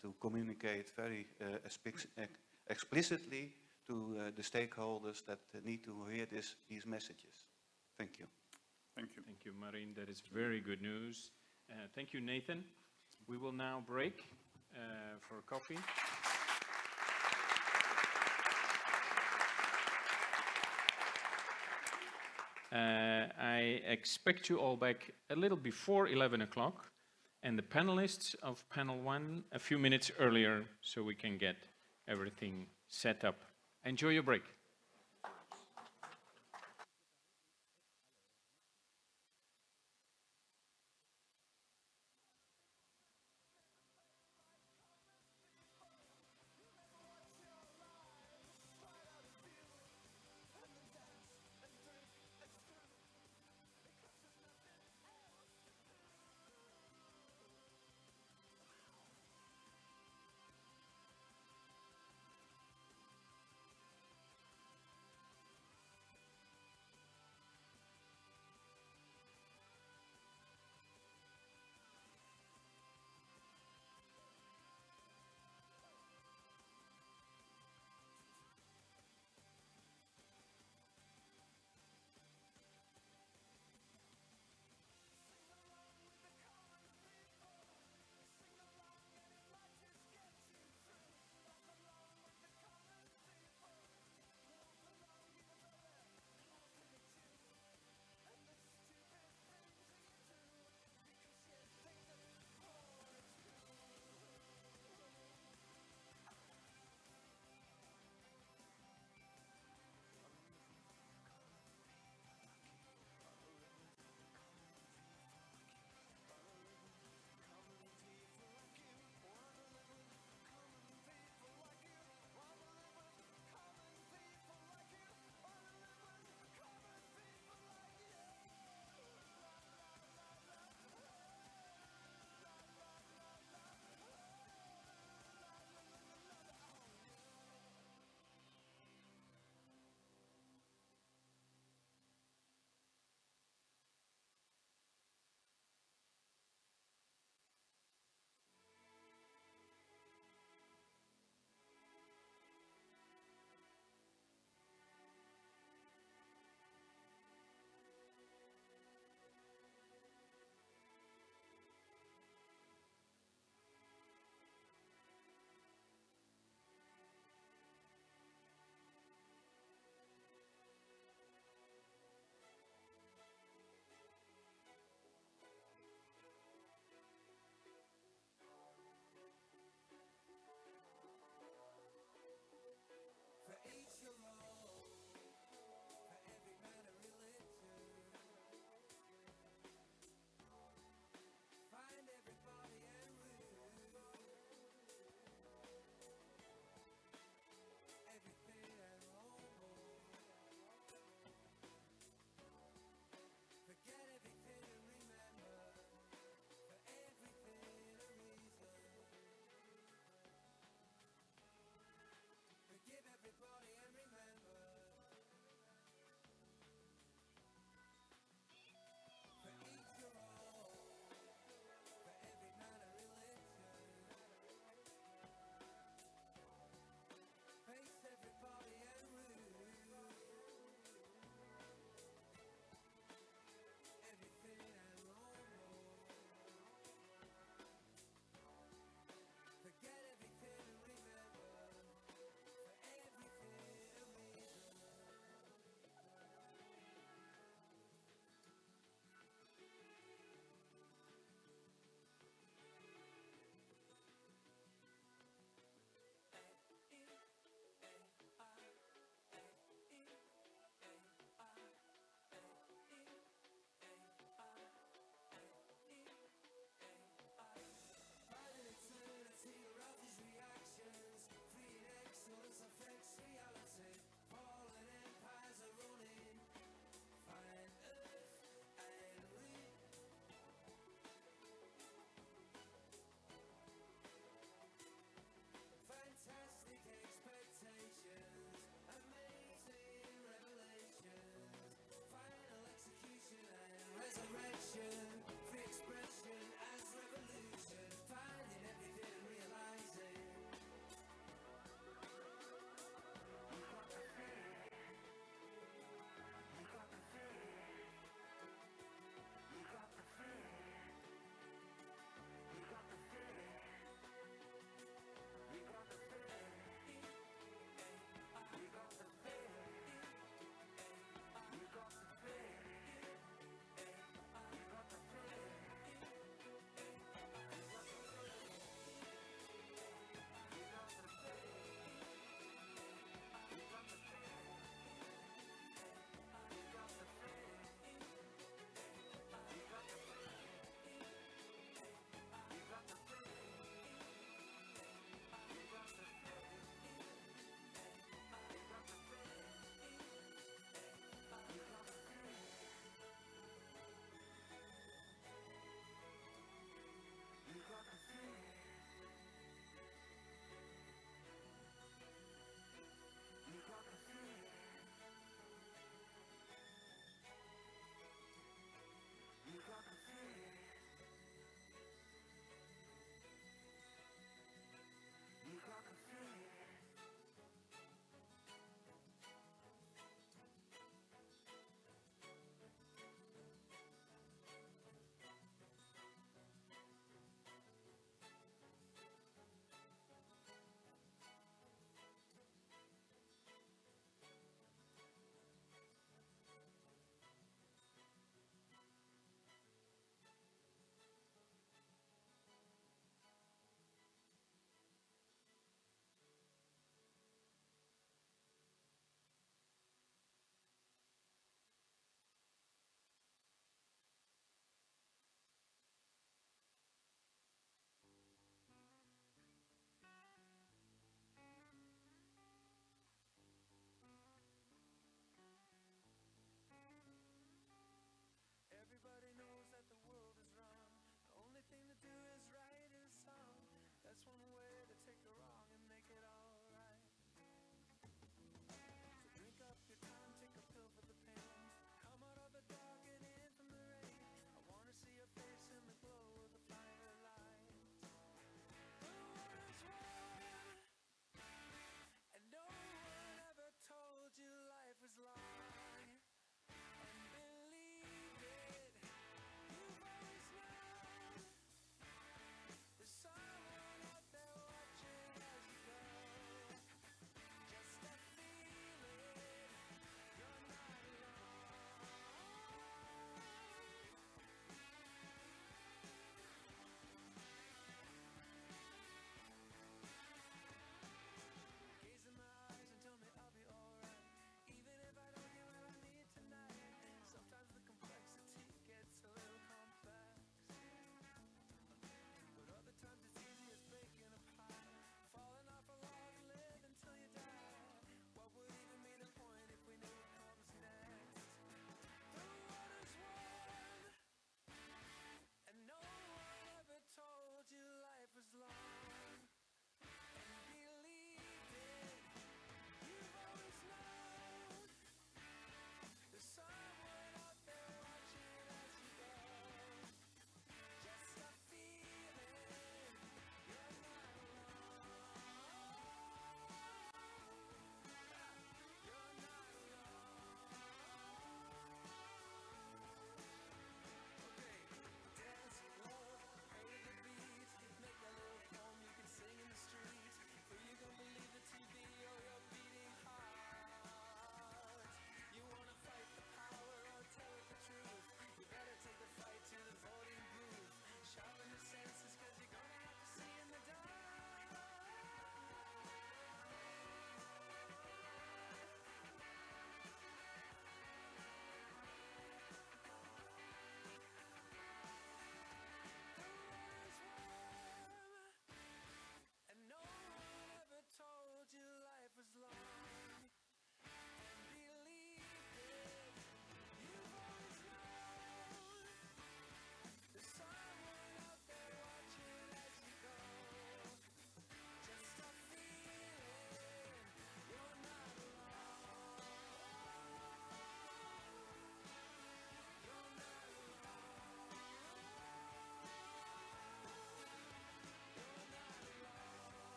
to communicate very explicitly to the stakeholders that need to hear these messages. Thank you. Thank you. Thank you, Marien. That is very good news. Thank you, Nathan. We will now break for coffee. I expect you all back a little before 11 o'clock, and the panelists of panel 1 a few minutes earlier, so we can get everything set up. Enjoy your break.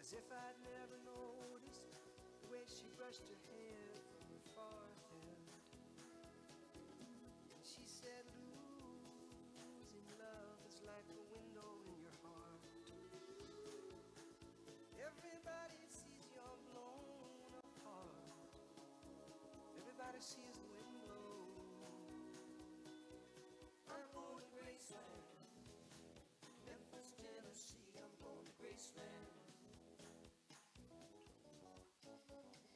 as if I'd never noticed the way she brushed her hair from her forehead. And she said, losing love is like a window in your heart. Everybody sees you're blown apart. Everybody sees the wind blow. I'm going to Graceland, Memphis, Tennessee. I'm going to Graceland.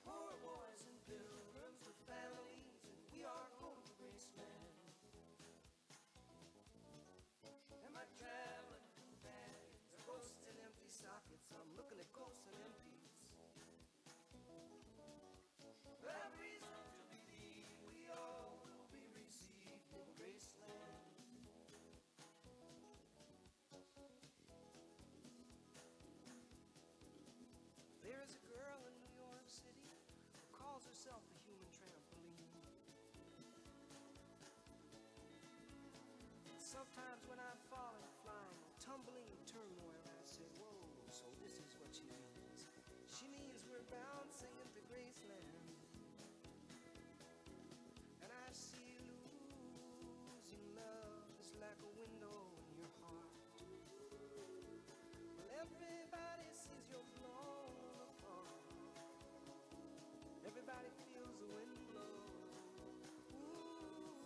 Poor boys and pilgrims with families, and we are going to Graceland. Am I traveling bags, ghosts and empty sockets? I'm looking at ghosts and empties. But I have reason to believe we all will be received in Graceland. There is a girl in New York City who calls herself a human trampoline. Sometimes when I'm falling, flying, tumbling in turmoil, I say, whoa, so this is what she means. She means we're bouncing into Graceland. And I see losing love is like a window in your heart. Well, everybody sees you're blown apart. Everybody feels the wind blow. Ooh,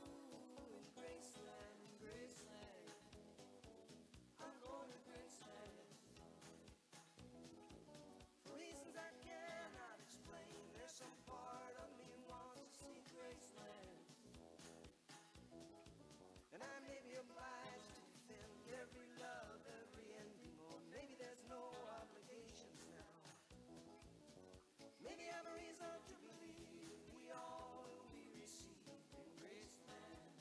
in Graceland, in Graceland. I'm going to Graceland. For reasons I cannot explain, there's some part of me who wants to see Graceland. And I may be obliged to defend every love, every ending, or maybe there's no obligations now. Maybe I'm a reason to believe we all will be received in Graceland.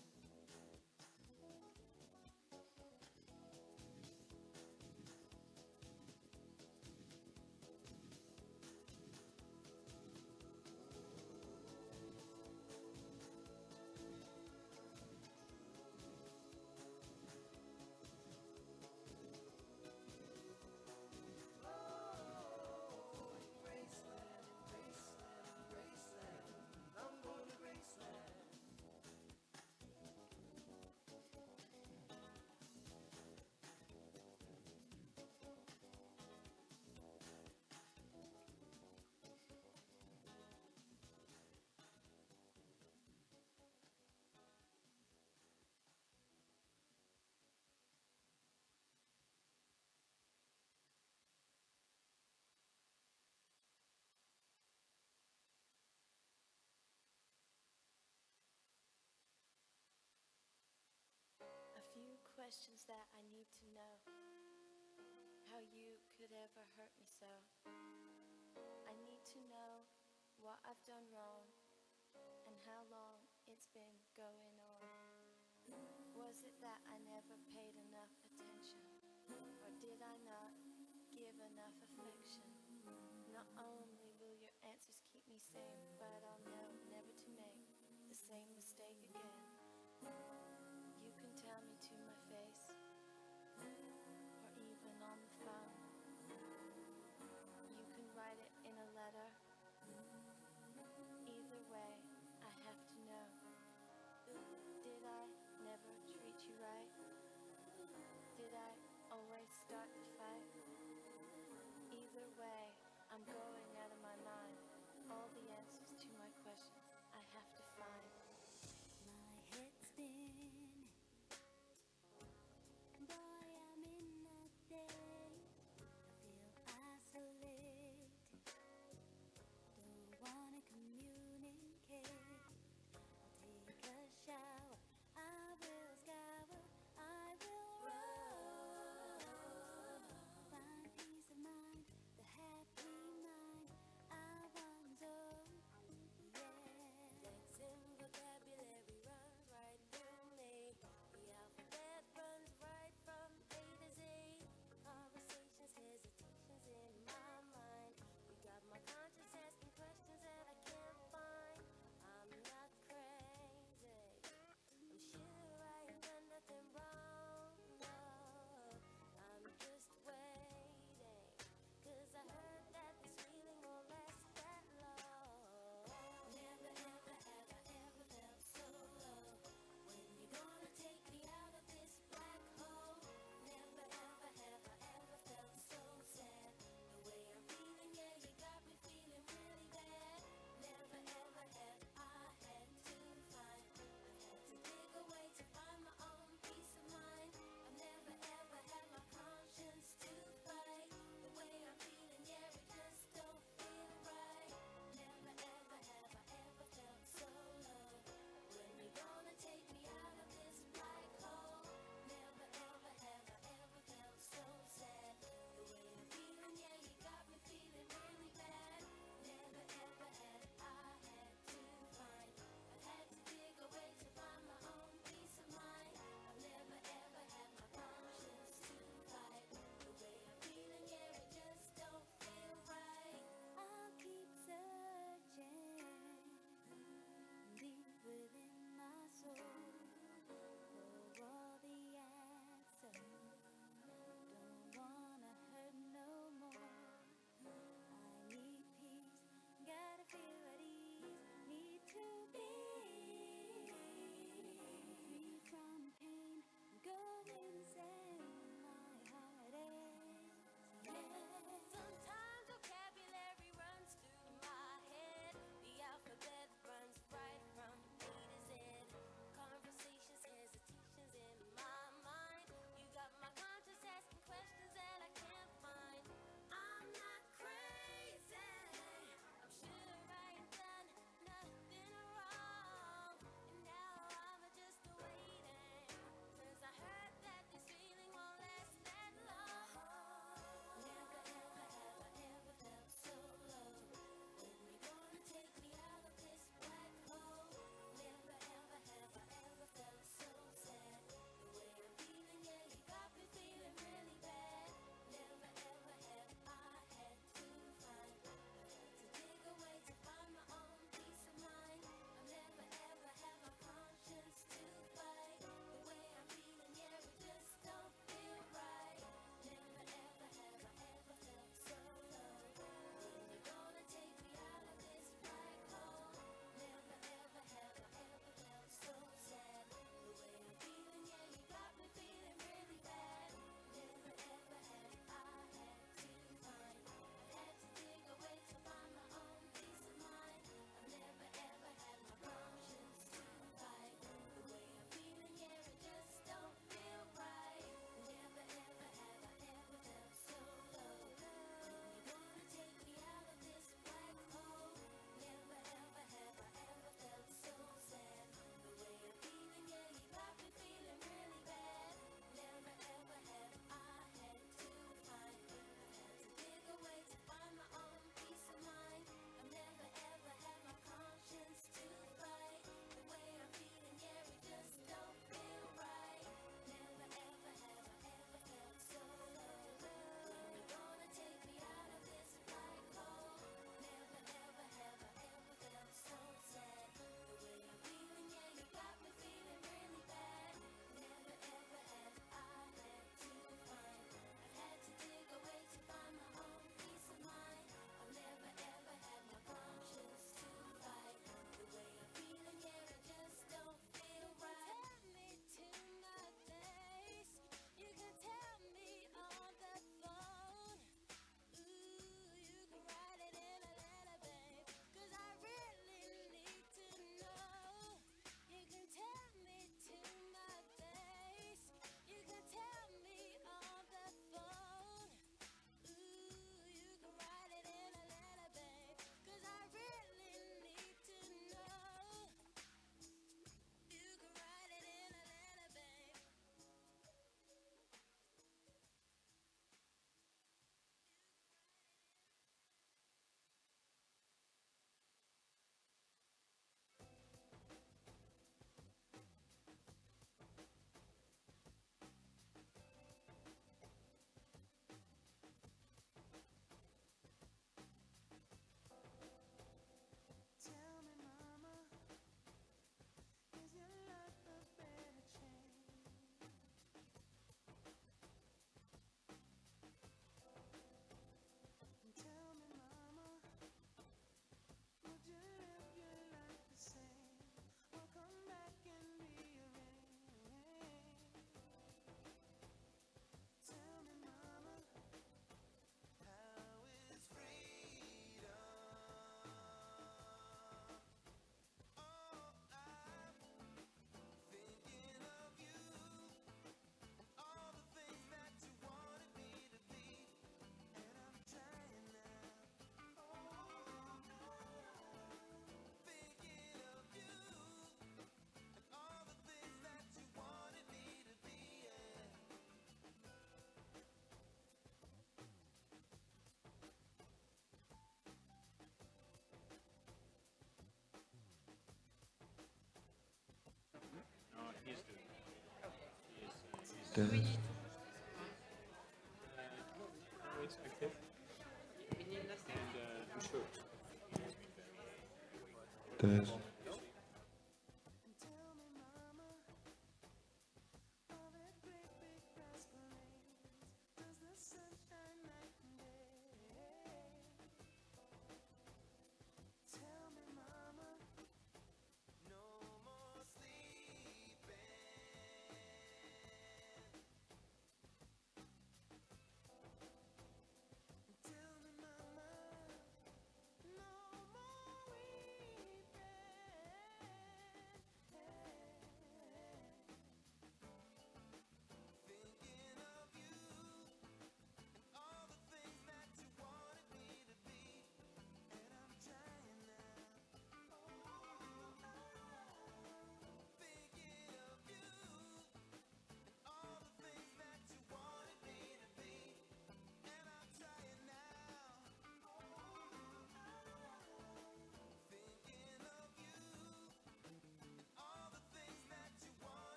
A few questions that I need to know. How you could ever hurt me so. I need to know what I've done wrong and how long it's been going on. Was it that I never paid enough attention? Or did I not give enough affection? Not only will your answers keep me sane, but I'll know never to make the same mistake again. You can tell me to my face, or even on the phone. You can write it in a letter. Either way, I have to know. Did I never treat you right? Did I always start the fight? Either way, I'm going out of my mind. All the answers to my questions I have to find. My head's spinning, boy, I'm in a daze. I feel isolated, don't wanna communicate. I'll take a shower, I will scour, I will run. Find peace of mind, the happy mind. Test. Test.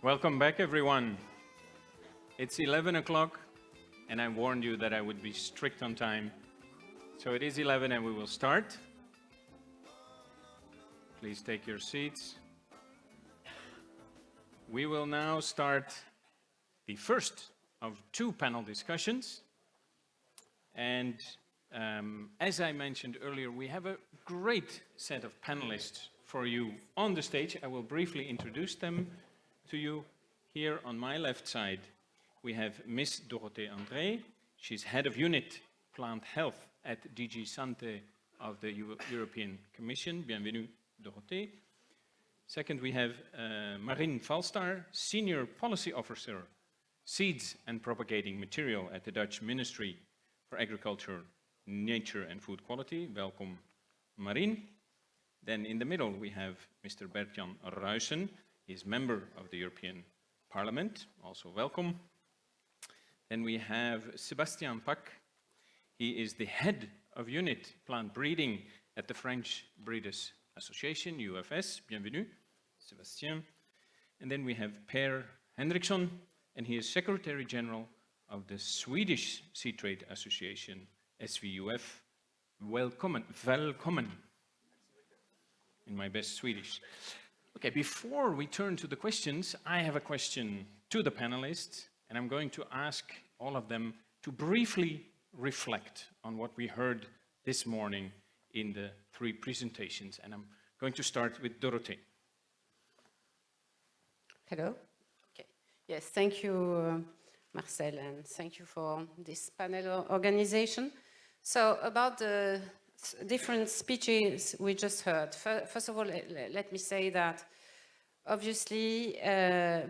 Welcome back, everyone. It's 11 o'clock, and I warned you that I would be strict on time. So it is 11, and we will start. Please take your seats. We will now start the first of two panel discussions. And as I mentioned earlier, we have a great set of panelists for you on the stage. I will briefly introduce them to you. Here on my left side, we have Miss Dorothée André. She's head of unit plant health at DG Santé of the European Commission. Bienvenue, Dorothée. Second, we have Marine Valstar, senior policy officer, seeds and propagating material at the Dutch Ministry for Agriculture, Nature and Food Quality. Welcome, Marine. Then in the middle, we have Mr. Bert-Jan Ruijsen. He is member of the European Parliament, also welcome. Then we have Sébastien Pack. He is the head of unit plant breeding at the French Breeders Association, UFS. Bienvenue, Sébastien. And then we have Per Henriksson, and he is Secretary General of the Swedish Sea Trade Association, SVUF. Welcome, välkommen, in my best Swedish. Okay, before we turn to the questions, I have a question to the panelists, and I'm going to ask all of them to briefly reflect on what we heard this morning in the three presentations. And I'm going to start with Dorothée. Hello. Okay. Yes, thank you, Marcel, and thank you for this panel organization. So about the different speeches we just heard. First of all, let me say that obviously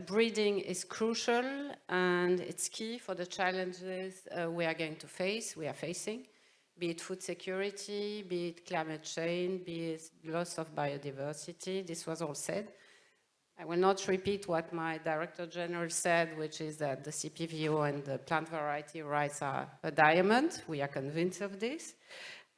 breeding is crucial and it's key for the challenges we are going to face, we are facing, be it food security, be it climate change, be it loss of biodiversity. This was all said. I will not repeat what my Director General said, which is that the CPVO and the plant variety rights are a diamond. We are convinced of this.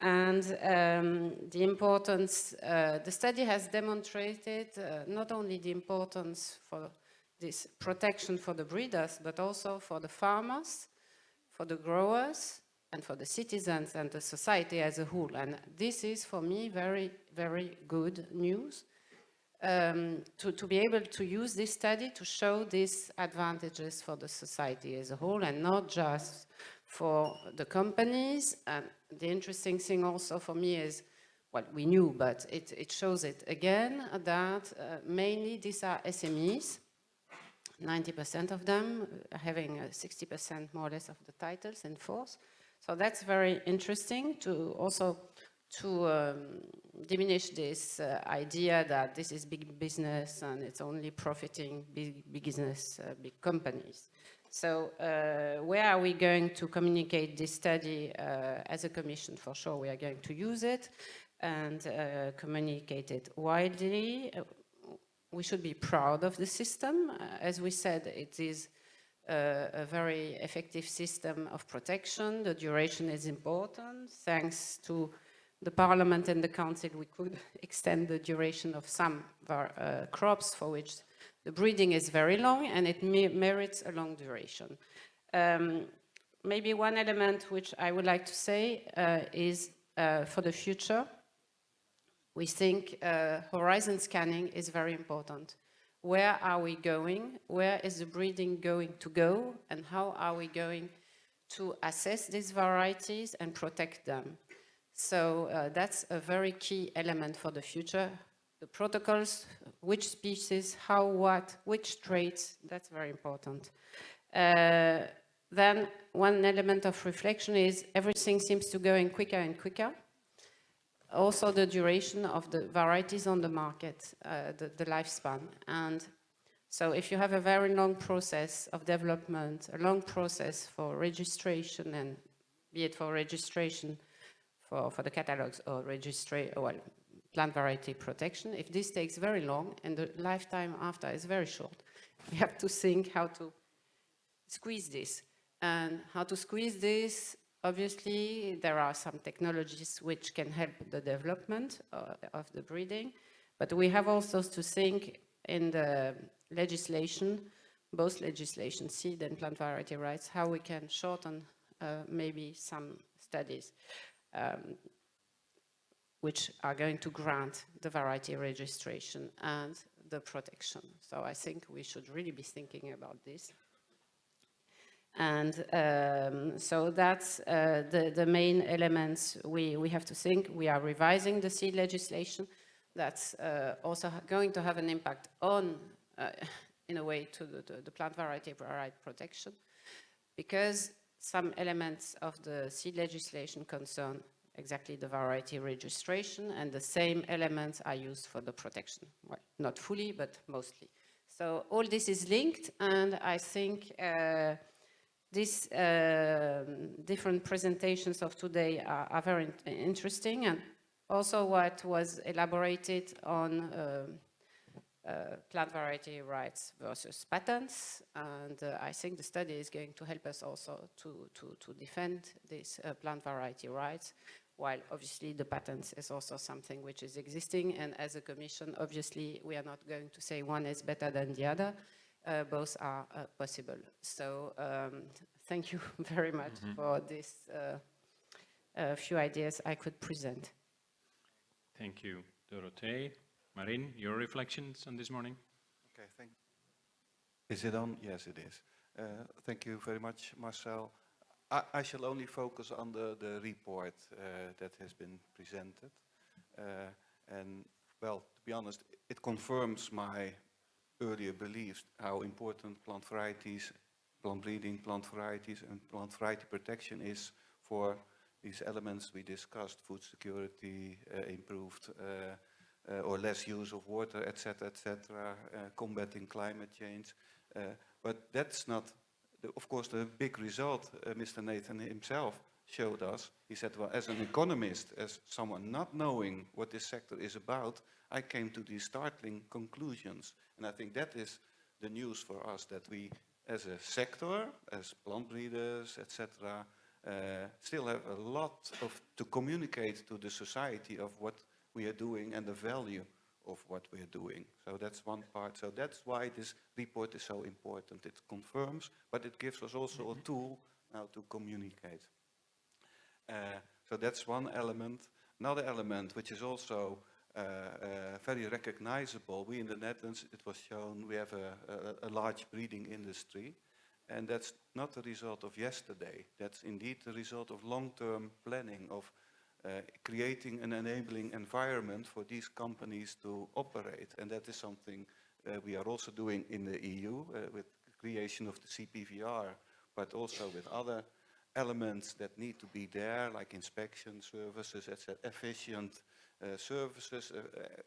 And the importance, the study has demonstrated not only the importance for this protection for the breeders, but also for the farmers, for the growers, and for the citizens and the society as a whole. And this is, for me, very, very good news. To be able to use this study to show these advantages for the society as a whole and not just for the companies. And the interesting thing also for me is, well, we knew, but it shows it again, that mainly these are SMEs, 90% of them having 60% more or less of the titles in force. So that's very interesting to also to diminish this idea that this is big business and it's only profiting big business, big companies. So where are we going to communicate this study as a commission? For sure, we are going to use it and communicate it widely. We should be proud of the system. As we said, it is a very effective system of protection. The duration is important. Thanks to the Parliament and the Council, we could extend the duration of some crops for which the breeding is very long and it merits a long duration. Maybe one element which I would like to say is for the future, we think horizon scanning is very important. Where are we going? Where is the breeding going to go? And how are we going to assess these varieties and protect them? So that's a very key element for the future. The protocols, which species, how, what, which traits, that's very important. Then one element of reflection is everything seems to go in quicker and quicker. Also the duration of the varieties on the market, the lifespan. And so if you have a very long process of development, a long process for registration, and be it for registration for the catalogs or plant variety protection, if this takes very long and the lifetime after is very short, we have to think how to squeeze this. And how to squeeze this, obviously, there are some technologies which can help the development of the breeding, but we have also to think in the legislation, both legislation, seed and plant variety rights, how we can shorten maybe some studies which are going to grant the variety registration and the protection. So I think we should really be thinking about this. And so that's the main elements we have to think. We are revising the seed legislation. That's also going to have an impact on, in a way, to the plant variety right protection, because some elements of the seed legislation concern exactly the variety registration, and the same elements are used for the protection. Well, not fully, but mostly. So all this is linked, and I think these different presentations of today are very interesting, and also what was elaborated on plant variety rights versus patents, and I think the study is going to help us also to defend these plant variety rights, while obviously the patents is also something which is existing, and as a commission, obviously we are not going to say one is better than the other. Both are possible. So thank you very much for this few ideas I could present. Thank you, Dorothee. Marin, your reflections on this morning? Okay, thank you. Is it on? Yes, it is. Thank you very much, Marcel. I shall only focus on the report that has been presented. And, well, to be honest, it confirms my earlier beliefs how important plant varieties, plant breeding, plant varieties and plant variety protection is for these elements we discussed: food security, improved or less use of water, etc., combating climate change. But that's not, of course, the big result Mr. Nathan himself showed us. He said, well, as an economist, as someone not knowing what this sector is about, I came to these startling conclusions. And I think that is the news for us, that we, as a sector, as plant breeders, etc., still have a lot to communicate to the society of what we are doing and the value of what we are doing. So that's one part. So that's why this report is so important. It confirms, but it gives us also a tool now to communicate. So that's one element. Another element, which is also very recognizable, we in the Netherlands, it was shown, we have a large breeding industry, and that's not the result of yesterday. That's indeed the result of long-term planning, of creating an enabling environment for these companies to operate. And that is something we are also doing in the EU with the creation of the CPVR, but also with other elements that need to be there, like inspection services, etc., efficient services,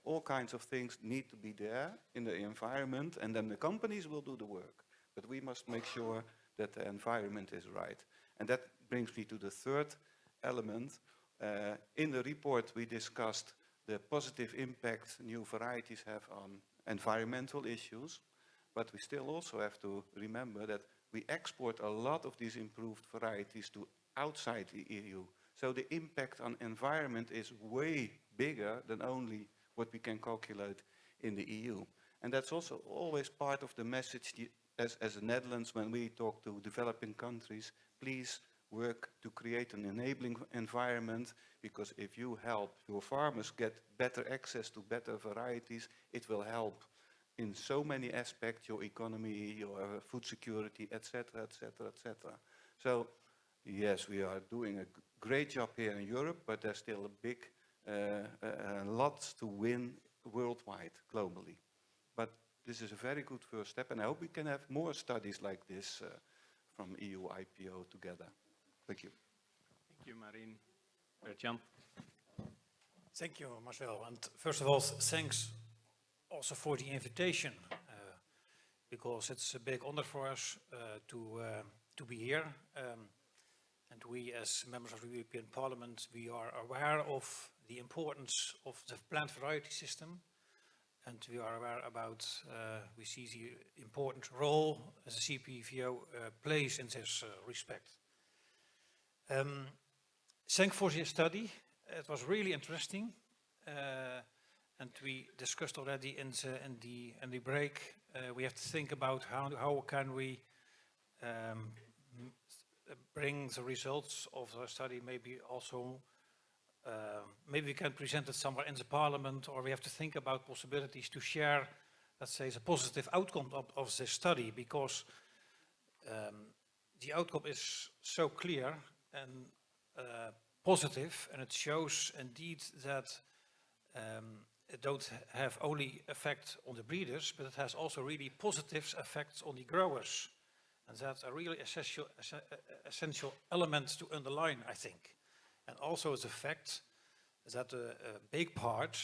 all kinds of things need to be there in the environment, and then the companies will do the work. But we must make sure that the environment is right. And that brings me to the third element. In the report, we discussed the positive impact new varieties have on environmental issues, but we still also have to remember that we export a lot of these improved varieties to outside the EU. So the impact on environment is way bigger than only what we can calculate in the EU. And that's also always part of the message as the Netherlands, when we talk to developing countries, please work to create an enabling environment, because if you help your farmers get better access to better varieties, it will help in so many aspects, your economy, your food security, etc., etc., etc. So yes, we are doing a great job here in Europe, but there's still a big lots to win worldwide, globally. But this is a very good first step, and I hope we can have more studies like this from EU IPO together. Thank you. Thank you, Marine. Bert-Jan. Thank you, Marcel. And first of all, thanks also for the invitation, because it's a big honor for us to be here. And we, as members of the European Parliament, we are aware of the importance of the plant variety system, and we are aware about, we see the important role as the CPVO plays in this respect. Thanks for the study. It was really interesting, and we discussed already in the break. We have to think about how can we bring the results of the study, maybe also, maybe we can present it somewhere in the Parliament, or we have to think about possibilities to share, let's say, the positive outcome of this study, because the outcome is so clear and positive, and it shows indeed that it don't have only effect on the breeders, but it has also really positive effects on the growers. And that's a really essential element to underline, I think. And also the fact that a big part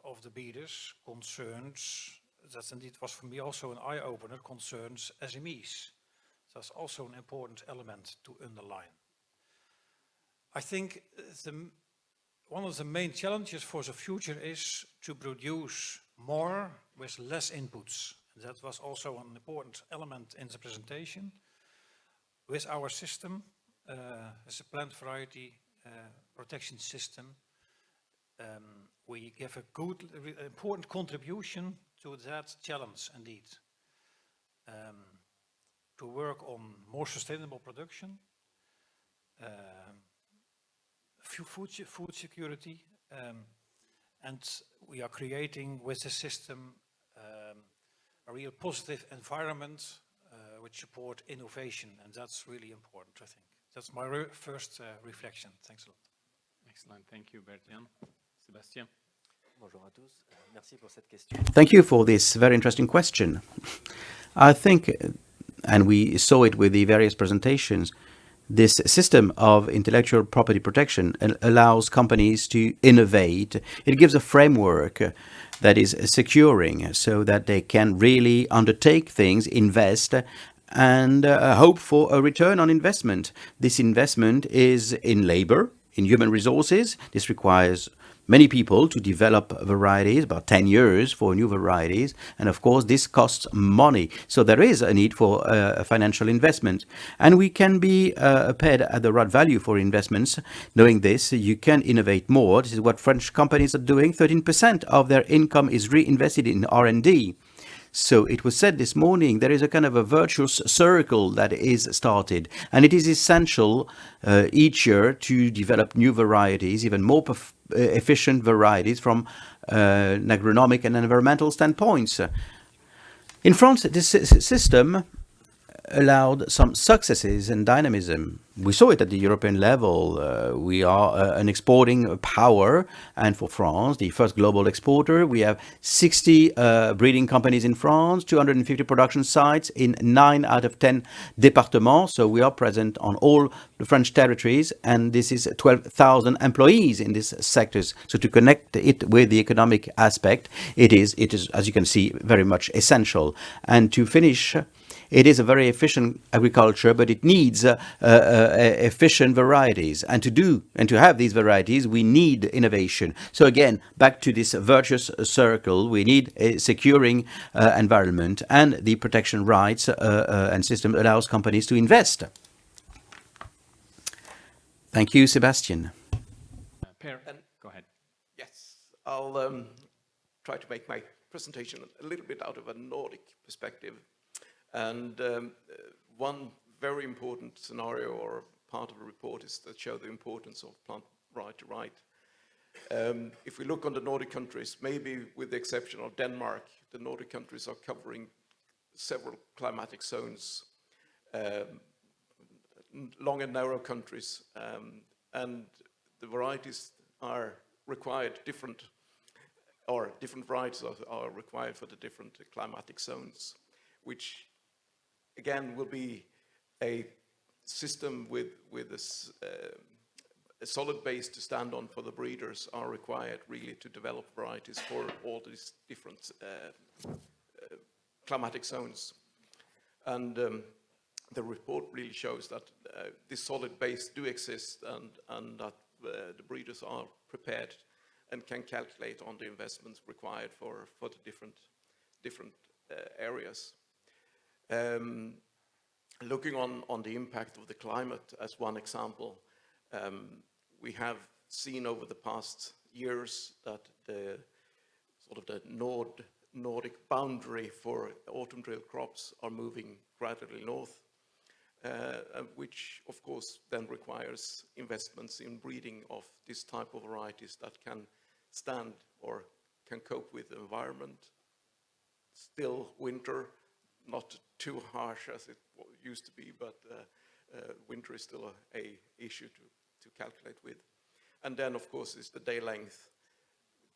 of the breeders concerns, that indeed was for me also an eye-opener, concerns SMEs. That's also an important element to underline. I think one of the main challenges for the future is to produce more with less inputs. That was also an important element in the presentation. With our system, as a plant variety protection system, we give a good, important contribution to that challenge indeed. To work on more sustainable production, food security, and we are creating with the system a real positive environment which support innovation, and that's really important, I think. That's my first reflection. Thanks a lot. Excellent. Thank you, Bert-Jan. Sébastien. Bonjour à tous. Merci pour cette question. Thank you for this very interesting question. I think, and we saw it with the various presentations, this system of intellectual property protection allows companies to innovate. It gives a framework that is securing so that they can really undertake things, invest, and hope for a return on investment. This investment is in labor, in human resources. This requires many people to develop varieties, about 10 years for new varieties. And of course, this costs money. So there is a need for a financial investment. And we can be paid at the right value for investments. Knowing this, you can innovate more. This is what French companies are doing. 13% of their income is reinvested in R&D. So it was said this morning, there is a kind of a virtuous circle that is started. And it is essential each year to develop new varieties, even more efficient varieties from an agronomic and environmental standpoints. In France, this system allowed some successes and dynamism. we saw it at the European level. We are an exporting power, and for France, the first global exporter, we have 60 breeding companies in France, 250 production sites in 9 out of 10 départements. So we are present on all the French territories, and this is 12,000 employees in these sectors. So to connect it with the economic aspect, it is, as you can see, very much essential. And to finish, it is a very efficient agriculture, but it needs efficient varieties. And to have these varieties, we need innovation. So again, back to this virtuous circle, we need a securing environment, and the protection rights and system allows companies to invest. Thank you, Sebastian. Per, go ahead. Yes, I'll try to make my presentation a little bit out of a Nordic perspective. And one very important scenario or part of the report is that show the importance of plant right to right. If we look on the Nordic countries, maybe with the exception of Denmark, the Nordic countries are covering several climatic zones, long and narrow countries, and the varieties are required different varieties are required for the different climatic zones, which again will be a system with a solid base to stand on for the breeders are required really to develop varieties for all these different climatic zones. And the report really shows that this solid base do exist, and that the breeders are prepared and can calculate on the investments required for the different areas. Looking on the impact of the climate as one example, we have seen over the past years that the Nordic boundary for autumn drill crops are moving gradually north, which of course then requires investments in breeding of this type of varieties that can stand or can cope with the environment. Still winter, not too harsh as it used to be, but winter is still a issue to calculate with. And then of course is the day length.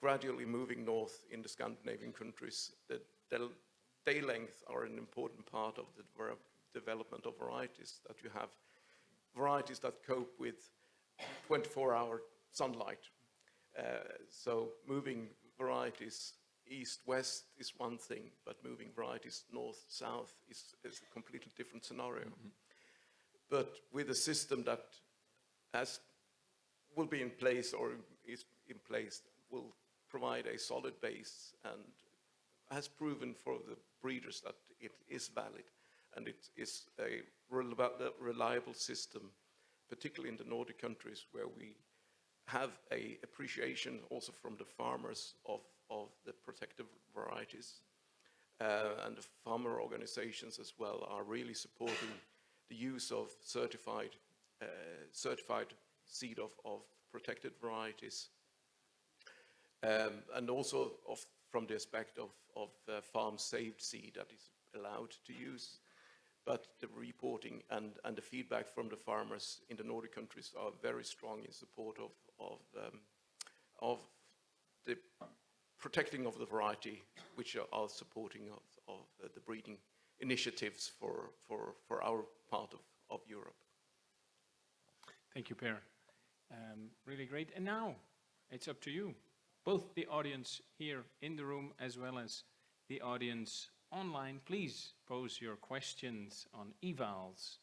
Gradually moving north in the Scandinavian countries, the day length are an important part of the development of varieties, that you have varieties that cope with 24-hour sunlight. So moving varieties east-west is one thing, but moving varieties north-south is a completely different scenario. Mm-hmm. But with a system that will be in place or is in place, will provide a solid base and has proven for the breeders that it is valid and it is a reliable system, particularly in the Nordic countries where we have a appreciation also from the farmers of the protected varieties. And the farmer organizations as well are really supporting the use of certified seed of protected varieties. And also from the aspect of farm saved seed that is allowed to use. But the reporting and the feedback from the farmers in the Nordic countries are very strong in support of the protecting of the variety, which are supporting of the breeding initiatives for our part of Europe. Thank you, Per. Really great. And now it's up to you, both the audience here in the room as well as the audience online. Please pose your questions on evals.fr,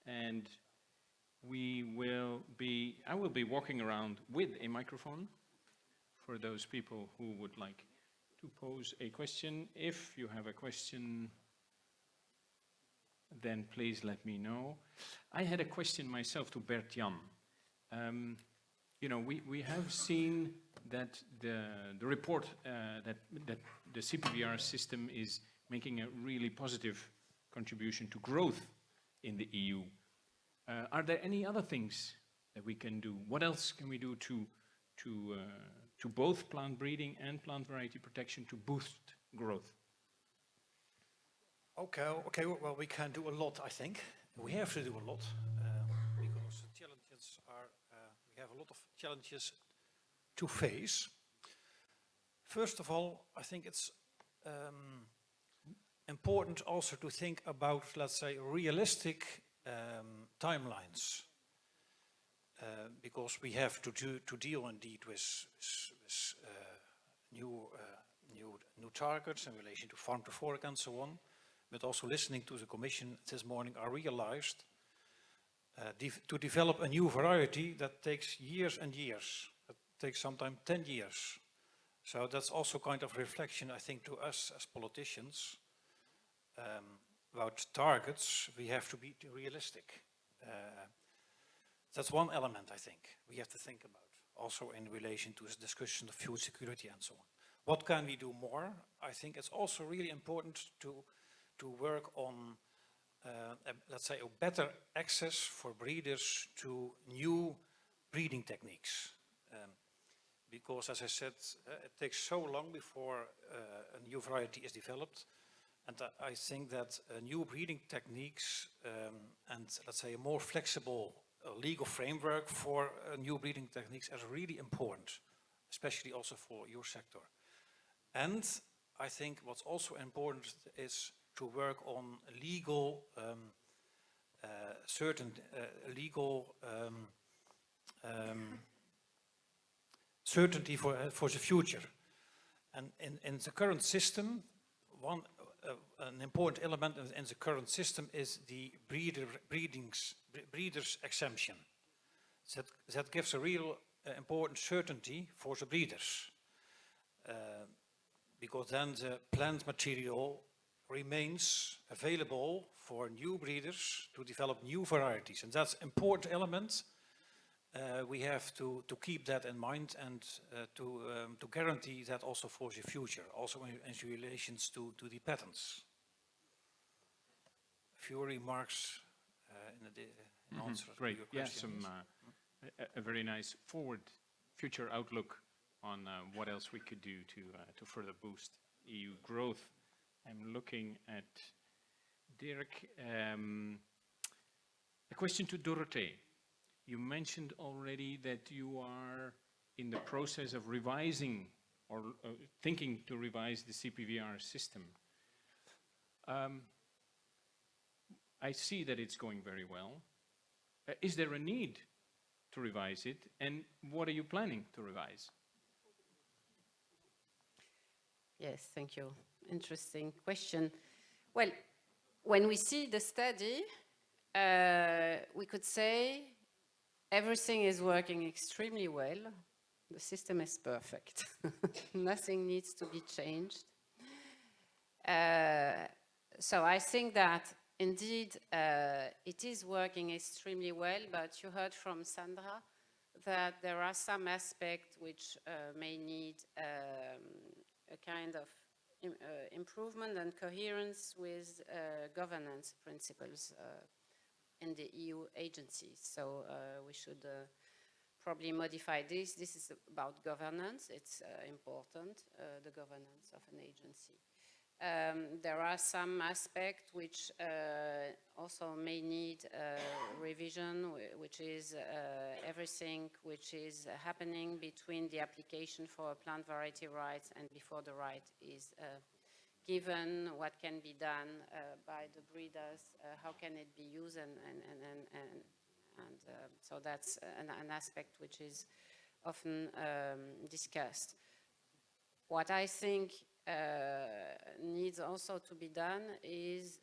and I will be walking around with a microphone for those people who would like to pose a question. If you have a question, then please let me know. I had a question myself to Bert-Jan. We have seen that the report that the CPVR system is making a really positive contribution to growth in the EU. Are there any other things that we can do? What else can we do to both plant breeding and plant variety protection to boost growth? Okay. Well, we can do a lot, I think. We have to do a lot because the challenges are, we have a lot of challenges to face. First of all, I think it's important also to think about, let's say, realistic timelines. Because we have to deal indeed with new targets in relation to farm to fork and so on. But also listening to the Commission this morning, I realized to develop a new variety that takes years and years. It takes sometimes 10 years. So that's also kind of reflection, I think, to us as politicians about targets. We have to be realistic. That's one element, I think, we have to think about, also in relation to this discussion of food security and so on. What can we do more? I think it's also really important to work on, let's say, a better access for breeders to new breeding techniques. Because, as I said, it takes so long before a new variety is developed. And I think that new breeding techniques and, let's say, a more flexible legal framework for new breeding techniques is really important, especially also for your sector. And I think what's also important is to work on legal, certain legal certainty for the future. And in the current system, an important element in the current system is the breeder's exemption. That gives a real important certainty for the breeders. Because then the plant material remains available for new breeders to develop new varieties. And that's an important element. We have to keep that in mind and to guarantee that also for the future, also in relations to the patents. A few remarks in answer to your question. A very nice forward future outlook on what else we could do to further boost EU growth. I'm looking at Dirk. A question to Dorothee. You mentioned already that you are in the process of revising or thinking to revise the CPVR system. I see that it's going very well. Is there a need to revise it, and what are you planning to revise? Yes, thank you. Interesting question. Well, when we see the study, we could say everything is working extremely well. The system is perfect. Nothing needs to be changed. So I think that indeed it is working extremely well, but you heard from Sandra that there are some aspects which may need a kind of improvement and coherence with governance principles in the EU agencies. So we should probably modify this. This is about governance. It's important, the governance of an agency. There are some aspects which also may need revision, which is everything which is happening between the application for a plant variety rights and before the right is given, what can be done by the breeders, how can it be used, and so that's an aspect which is often discussed. What I think needs also to be done is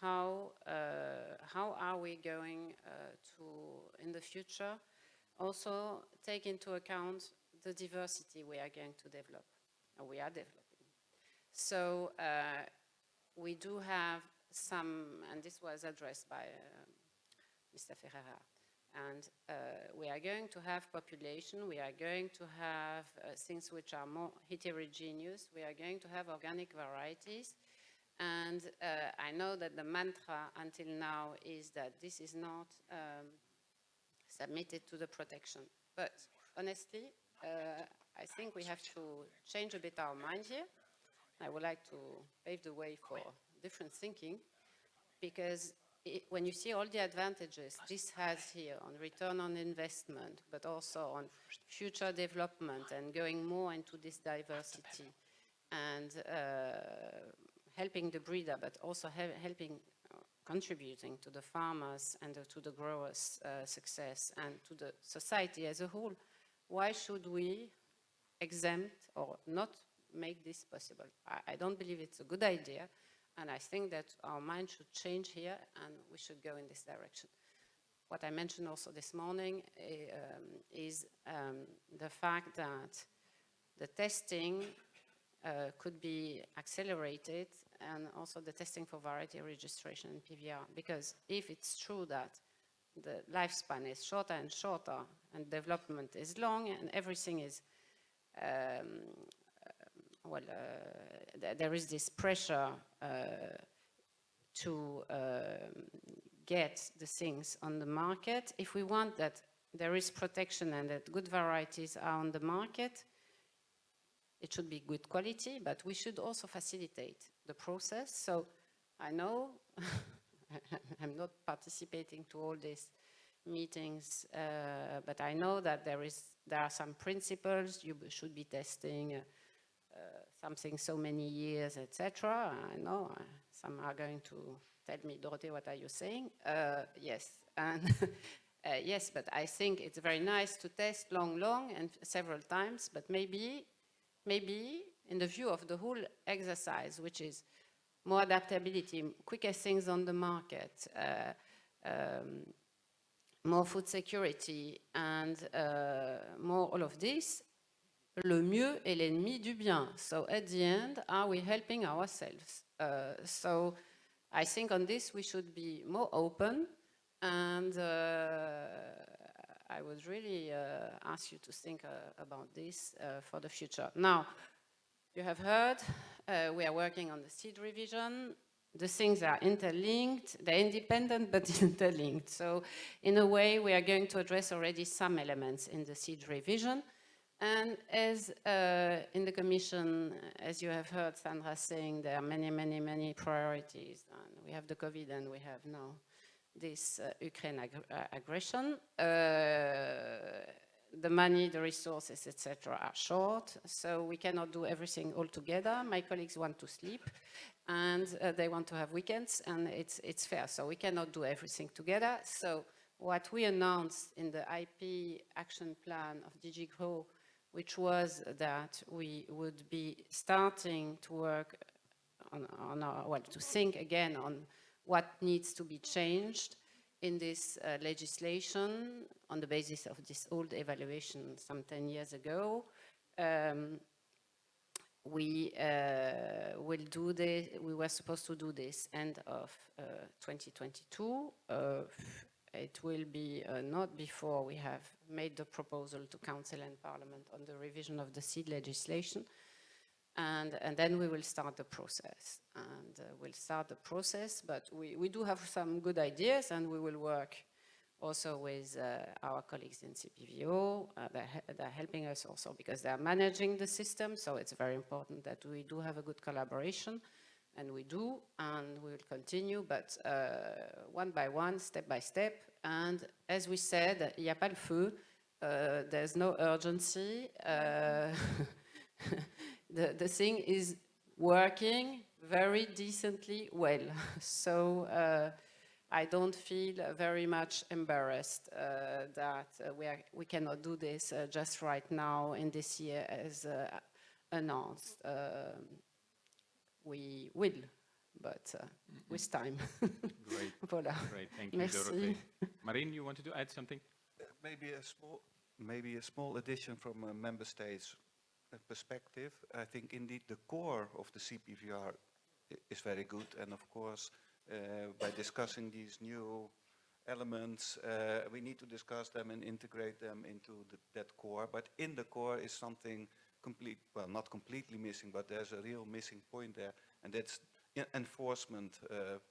how are we going to, in the future, also take into account the diversity we are going to develop, or we are developing. So we do have some, and this was addressed by Mr. Ferreira, and we are going to have population, we are going to have things which are more heterogeneous, we are going to have organic varieties, and I know that the mantra until now is that this is not submitted to the protection. But honestly, I think we have to change a bit our mind here. I would like to pave the way for different thinking. because when you see all the advantages this has here on return on investment, but also on future development and going more into this diversity and helping the breeder, but also helping, contributing to the farmers and to the growers' success and to the society as a whole, why should we exempt or not make this possible? I don't believe it's a good idea, and I think that our mind should change here and we should go in this direction. What I mentioned also this morning is the fact that the testing could be accelerated, and also the testing for variety registration in PVR, because if it's true that the lifespan is shorter and shorter and development is long and everything is there is this pressure to get the things on the market. If we want that there is protection and that good varieties are on the market, it should be good quality, but we should also facilitate the process. So I know I'm not participating to all these meetings, but I know that there are some principles. You should be testing something so many years, etc. I know some are going to tell me, Dorothée, what are you saying? Yes, and yes, but I think it's very nice to test long and several times, but maybe in the view of the whole exercise, which is more adaptability, quicker things on the market, more food security, and more all of this, le mieux est l'ennemi du bien. So at the end, are we helping ourselves? So I think on this we should be more open, and I would really ask you to think about this for the future. Now, you have heard, we are working on the seed revision. The things are interlinked, they're independent but interlinked. So in a way, we are going to address already some elements in the seed revision. And as in the Commission, as you have heard Sandra saying, there are many priorities. And we have the COVID and we have now this Ukraine aggression. The money, the resources, etc. are short, so we cannot do everything all together. My colleagues want to sleep and they want to have weekends, and it's fair. So we cannot do everything together. So what we announced in the IP action plan of DG Grow, which was that we would be starting to work on our, well, to think again on what needs to be changed in this legislation on the basis of this old evaluation some 10 years ago. We will do this, we were supposed to do this end of 2022. It will be not before we have made the proposal to Council and Parliament on the revision of the seed legislation. And then we will start the process. And we'll start the process, but we do have some good ideas, and we will work also with our colleagues in CPVO. They're helping us also because they're managing the system, so it's very important that we do have a good collaboration, and we do, and we will continue, but one by one, step by step. And as we said, il n'y a pas le feu, there's no urgency. The thing is working very decently well. So I don't feel very much embarrassed that we cannot do this just right now in this year as announced. We will, but with time. Great. Voilà. Great, thank you, Merci. Dorothée. Marine, you wanted to add something? Maybe a small addition from a member state's perspective. I think indeed the core of the CPVR is very good, and of course by discussing these new elements we need to discuss them and integrate them into that core, but in the core is something not completely missing, but there's a real missing point there, and that's enforcement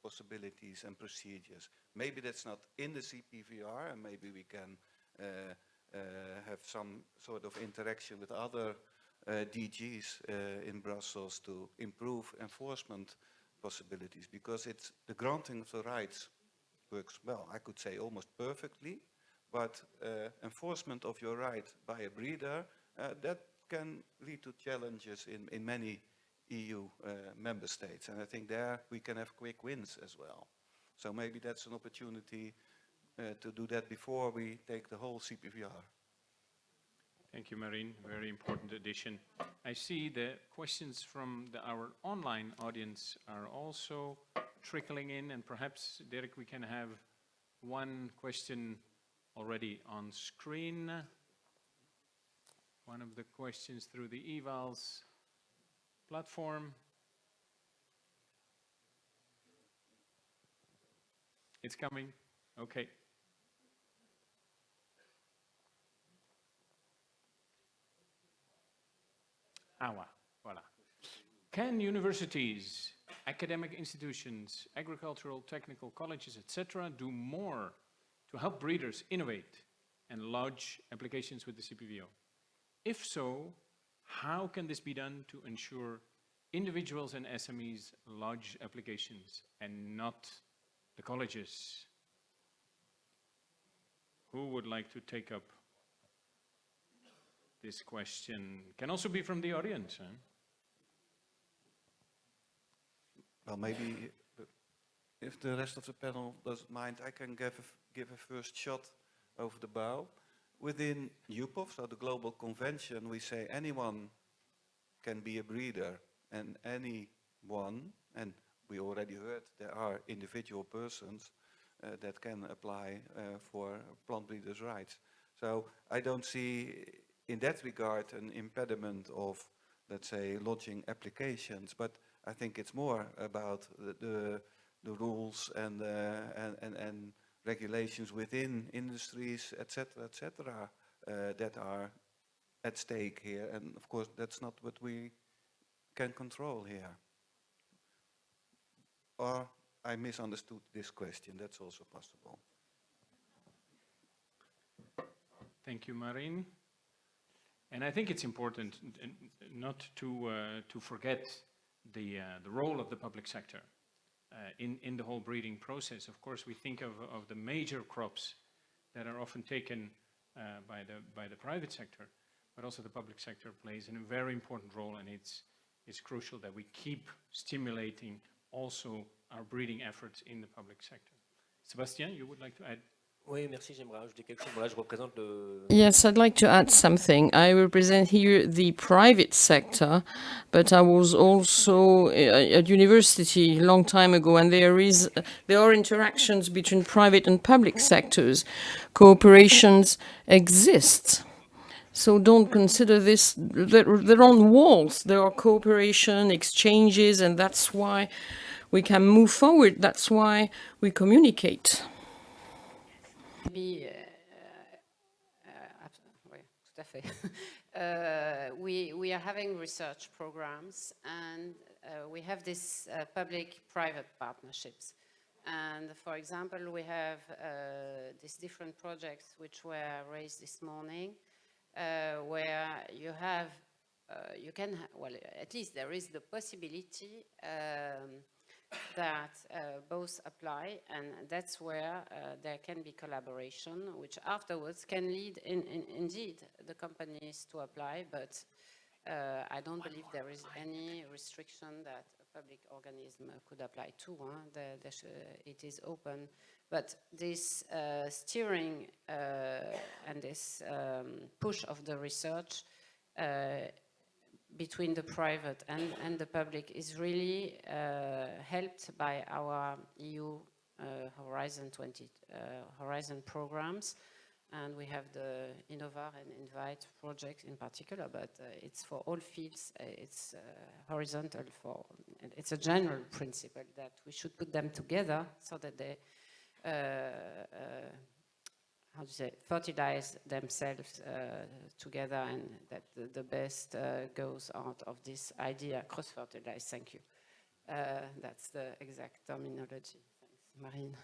possibilities and procedures. Maybe that's not in the CPVR, and maybe we can have some sort of interaction with other DGs in Brussels to improve enforcement possibilities, because it's the granting of the rights works well, I could say almost perfectly, but enforcement of your right by a breeder, that can lead to challenges in many EU member states. And I think there we can have quick wins as well. So maybe that's an opportunity to do that before we take the whole CPVR. Thank you, Marine. Very important addition. I see the questions from our online audience are also trickling in, and perhaps, Dirk, we can have one question already on screen. One of the questions through the evals platform. It's coming. Okay. Voilà. Can universities, academic institutions, agricultural, technical colleges, etc., do more to help breeders innovate and lodge applications with the CPVO? If so, how can this be done to ensure individuals and SMEs lodge applications and not the colleges? Who would like to take up this question? Can also be from the audience. Huh? Well, maybe if the rest of the panel doesn't mind, I can give a first shot over the bow. Within UPOV, so the Global Convention, we say anyone can be a breeder, and anyone, and we already heard there are individual persons that can apply for plant breeders' rights. So I don't see in that regard an impediment of, let's say, lodging applications, but I think it's more about the rules and regulations within industries, etc., that are at stake here. And of course, that's not what we can control here. Or I misunderstood this question. That's also possible. Thank you, Marine. And I think it's important not to forget the role of the public sector in the whole breeding process. Of course, we think of the major crops that are often taken by the private sector, but also the public sector plays a very important role, and it's crucial that we keep stimulating also our breeding efforts in the public sector. Sébastien, you would like to add? Oui, merci, j'aimerais ajouter quelque chose. Moi, là, je représente le... Yes, I'd like to add something. I represent here the private sector, but I was also at university a long time ago, and there are interactions between private and public sectors. Cooperations exist. So don't consider this, they're on walls. There are cooperation, exchanges, and that's why we can move forward. That's why we communicate. Oui, tout à fait. We are having research programs, and we have this public-private partnerships. And for example, we have these different projects which were raised this morning, where you have, well, at least there is the possibility that both apply, and that's where there can be collaboration, which afterwards can lead indeed the companies to apply, but I don't believe there is any restriction that a public organism could apply to. It is open, but this steering and this push of the research between the private and the public is really helped by our EU Horizon programs, and we have the Innovar and Invite project in particular, but it's for all fields, it's horizontal it's a general principle that we should put them together so that they fertilize themselves together, and that the best goes out of this idea, cross-fertilize. Thank you. That's the exact terminology. Thanks, Marine.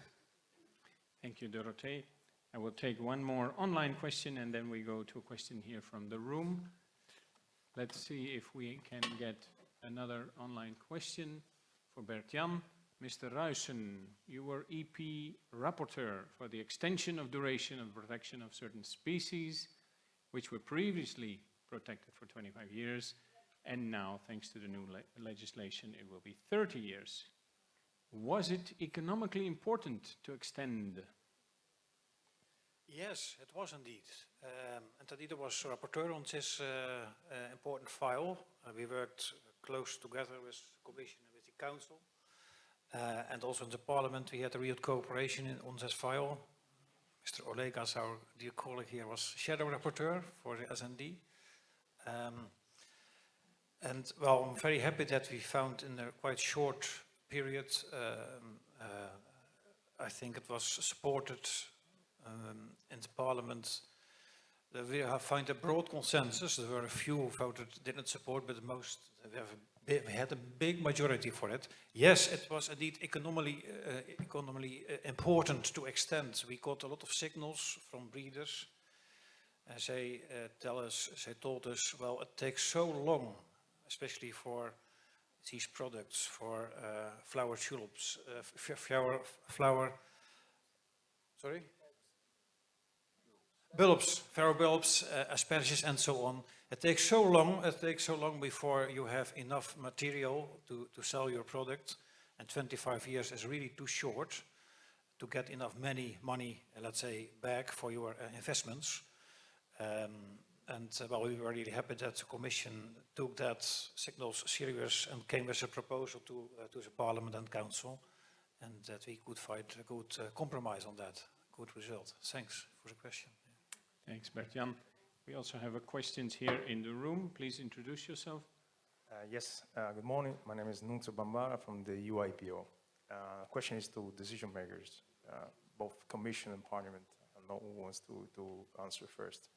Thank you, Dorothee. I will take one more online question, and then we go to a question here from the room. Let's see if we can get another online question for Bert-Jan. Mr. Ruijsen, you were EP rapporteur for the extension of duration of protection of certain species, which were previously protected for 25 years, and now, thanks to the new legislation, it will be 30 years. Was it economically important to extend? Yes, it was indeed. And Tadida was rapporteur on this important file. We worked close together with the Commission and with the Council. And also in the Parliament, we had a real cooperation on this file. Mr. Olegas, our dear colleague here, was shadow rapporteur for the SND. And well, I'm very happy that we found in a quite short period, I think it was supported in the Parliament. We have found a broad consensus. There were a few who voted didn't support, but most we had a big majority for it. Yes, it was indeed economically important to extend. We got a lot of signals from breeders. They told us, well, it takes so long, especially for these products, for flower tulips, bulbs, flower bulbs, asperges, and so on. It takes so long before you have enough material to sell your product, and 25 years is really too short to get enough money, let's say, back for your investments. Well, we were really happy that the Commission took that signals serious and came with a proposal to the Parliament and Council, and that we could find a good compromise on that. Good result. Thanks for the question. Thanks, Bert-Jan. We also have questions here in the room. Please introduce yourself. Yes, good morning. My name is Nunzo Bambara from the UIPO. Question is to decision makers, both Commission and Parliament. I don't know who wants to answer first.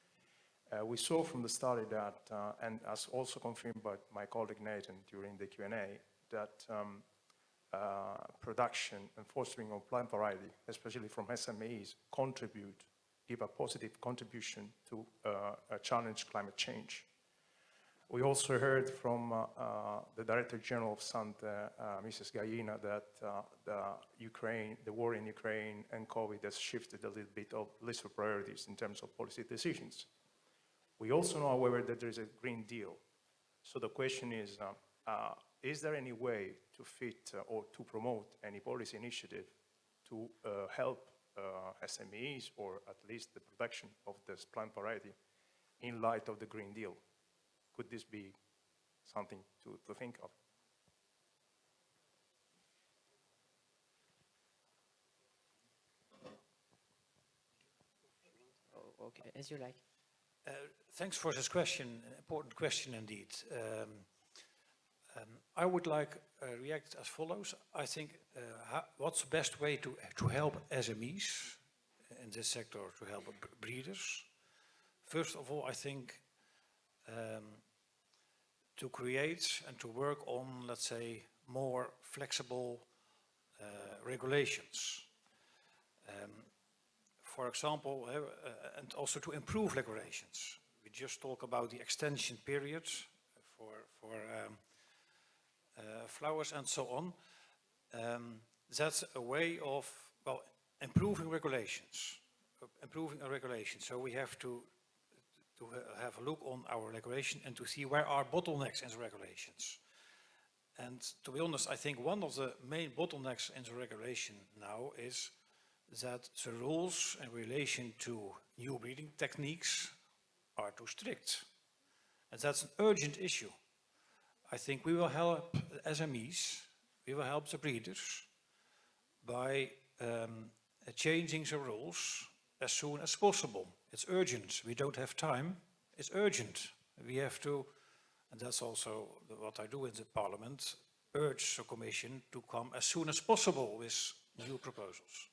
We saw from the study that, and as also confirmed by my colleague Nathan during the Q&A, that production and fostering of plant variety, especially from SMEs, give a positive contribution to challenge climate change. We also heard from the Director General of Sant, Mrs. Gallina, that the war in Ukraine and COVID has shifted a little bit of list of priorities in terms of policy decisions. We also know, however, that there is a Green Deal. So the question is there any way to fit or to promote any policy initiative to help SMEs, or at least the production of this plant variety, in light of the Green Deal? Could this be something to think of? Oh, okay, as you like. Thanks for this question, an important question indeed. I would like react as follows. I think what's the best way to help SMEs in this sector, to help breeders? First of all, I think to create and to work on, let's say, more flexible regulations. For example, and also to improve regulations. We just talk about the extension period for flowers and so on. That's a way of, well, improving regulations. So we have to have a look on our regulation and to see where are bottlenecks in the regulations. And to be honest, I think one of the main bottlenecks in the regulation now is that the rules in relation to new breeding techniques are too strict. And that's an urgent issue. I think we will help SMEs, we will help the breeders by changing the rules as soon as possible. It's urgent. We don't have time. It's urgent. We have to, and that's also what I do in the Parliament, urge the Commission to come as soon as possible with new proposals.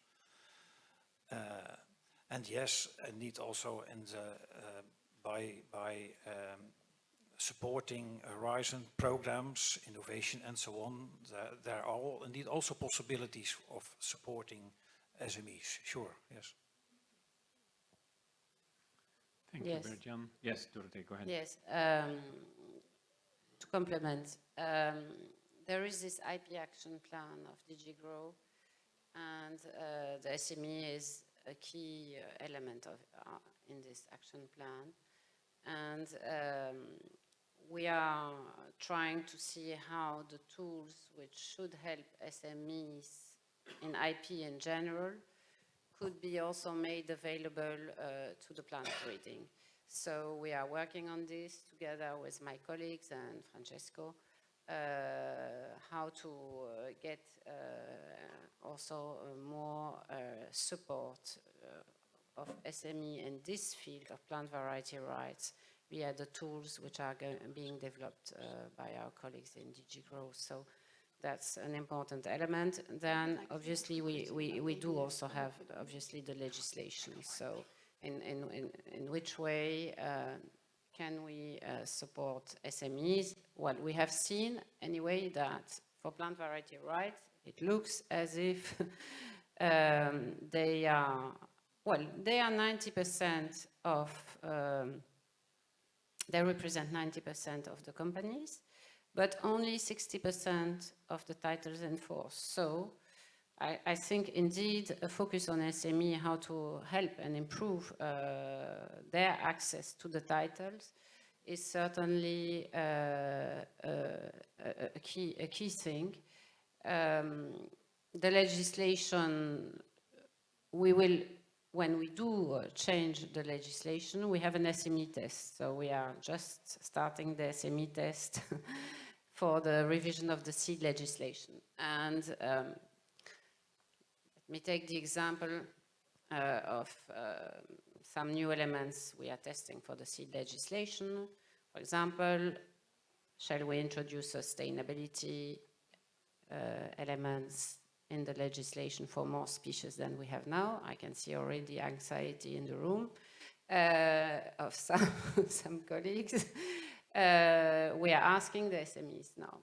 And yes, indeed also in the by supporting Horizon programs, innovation and so on, there are all indeed also possibilities of supporting SMEs. Sure, yes. Thank you, Bert-Jan. Yes, Dorothee, go ahead. Yes, to complement, there is this IP action plan of DG Grow, and the SME is a key element of in this action plan. And we are trying to see how the tools which should help SMEs in IP in general could be also made available to the plant breeding. So we are working on this together with my colleagues and Francesco, how to get also more support of SME in this field of plant variety rights via the tools which are being developed by our colleagues in DG Growth. So that's an important element. Then obviously we do also have obviously the legislation. So in which way can we support SMEs? Well, we have seen anyway that for plant variety rights, it looks as if they are 90% of, they represent 90% of the companies, but only 60% of the titles enforced. So I think indeed a focus on SME, how to help and improve their access to the titles is certainly a key thing. The legislation, we will, when we do change the legislation, we have an SME test. So we are just starting the SME test for the revision of the seed legislation. And let me take the example of some new elements we are testing for the seed legislation. For example, shall we introduce sustainability elements in the legislation for more species than we have now? I can see already anxiety in the room of some colleagues. We are asking the SMEs now,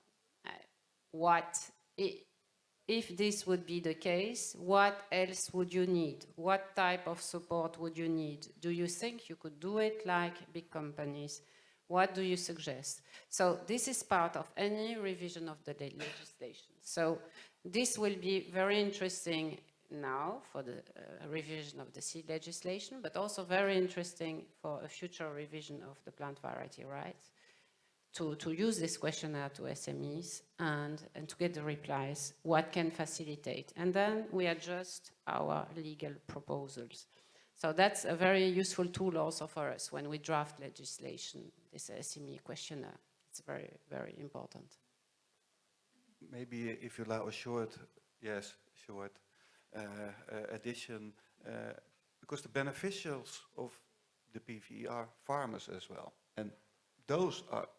if this would be the case, what else would you need? What type of support would you need? Do you think you could do it like big companies? What do you suggest? So this is part of any revision of the legislation. So this will be very interesting now for the revision of the seed legislation, but also very interesting for a future revision of the plant variety rights, to use this questionnaire to SMEs and to get the replies, what can facilitate. And then we adjust our legal proposals. So that's a very useful tool also for us when we draft legislation, this SME questionnaire. It's very, very important. Maybe if you allow a short addition, because the beneficials of the PVE are farmers as well. And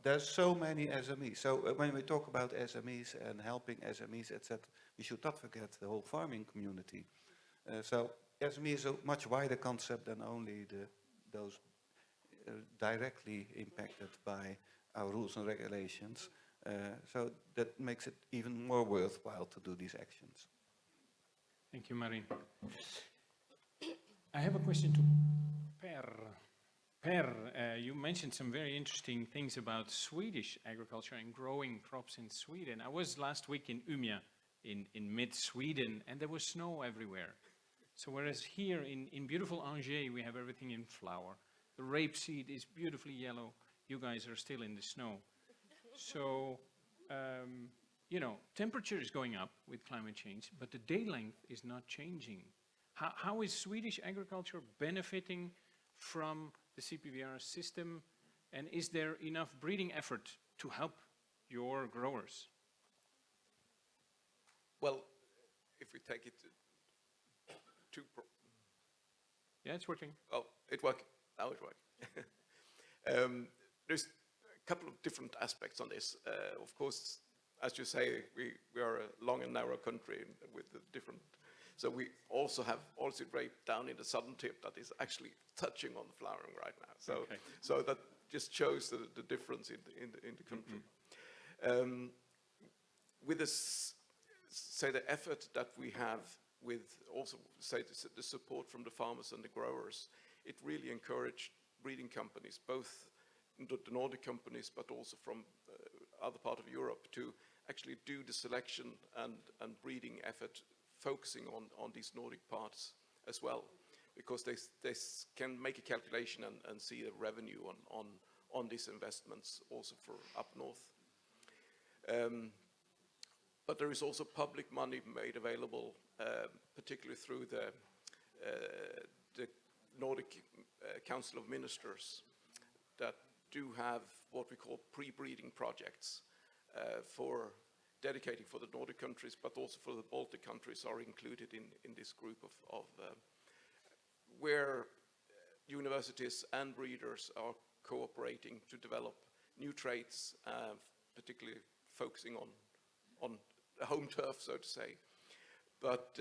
there's so many SMEs. So when we talk about SMEs and helping SMEs, etc., we should not forget the whole farming community. So SME is a much wider concept than only those directly impacted by our rules and regulations. So that makes it even more worthwhile to do these actions. Thank you, Marine. I have a question to Per. Per, you mentioned some very interesting things about Swedish agriculture and growing crops in Sweden. I was last week in Umeå in mid-Sweden, and there was snow everywhere. So whereas here in beautiful Angers, we have everything in flower. The rapeseed is beautifully yellow. You guys are still in the snow. So, you know, temperature is going up with climate change, but the day length is not changing. How is Swedish agriculture benefiting from the CPVR system, and is there enough breeding effort to help your growers? Well, if we take it to... Yeah, it's working. Oh, it's working. Now it's working. There's a couple of different aspects on this. Of course, as you say, we are a long and narrow country with the different... So we also have oilseed rape down in the southern tip that is actually touching on the flowering right now. So, okay. So that just shows the difference in the country. Mm-hmm. With this, say the effort that we have with also say the support from the farmers and the growers, it really encouraged breeding companies, both the Nordic companies, but also from other part of Europe, to actually do the selection and breeding effort, focusing on these Nordic parts as well, because they can make a calculation and see a revenue on these investments also for up north. But there is also public money made available, particularly through the Nordic Council of Ministers, that do have what we call pre-breeding projects for dedicating for the Nordic countries, but also for the Baltic countries are included in this group of where universities and breeders are cooperating to develop new traits, particularly focusing on home turf, so to say. But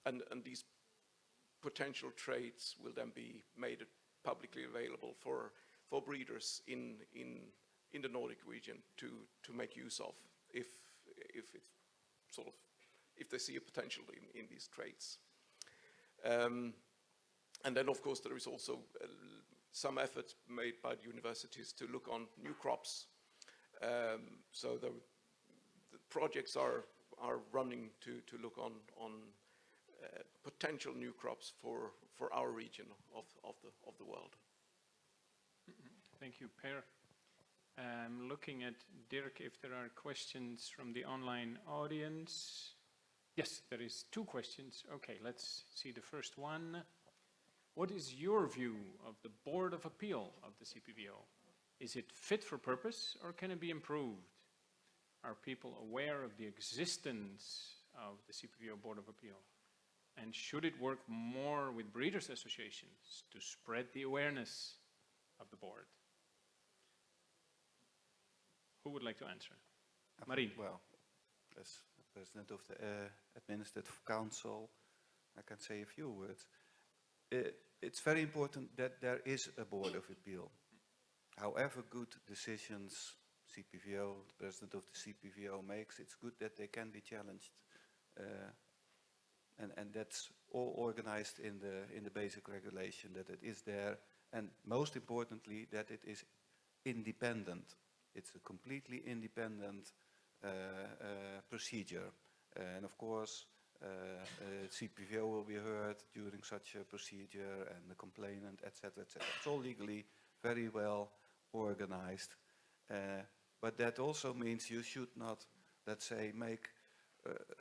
and these potential traits will then be made publicly available for breeders in the Nordic region to make use of if it's sort of if they see a potential in these traits. And then of course there is also some effort made by the universities to look on new crops. So the projects are running to look on potential new crops for our region of the world. Thank you, Per. I'm looking at Dirk if there are questions from the online audience. Yes, there is 2 questions. Okay, let's see the first one. What is your view of the Board of Appeal of the CPVO? Is it fit for purpose or can it be improved? Are people aware of the existence of the CPVO Board of Appeal? And should it work more with breeders' associations to spread the awareness of the board? Who would like to answer? Marin. Well, as the president of the Administrative Council, I can say a few words. It's very important that there is a Board of Appeal. However good decisions CPVO, the president of the CPVO makes, it's good that they can be challenged. And that's all organized in the basic regulation, that it is there, and most importantly, that it is independent. It's a completely independent procedure. And of course, CPVO will be heard during such a procedure, and the complainant, etc., etc. It's all legally very well organized. But that also means you should not, let's say, make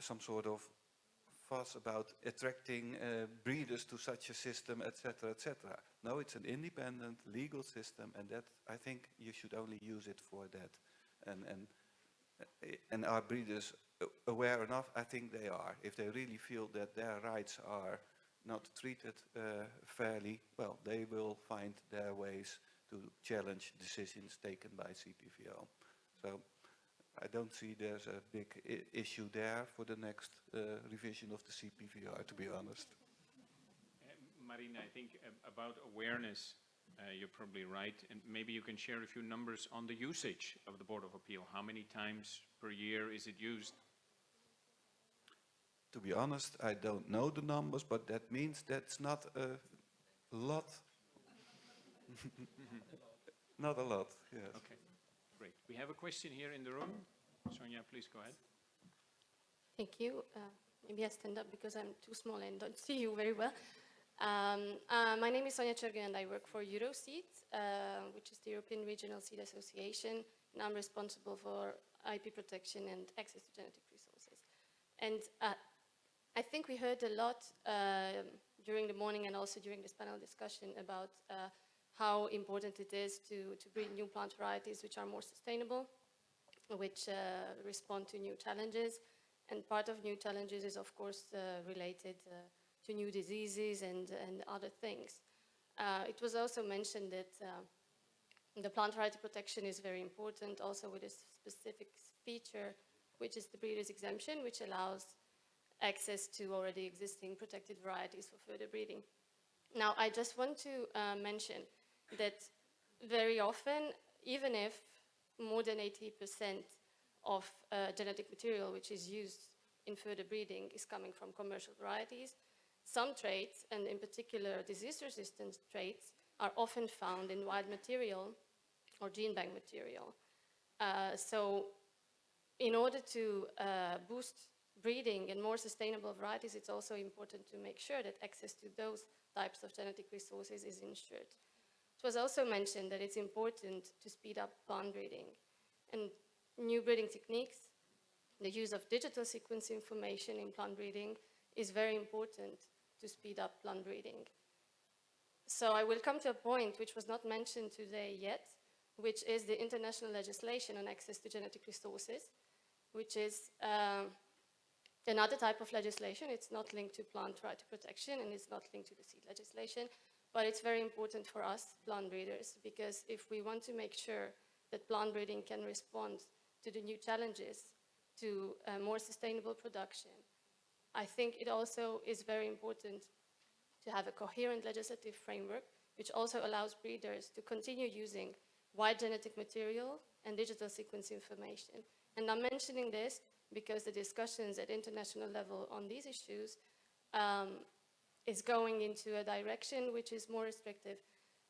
some sort of fuss about attracting breeders to such a system, etc., etc. No, it's an independent legal system, and that I think you should only use it for that. And are breeders aware enough? I think they are. If they really feel that their rights are not treated fairly, well, they will find their ways to challenge decisions taken by CPVO. So I don't see there's a big issue there for the next revision of the CPVO, to be honest. Marina, I think about awareness, you're probably right, and maybe you can share a few numbers on the usage of the Board of Appeal. How many times per year is it used? To be honest, I don't know the numbers, but that means that's not a lot. Not a lot, yes. Okay, great. We have a question here in the room. Sonia, please go ahead. Thank you. Maybe I stand up because I'm too small and don't see you very well. My name is Sonia Cerge and I work for Euroseed, which is the European Regional Seed Association, and I'm responsible for IP protection and access to genetic resources. And I think we heard a lot during the morning and also during this panel discussion about how important it is to breed new plant varieties which are more sustainable, which respond to new challenges. And part of new challenges is, of course, related to new diseases and other things. It was also mentioned that the plant variety protection is very important, also with a specific feature, which is the breeder's exemption, which allows access to already existing protected varieties for further breeding. Now, I just want to mention that very often, even if more than 80% of genetic material which is used in further breeding is coming from commercial varieties, some traits, and in particular disease-resistant traits, are often found in wild material or gene bank material. So in order to boost breeding and more sustainable varieties, it's also important to make sure that access to those types of genetic resources is ensured. It was also mentioned that it's important to speed up plant breeding. And new breeding techniques, the use of digital sequence information in plant breeding is very important to speed up plant breeding. So I will come to a point which was not mentioned today yet, which is the international legislation on access to genetic resources, which is another type of legislation. It's not linked to plant variety protection and it's not linked to the seed legislation, but it's very important for us plant breeders, because if we want to make sure that plant breeding can respond to the new challenges, to more sustainable production, I think it also is very important to have a coherent legislative framework which also allows breeders to continue using wide genetic material and digital sequence information. And I'm mentioning this because the discussions at international level on these issues is going into a direction which is more restrictive.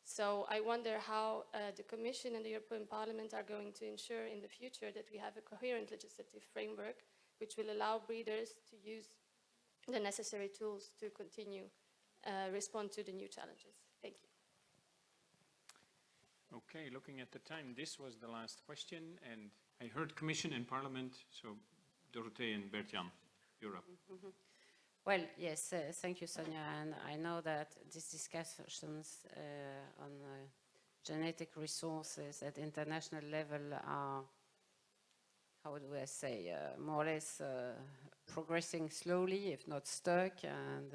So I wonder how the Commission and the European Parliament are going to ensure in the future that we have a coherent legislative framework which will allow breeders to use the necessary tools to continue respond to the new challenges. Thank you. Okay, looking at the time, this was the last question, and I heard Commission and Parliament, so Dorothee and Bert-Jan, you're up. Well, yes, thank you, Sonia. And I know that these discussions on genetic resources at international level are, how do I say, more or less progressing slowly, if not stuck. And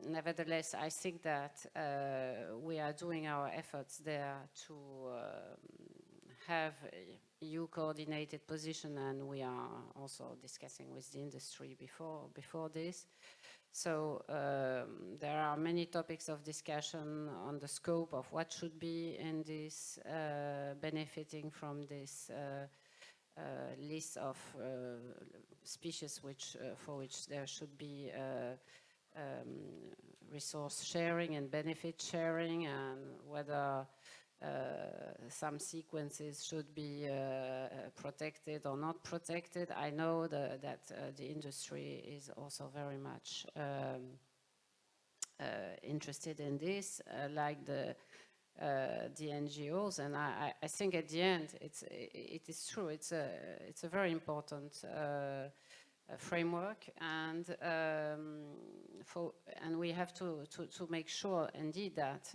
nevertheless, I think that we are doing our efforts there to have a EU coordinated position, and we are also discussing with the industry before this. So there are many topics of discussion on the scope of what should be in this benefiting from this list of species for which there should be resource sharing and benefit sharing, and whether some sequences should be protected or not protected. I know that the industry is also very much interested in this, like the NGOs, and I think at the end it is true. It's a very important framework, and we have to make sure indeed that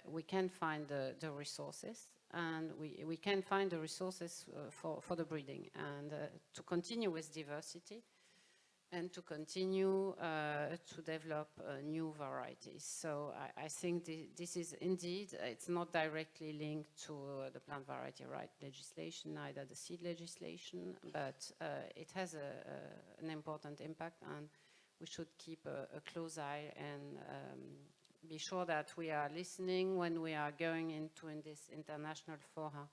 we can find the resources, and we can find the resources for the breeding, and to continue with diversity, and to continue to develop new varieties. So I think this is indeed, it's not directly linked to the plant variety right legislation, neither the seed legislation, but it has an important impact, and we should keep a close eye and be sure that we are listening when we are going into this international fora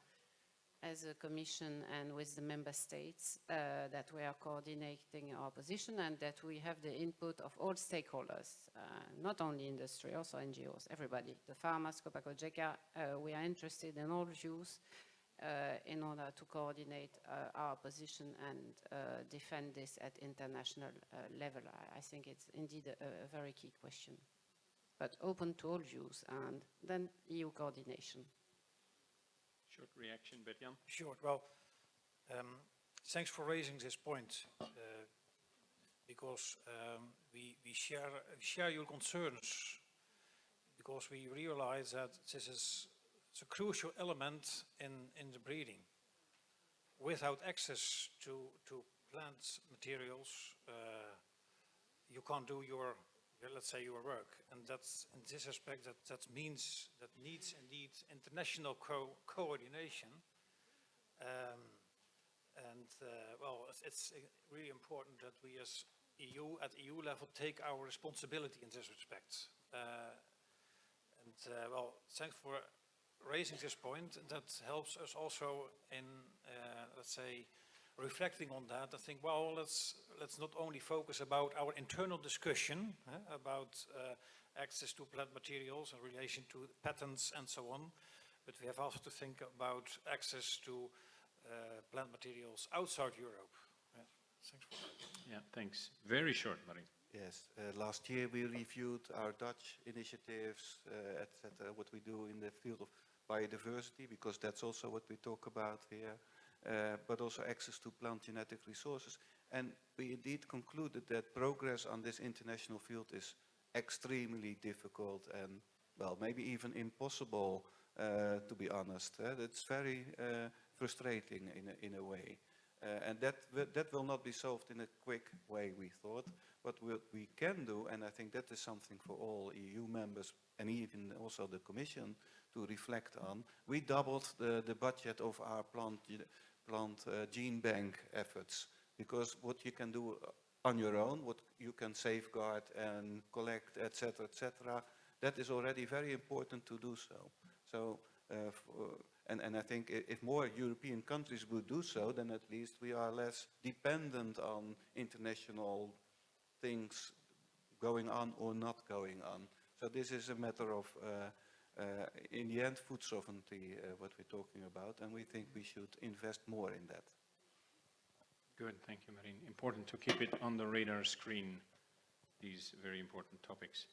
as a Commission and with the Member States, that we are coordinating our position, and that we have the input of all stakeholders, not only industry, also NGOs, everybody, the farmers, Copa-Cogeca. We are interested in all views in order to coordinate our position and defend this at international level. I think it's indeed a very key question, but open to all views, and then EU coordination. Short reaction, Bert-Jan. Sure. Well, thanks for raising this point, because we share your concerns, because we realize that this is a crucial element in the breeding. Without access to plant materials, you can't do your, let's say, your work, and that's in this aspect that needs indeed international coordination, well, it's really important that we as EU at EU level take our responsibility in this respect. Well, thanks for raising this point. That helps us also in let's say reflecting on that. I think, well, let's not only focus about our internal discussion about access to plant materials in relation to patents and so on, but we have also to think about access to plant materials outside Europe. Yeah, thanks for that. Yeah, thanks. Very short, Marin. Yes, last year we reviewed our Dutch initiatives, etc., what we do in the field of biodiversity, because that's also what we talk about here, but also access to plant genetic resources. And we indeed concluded that progress on this international field is extremely difficult and, well, maybe even impossible, to be honest. It's very frustrating in a way. And that will not be solved in a quick way, we thought. But what we can do, and I think that is something for all EU members and even also the Commission to reflect on, we doubled the budget of our plant gene bank efforts. Because what you can do on your own, what you can safeguard and collect, etc., that is already very important to do so. So, and I think if more European countries would do so, then at least we are less dependent on international things going on or not going on. So this is a matter of, in the end, food sovereignty, what we're talking about, and we think we should invest more in that. Good, thank you, Marin. Important to keep it on the radar screen, these very important topics.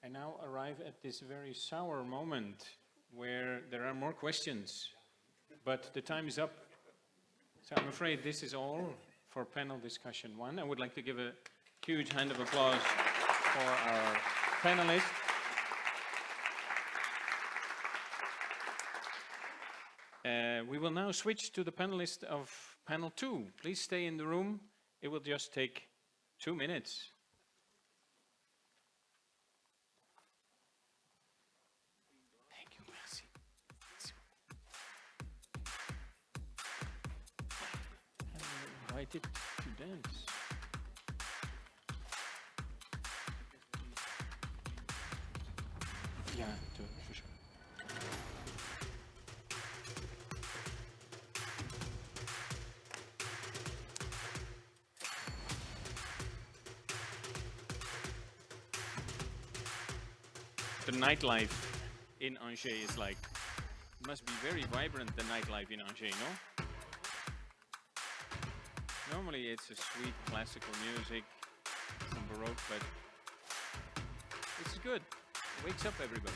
I now arrive at this very sour moment where there are more questions, but the time is up. So I'm afraid this is all for panel discussion one. I would like to give a huge hand of applause for our panelists. We will now switch to the panelists of panel 2. Please stay in the room. It will just take 2 minutes. Thank you, merci. And we're invited to dance. Yeah, for sure. The nightlife in Angers is like, it must be very vibrant, the nightlife in Angers, no? Normally it's a sweet classical music, some Baroque, but it's good. It wakes up everybody.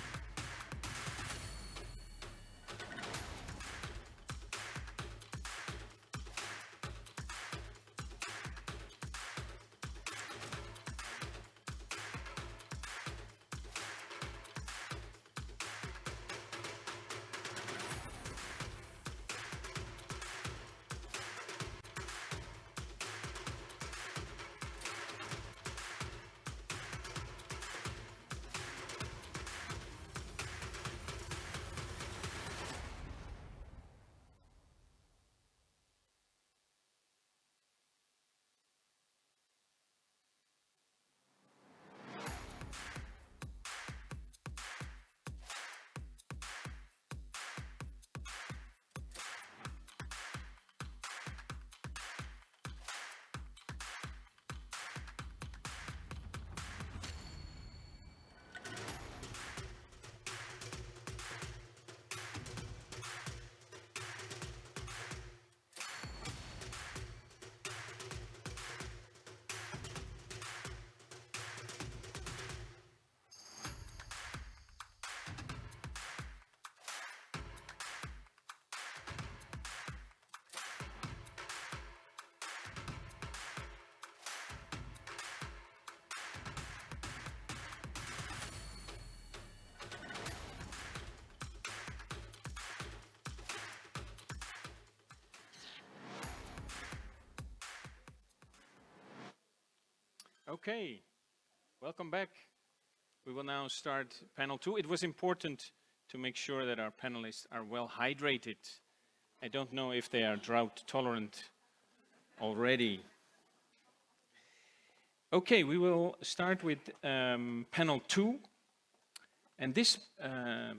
Okay, welcome back. We will now start panel 2. It was important to make sure that our panelists are well hydrated. I don't know if they are drought tolerant already. Okay, we will start with panel 2. And this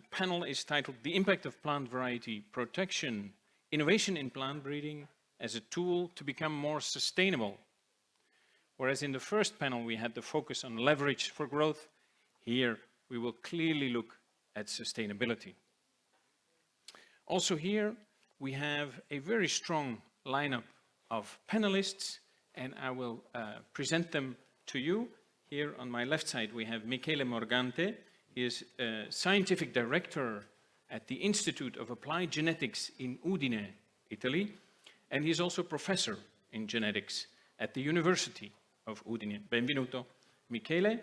panel is titled The Impact of Plant Variety Protection, Innovation in Plant Breeding as a Tool to Become More Sustainable. Whereas in the first panel we had the focus on leverage for growth, here we will clearly look at sustainability. Also here, we have a very strong lineup of panelists, and I will present them to you. Here on my left side, we have Michele Morgante. He is Scientific Director at the Institute of Applied Genetics in Udine, Italy, and he's also Professor in Genetics at the University of Udine. Benvenuto, Michele.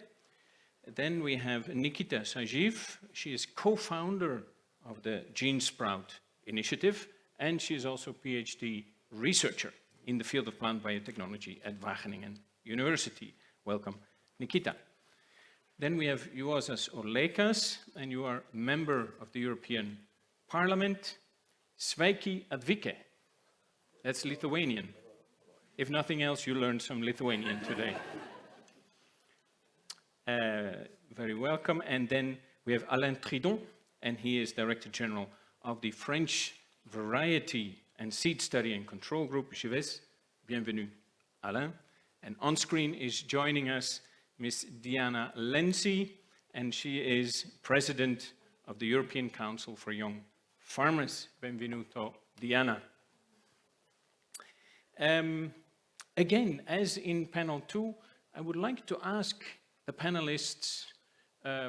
Then we have Nikita Sajiv. She is co-founder of the Gene Sprout Initiative, and she is also a PhD researcher in the field of plant biotechnology at Wageningen University. Welcome, Nikita. Then we have Juozas Olekas, and you are a member of the European Parliament. Sveiki Advike, that's Lithuanian. If nothing else, you learned some Lithuanian today. Very welcome. And then we have Alain Tridon, and he is Director General of the French Variety and Seed Study and Control Group, GEVES. Bienvenue, Alain. And on screen is joining us Ms. Diana Lenzi, and she is President of the European Council for Young Farmers. Benvenuto, Diana. Again, as in panel 2, I would like to ask the panelists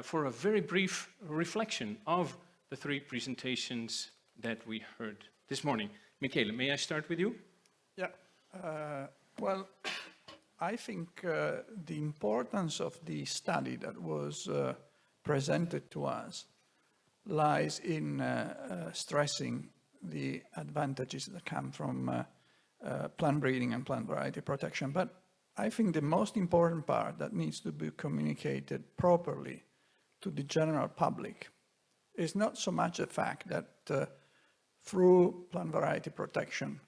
for a very brief reflection of the 3 presentations that we heard this morning. Michele, may I start with you? Yeah. Well, I think the importance of the study that was presented to us lies in stressing the advantages that come from plant breeding and plant variety protection. But I think the most important part that needs to be communicated properly to the general public is not so much the fact that through plant variety protection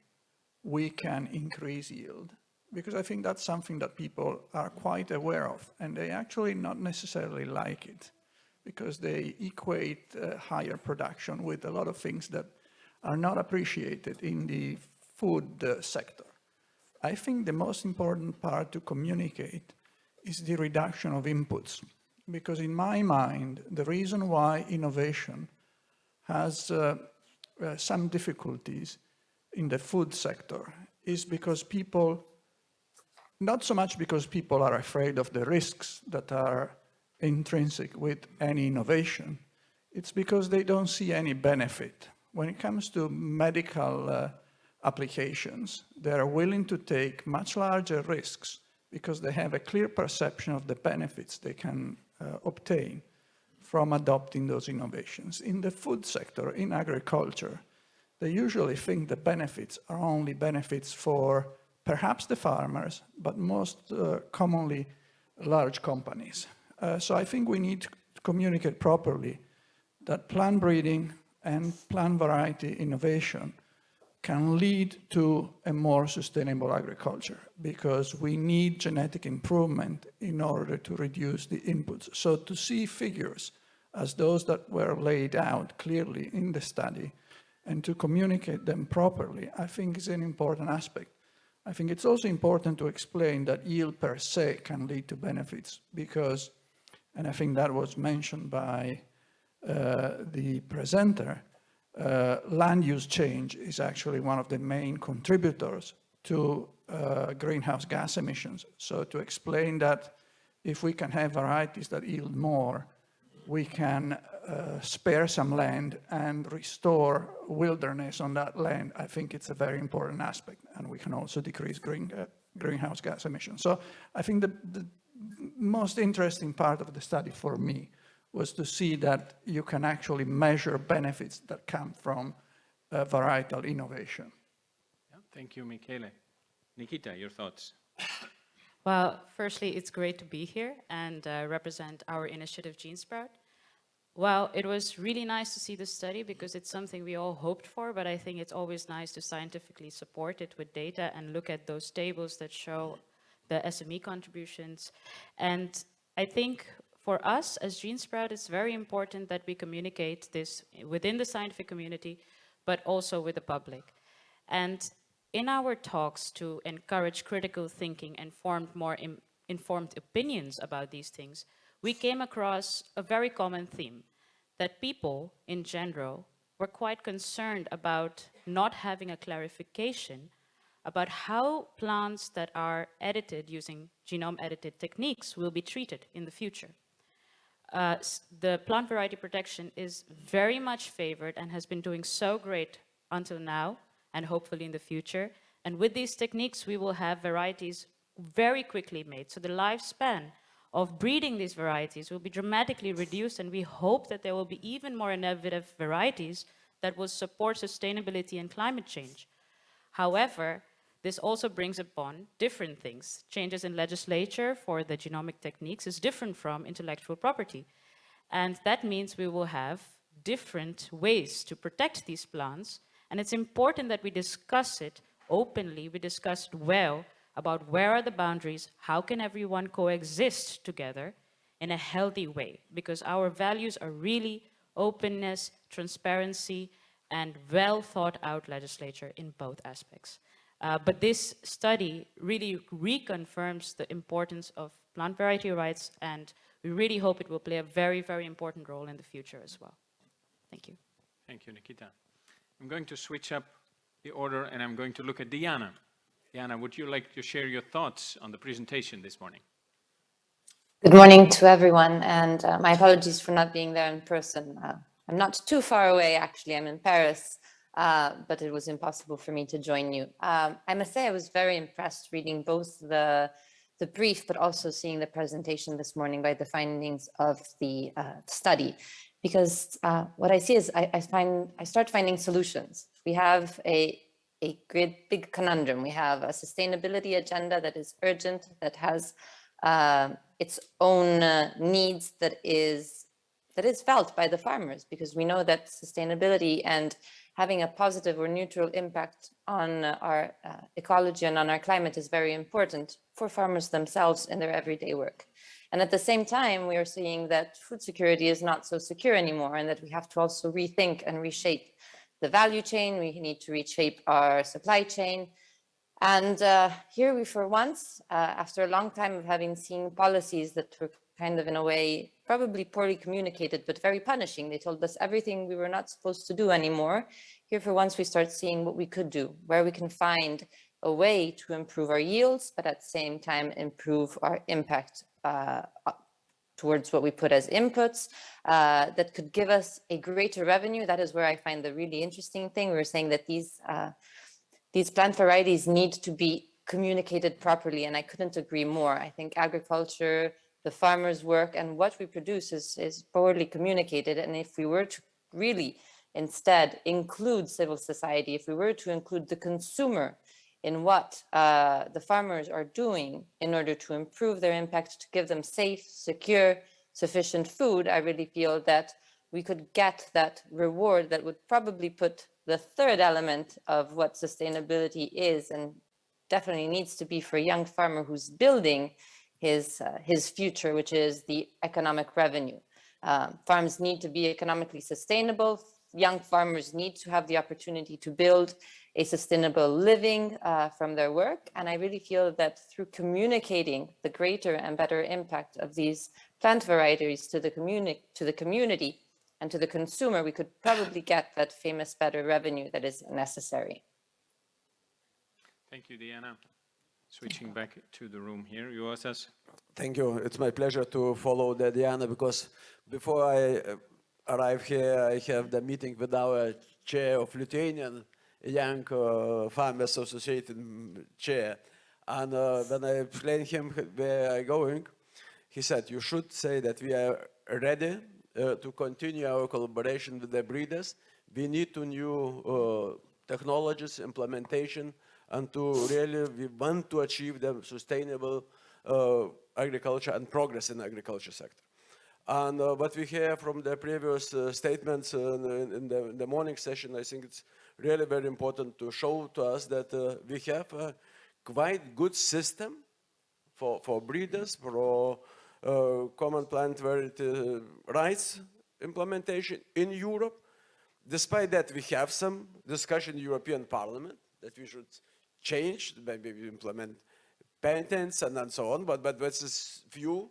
we can increase yield, because I think that's something that people are quite aware of, and they actually not necessarily like it, because they equate higher production with a lot of things that are not appreciated in the food sector. I think the most important part to communicate is the reduction of inputs, because in my mind, the reason why innovation has some difficulties in the food sector is because people, not so much because people are afraid of the risks that are intrinsic with any innovation, it's because they don't see any benefit. When it comes to medical applications, they are willing to take much larger risks because they have a clear perception of the benefits they can obtain from adopting those innovations. In the food sector, in agriculture, they usually think the benefits are only benefits for perhaps the farmers, but most commonly large companies. So I think we need to communicate properly that plant breeding and plant variety innovation can lead to a more sustainable agriculture, because we need genetic improvement in order to reduce the inputs. So to see figures as those that were laid out clearly in the study and to communicate them properly, I think is an important aspect. I think it's also important to explain that yield per se can lead to benefits because, and I think that was mentioned by the presenter, land use change is actually one of the main contributors to greenhouse gas emissions. So to explain that if we can have varieties that yield more, we can spare some land and restore wilderness on that land, I think it's a very important aspect. And we can also decrease greenhouse gas emissions. So I think the most interesting part of the study for me was to see that you can actually measure benefits that come from varietal innovation. Yeah, thank you, Michele. Nikita, your thoughts? Well, firstly, it's great to be here and represent our initiative, Gene Sprout. Well, it was really nice to see the study because it's something we all hoped for, but I think it's always nice to scientifically support it with data and look at those tables that show the SME contributions. And I think for us as Gene Sprout, it's very important that we communicate this within the scientific community, but also with the public. And in our talks to encourage critical thinking and more informed opinions about these things, we came across a very common theme, that people in general we're quite concerned about not having a clarification about how plants that are edited using genome-edited techniques will be treated in the future. The plant variety protection is very much favored and has been doing so great until now and hopefully in the future. And with these techniques, we will have varieties very quickly made. So the lifespan of breeding these varieties will be dramatically reduced, and we hope that there will be even more innovative varieties that will support sustainability and climate change. However, this also brings upon different things. Changes in legislature for the genomic techniques is different from intellectual property. And that means we will have different ways to protect these plants. And it's important that we discuss it openly, we discuss it well about where are the boundaries, how can everyone coexist together in a healthy way, because our values are really openness, transparency, and well thought out legislature in both aspects. But this study really reconfirms the importance of plant variety rights, and we really hope it will play a very, very important role in the future as well. Thank you. Thank you, Nikita. I'm going to switch up the order, and I'm going to look at Diana. Diana, would you like to share your thoughts on the presentation this morning? Good morning to everyone, and my apologies for not being there in person. I'm not too far away, actually. I'm in Paris, but it was impossible for me to join you. I must say I was very impressed reading both the brief, but also seeing the presentation this morning by the findings of the study, because what I see is I start finding solutions. We have a great big conundrum. We have a sustainability agenda that is urgent, that has its own needs, that is felt by the farmers, because we know that sustainability and having a positive or neutral impact on our ecology and on our climate is very important for farmers themselves in their everyday work. And at the same time, we are seeing that food security is not so secure anymore, and that we have to also rethink and reshape the value chain. We need to reshape our supply chain. And here we, for once, after a long time of having seen policies that were kind of in a way probably poorly communicated, but very punishing. They told us everything we were not supposed to do anymore. Here for once we start seeing what we could do, where we can find a way to improve our yields, but at the same time improve our impact towards what we put as inputs that could give us a greater revenue. That is where I find the really interesting thing. We were saying that these plant varieties need to be communicated properly, and I couldn't agree more. I think agriculture, the farmers' work, and what we produce is poorly communicated. And if we were to really instead include civil society, if we were to include the consumer in what the farmers are doing in order to improve their impact, to give them safe, secure, sufficient food, I really feel that we could get that reward that would probably put the third element of what sustainability is and definitely needs to be for a young farmer who's building his future, which is the economic revenue. Farms need to be economically sustainable. Young farmers need to have the opportunity to build a sustainable living from their work. And I really feel that through communicating the greater and better impact of these plant varieties to the community and to the consumer, we could probably get that famous better revenue that is necessary. Thank you, Diana. Switching back to the room here, Joasas. Thank you. It's my pleasure to follow Diana, because before I arrive here, I have the meeting with our chair of Lithuanian Young Farmers Association chair. And when I explained him where I'm going, he said, you should say that we are ready to continue our collaboration with the breeders. We need to new technologies, implementation, and to really, we want to achieve the sustainable agriculture and progress in the agriculture sector. And what we hear from the previous statements in the morning session, I think it's really very important to show to us that we have a quite good system for breeders, for common plant variety rights implementation in Europe. Despite that, we have some discussion in the European Parliament that we should change, maybe we implement patents and so on, but this is few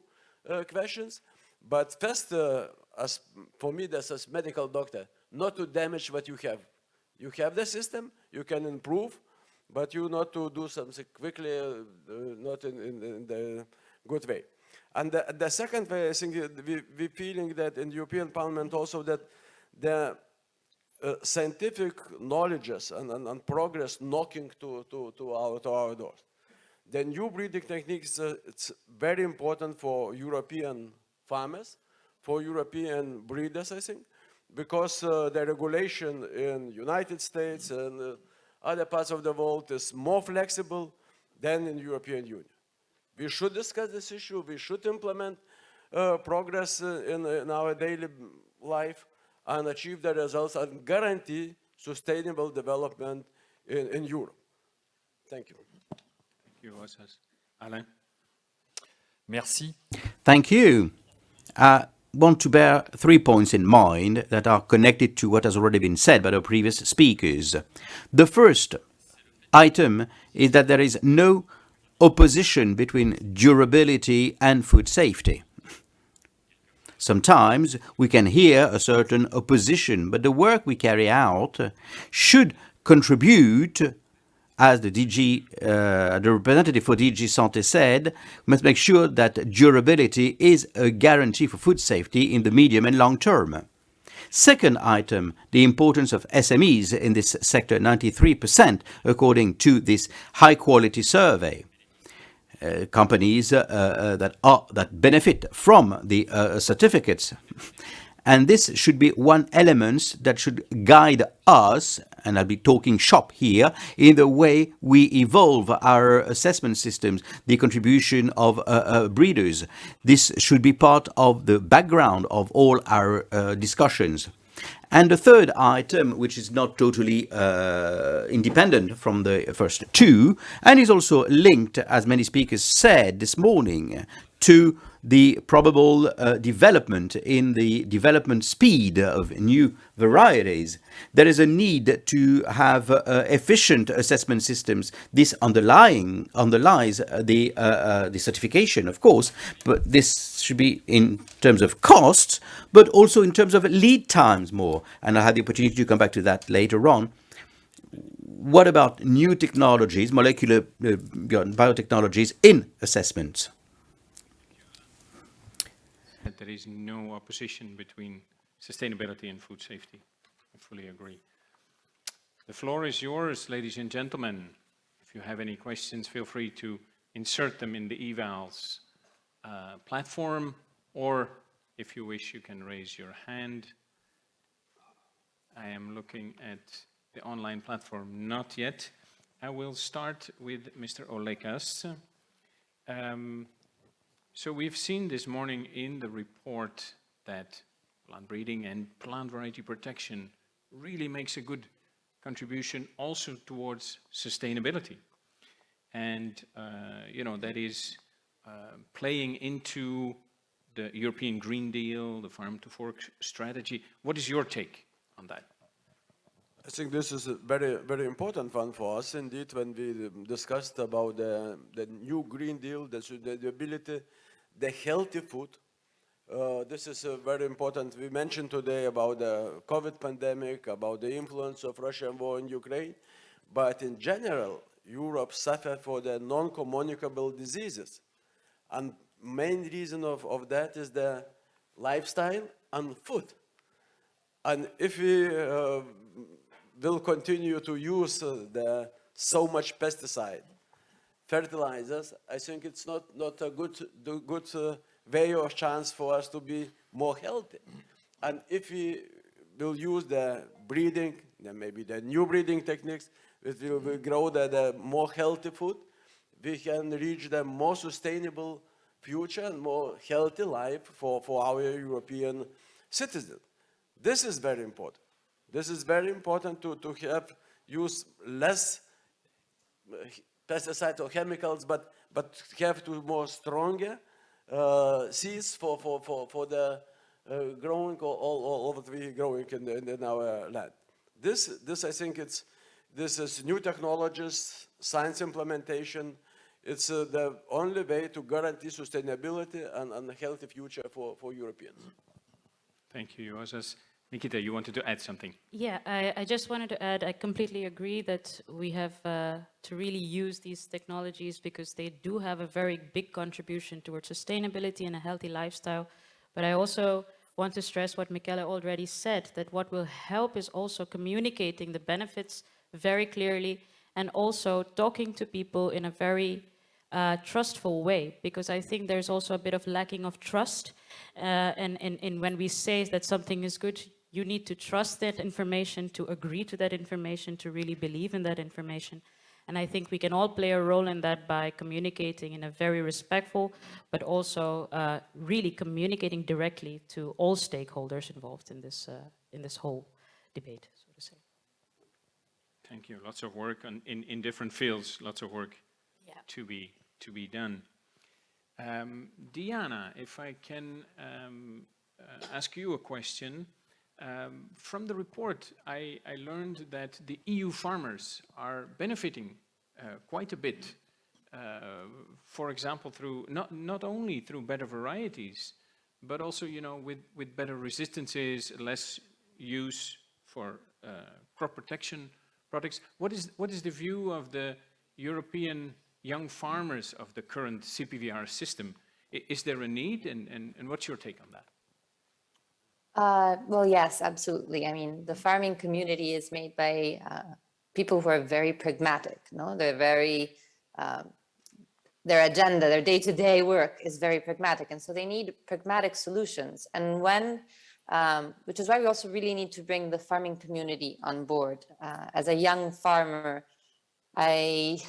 questions. But first, as for me, as a medical doctor, not to damage what you have. You have the system, you can improve, but you not to do something quickly, not in the good way. And the second way, I think we're feeling that in the European Parliament also that the scientific knowledges and progress knocking to our doors. The new breeding techniques, it's very important for European farmers, for European breeders, I think, because the regulation in United States and other parts of the world is more flexible than in European Union. We should discuss this issue, we should implement progress in our daily life and achieve the results and guarantee sustainable development in Europe. Thank you. Thank you, Osas. Alain? Merci. Thank you. I want to bear 3 points in mind that are connected to what has already been said by the previous speakers. The first item is that there is no opposition between durability and food safety. Sometimes we can hear a certain opposition, but the work we carry out should contribute, as the representative for DG Santé said, we must make sure that durability is a guarantee for food safety in the medium and long term. Second item, the importance of SMEs in this sector, 93% according to this high-quality survey. Companies that benefit from the certificates. And this should be one element that should guide us, and I'll be talking shop here, in the way we evolve our assessment systems, the contribution of breeders. This should be part of the background of all our discussions. And the third item, which is not totally independent from the first two, and is also linked, as many speakers said this morning, to the probable development in the development speed of new varieties. There is a need to have efficient assessment systems. This underlies the certification, of course, but this should be in terms of costs, but also in terms of lead times more. And I'll have the opportunity to come back to that later on. What about new technologies, molecular biotechnologies in assessments? That there is no opposition between sustainability and food safety. I fully agree. The floor is yours, ladies and gentlemen. If you have any questions, feel free to insert them in the evals platform, or if you wish, you can raise your hand. I am looking at the online platform, not yet. I will start with Mr. Olekas. So we've seen this morning in the report that plant breeding and plant variety protection really makes a good contribution also towards sustainability. And, that is playing into the European Green Deal, the Farm to Fork strategy. What is your take on that? I think this is a very, very important one for us indeed when we discussed about the new Green Deal, the sustainability, the healthy food. This is very important. We mentioned today about the COVID pandemic, about the influence of Russian war in Ukraine, but in general, Europe suffered for the non-communicable diseases. And main reason of that is the lifestyle and food. And if we will continue to use so much pesticide, fertilizers, I think it's not a good way or chance for us to be more healthy. And if we will use the breeding, then maybe the new breeding techniques, it will grow the more healthy food, we can reach the more sustainable future and more healthy life for our European citizens. This is very important. This is very important to have use less pesticides or chemicals, but have to more stronger seeds for the growing all what we growing in our land. This I think this is new technologies, science implementation. It's the only way to guarantee sustainability and a healthy future for Europeans. Thank you, Josas. Nikita, you wanted to add something? Yeah, I just wanted to add, I completely agree that we have to really use these technologies because they do have a very big contribution towards sustainability and a healthy lifestyle. But I also want to stress what Michele already said, that what will help is also communicating the benefits very clearly and also talking to people in a very trustful way, because I think there's also a bit of lacking of trust. And when we say that something is good, you need to trust that information, to agree to that information, to really believe in that information. And I think we can all play a role in that by communicating in a very respectful, but also really communicating directly to all stakeholders involved in this whole debate, so to say. Thank you. Lots of work in different fields, lots of work Yeah. to be done. Diana, if I can ask you a question. From the report, I learned that the EU farmers are benefiting quite a bit. For example, through not only through better varieties, but also, you know, with better resistances, less use for crop protection products. What is the view of the European young farmers of the current CPVR system? Is there a need, and what's your take on that? Well, yes, absolutely. I mean, the farming community is made by people who are very pragmatic, no? They're very, their agenda, their day-to-day work is very pragmatic. And so they need pragmatic solutions. And when, which is why we also really need to bring the farming community on board. As a young farmer, I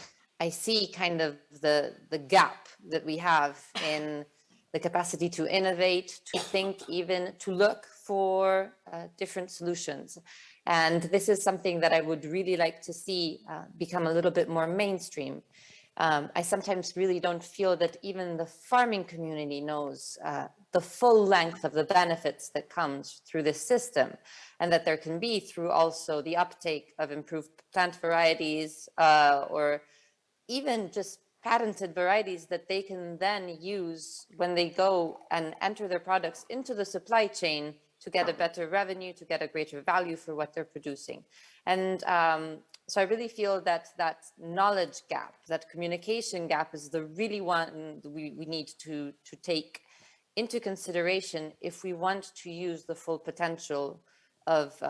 see kind of the gap that we have in the capacity to innovate, to think, even to look for different solutions. And this is something that I would really like to see become a little bit more mainstream. I sometimes really don't feel that even the farming community knows the full length of the benefits that comes through this system, and that there can be through also the uptake of improved plant varieties or even just patented varieties that they can then use when they go and enter their products into the supply chain to get a better revenue, to get a greater value for what they're producing. And so I really feel that that knowledge gap, that communication gap is the really one we need to take into consideration if we want to use the full potential of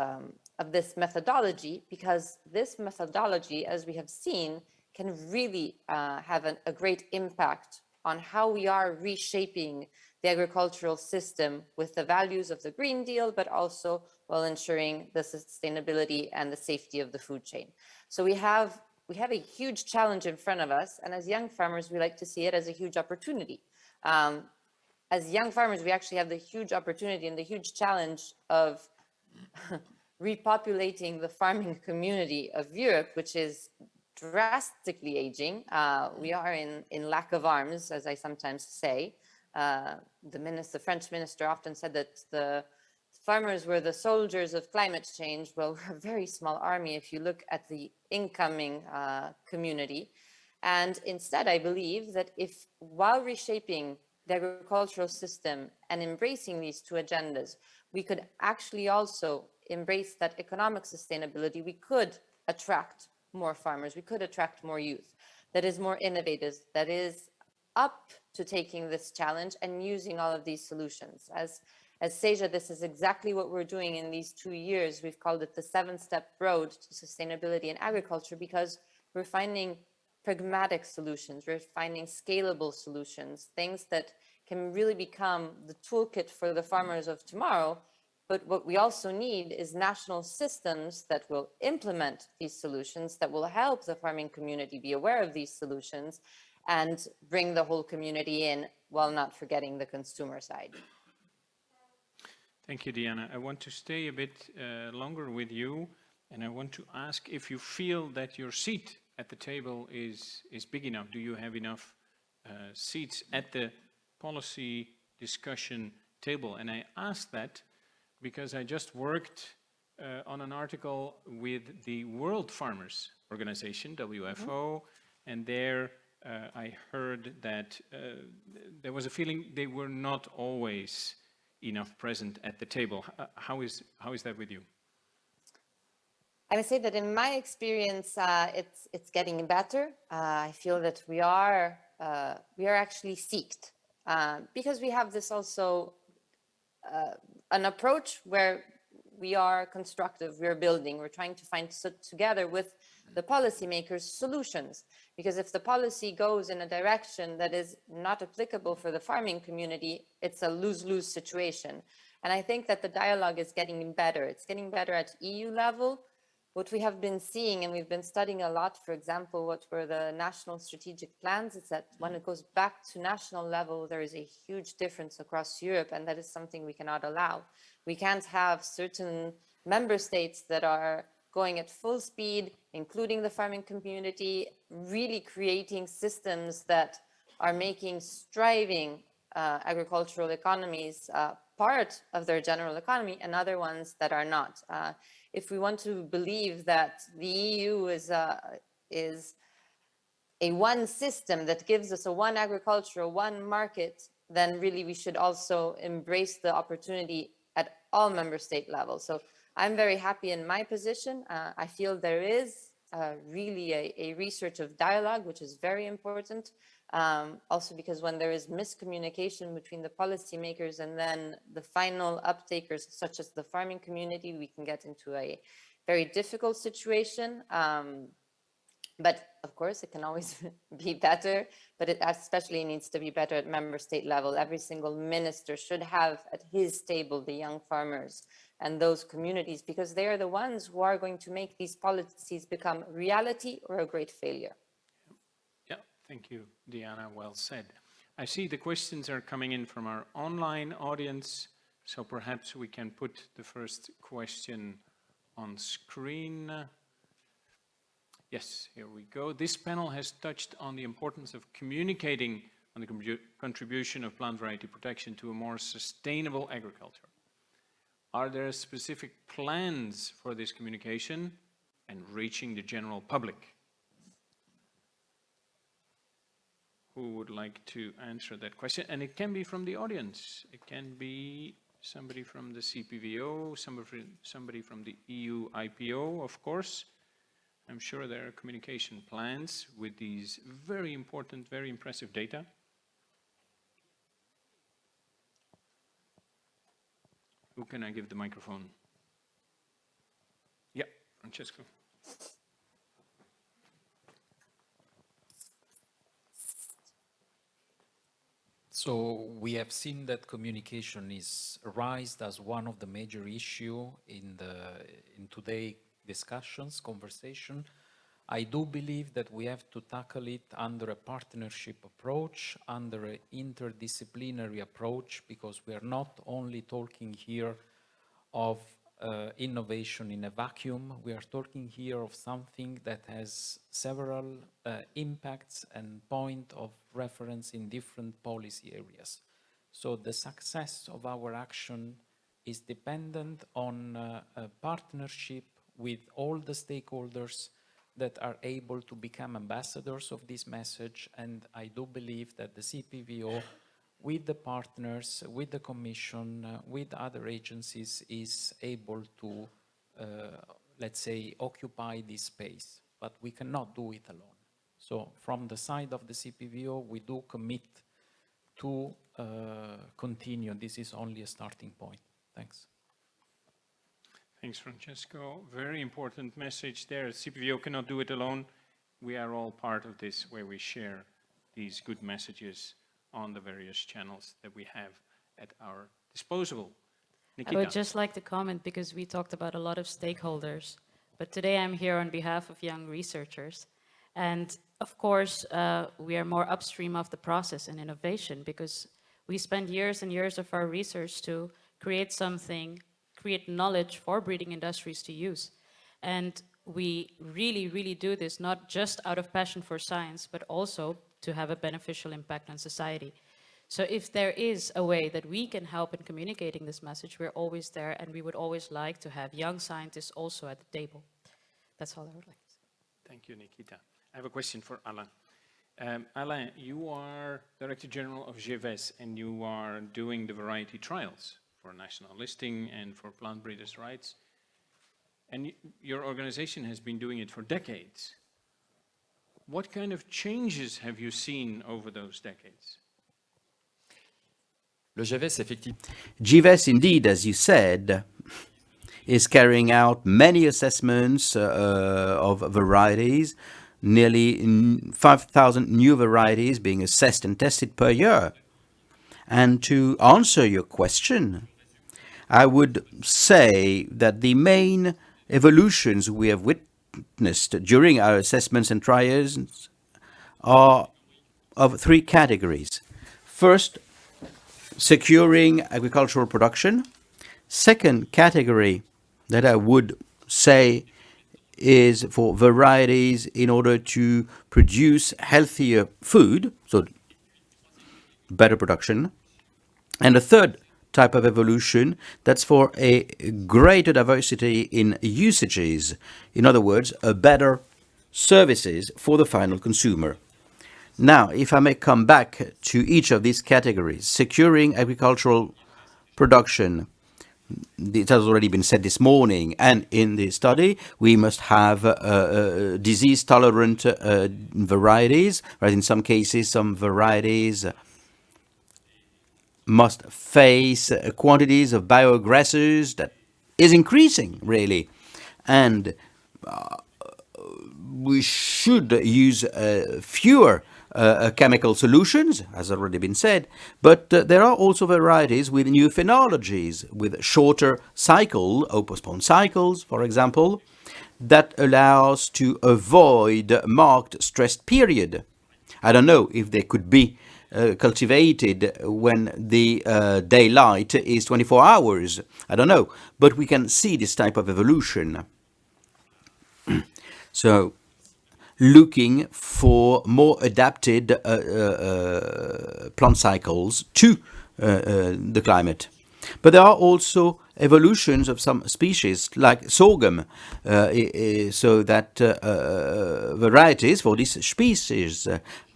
this methodology, because this methodology, as we have seen, can really have a great impact on how we are reshaping the agricultural system with the values of the Green Deal, but also while ensuring the sustainability and the safety of the food chain. So we have a huge challenge in front of us, and as young farmers, we like to see it as a huge opportunity. As young farmers, we actually have the huge opportunity and the huge challenge of repopulating the farming community of Europe, which is drastically aging. We are in lack of arms, as I sometimes say. The French minister often said that the farmers were the soldiers of climate change. Well, we're a very small army if you look at the incoming community. And instead, I believe that if, while reshaping the agricultural system and embracing these two agendas, we could actually also embrace that economic sustainability, we could attract more farmers, we could attract more youth that is more innovative, that is up to taking this challenge and using all of these solutions. As Seja, this is exactly what we're doing in these 2 years. We've called it the 7-step road to sustainability in agriculture, because we're finding pragmatic solutions, we're finding scalable solutions, things that can really become the toolkit for the farmers of tomorrow. But what we also need is national systems that will implement these solutions, that will help the farming community be aware of these solutions and bring the whole community in, while not forgetting the consumer side. Thank you, Diana. I want to stay a bit longer with you, and I want to ask if you feel that your seat at the table is big enough. Do you have enough seats at the policy discussion table? And I ask that because I just worked on an article with the World Farmers Organization, WFO, and there I heard that there was a feeling they were not always enough present at the table. How is that with you? I would say that in my experience, it's getting better. I feel that we are actually seeked because we have this also an approach where we are constructive, we're building, we're trying to find together with the policymakers solutions. Because if the policy goes in a direction that is not applicable for the farming community, it's a lose-lose situation. And I think that the dialogue is getting better. It's getting better at EU level. What we have been seeing, and we've been studying a lot, for example, what were the national strategic plans, is that when it goes back to national level, there is a huge difference across Europe, and that is something we cannot allow. We can't have certain member states that are going at full speed, including the farming community, really creating systems that are making striving agricultural economies part of their general economy, and other ones that are not. If we want to believe that the EU is a one system that gives us a one agriculture, one market, then really we should also embrace the opportunity at all member state levels. So I'm very happy in my position. I feel there is really a research of dialogue, which is very important. Also because when there is miscommunication between the policymakers and then the final uptakers, such as the farming community, we can get into a very difficult situation. But of course, it can always be better, but it especially needs to be better at member state level. Every single minister should have at his table the young farmers and those communities, because they are the ones who are going to make these policies become reality or a great failure. Yeah, thank you, Diana, well said. I see the questions are coming in from our online audience, so perhaps we can put the first question on screen. Yes, here we go. This panel has touched on the importance of communicating on the contribution of plant variety protection to a more sustainable agriculture. Are there specific plans for this communication and reaching the general public? Who would like to answer that question? And it can be from the audience. It can be somebody from the CPVO, somebody from the EU IPO, of course. I'm sure there are communication plans with these very important, very impressive data. Who can I give the microphone? Yeah, Francesco. So we have seen that communication is raised as one of the major issues in today's discussions, conversation. I do believe that we have to tackle it under a partnership approach, under an interdisciplinary approach, because we are not only talking here of innovation in a vacuum, we are talking here of something that has several impacts and point of reference in different policy areas. So the success of our action is dependent on a partnership with all the stakeholders that are able to become ambassadors of this message. And I do believe that the CPVO, with the partners, with the Commission, with other agencies, is able to, let's say, occupy this space. But we cannot do it alone. So from the side of the CPVO, we do commit to continue. This is only a starting point. Thanks. Thanks, Francesco. Very important message there. CPVO cannot do it alone. We are all part of this, where we share these good messages on the various channels that we have at our disposal. Nikita. I would just like to comment, because we talked about a lot of stakeholders, but today I'm here on behalf of young researchers. And of course, we are more upstream of the process and innovation, because we spend years and years of our research to create something, create knowledge for breeding industries to use. And we really, really do this not just out of passion for science, but also to have a beneficial impact on society. So if there is a way that we can help in communicating this message, we're always there, and we would always like to have young scientists also at the table. That's all I would like to say. Thank you, Nikita. I have a question for Alain. Alain, you are Director General of GEVES, and you are doing the variety trials for national listing and for plant breeders' rights. And your organization has been doing it for decades. What kind of changes have you seen over those decades? GVES, indeed, as you said, is carrying out many assessments of varieties, nearly 5,000 new varieties being assessed and tested per year. And to answer your question, I would say that the main evolutions we have witnessed during our assessments and trials are of three categories. First, securing agricultural production. Second category that I would say is for varieties in order to produce healthier food, so better production. And a third type of evolution that's for a greater diversity in usages. In other words, a better services for the final consumer. Now, if I may come back to each of these categories, securing agricultural production, it has already been said this morning, and in the study, we must have disease-tolerant varieties, right? In some cases, some varieties must face quantities of bioaggressors that is increasing, really. And we should use fewer chemical solutions, as already been said, but there are also varieties with new phenologies, with shorter cycle, or postponed cycles, for example, that allows to avoid marked stressed period. I don't know if they could be cultivated when the daylight is 24 hours. I don't know, but we can see this type of evolution. So, looking for more adapted plant cycles to the climate. But there are also evolutions of some species, like sorghum, so that varieties for this species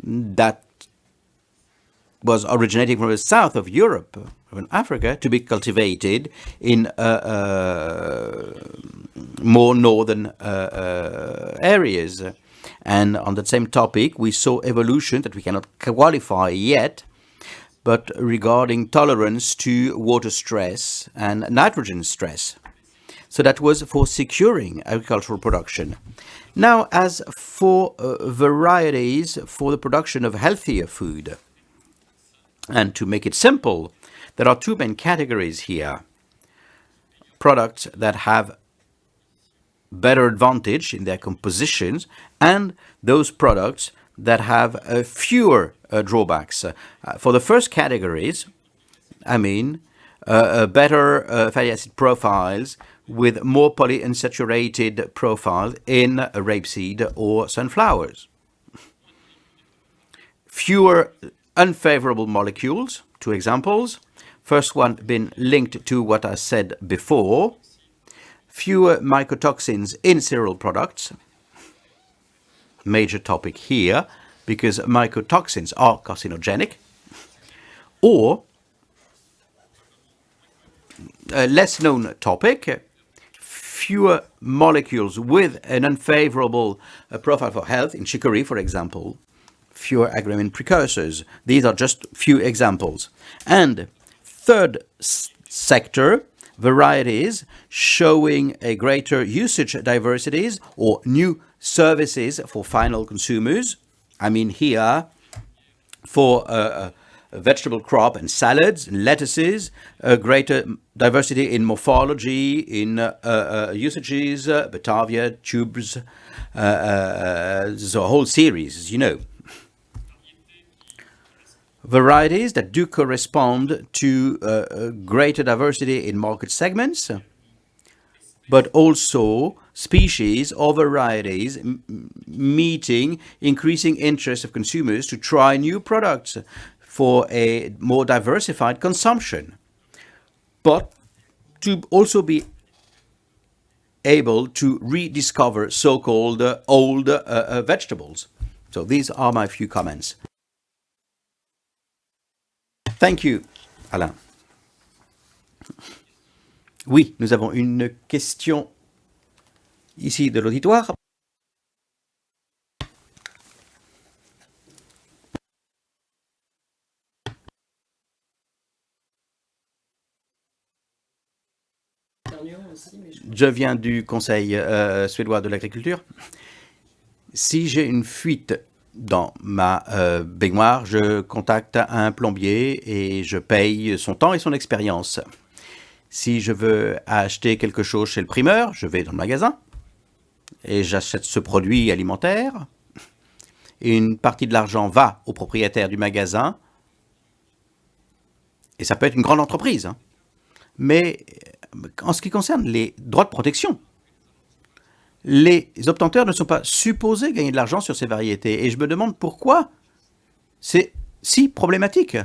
that was originating from the south of Europe, from Africa, to be cultivated in more northern areas. And on that same topic, we saw evolution that we cannot qualify yet, but regarding tolerance to water stress and nitrogen stress. So that was for securing agricultural production. Now, as for varieties for the production of healthier food, and to make it simple, there are two main categories here. Products that have better advantage in their compositions, and those products that have fewer drawbacks. For the first categories, I mean, better fatty acid profiles with more polyunsaturated profiles in rapeseed or sunflowers. Fewer unfavorable molecules, two examples. First one been linked to what I said before. Fewer mycotoxins in cereal products. Major topic here, because mycotoxins are carcinogenic. Or, a less known topic, fewer molecules with an unfavorable profile for health, in chicory, for example. Fewer agromin precursors. These are just few examples. And third sector, varieties showing a greater usage diversities or new services for final consumers. I mean here for vegetable crop and salads and lettuces, a greater diversity in morphology, in usages, Batavia, tubes, there's a whole series, as you know. Varieties that do correspond to greater diversity in market segments, but also species or varieties meeting increasing interest of consumers to try new products for a more diversified consumption, but to also be able to rediscover so-called old vegetables. So these are my few comments. Thank you, Alain. Oui, nous avons une question ici de l'auditoire. Je viens du Conseil suédois de l'agriculture. Si j'ai une fuite dans ma baignoire, je contacte un plombier et je paye son temps et son expérience. Si je veux acheter quelque chose chez le primeur, je vais dans le magasin et j'achète ce produit alimentaire. Et une partie de l'argent va au propriétaire du magasin. Et ça peut être une grande entreprise. Hein. Mais en ce qui concerne les droits de protection, les obtenteurs ne sont pas supposés gagner de l'argent sur ces variétés. Et je me demande pourquoi c'est si problématique.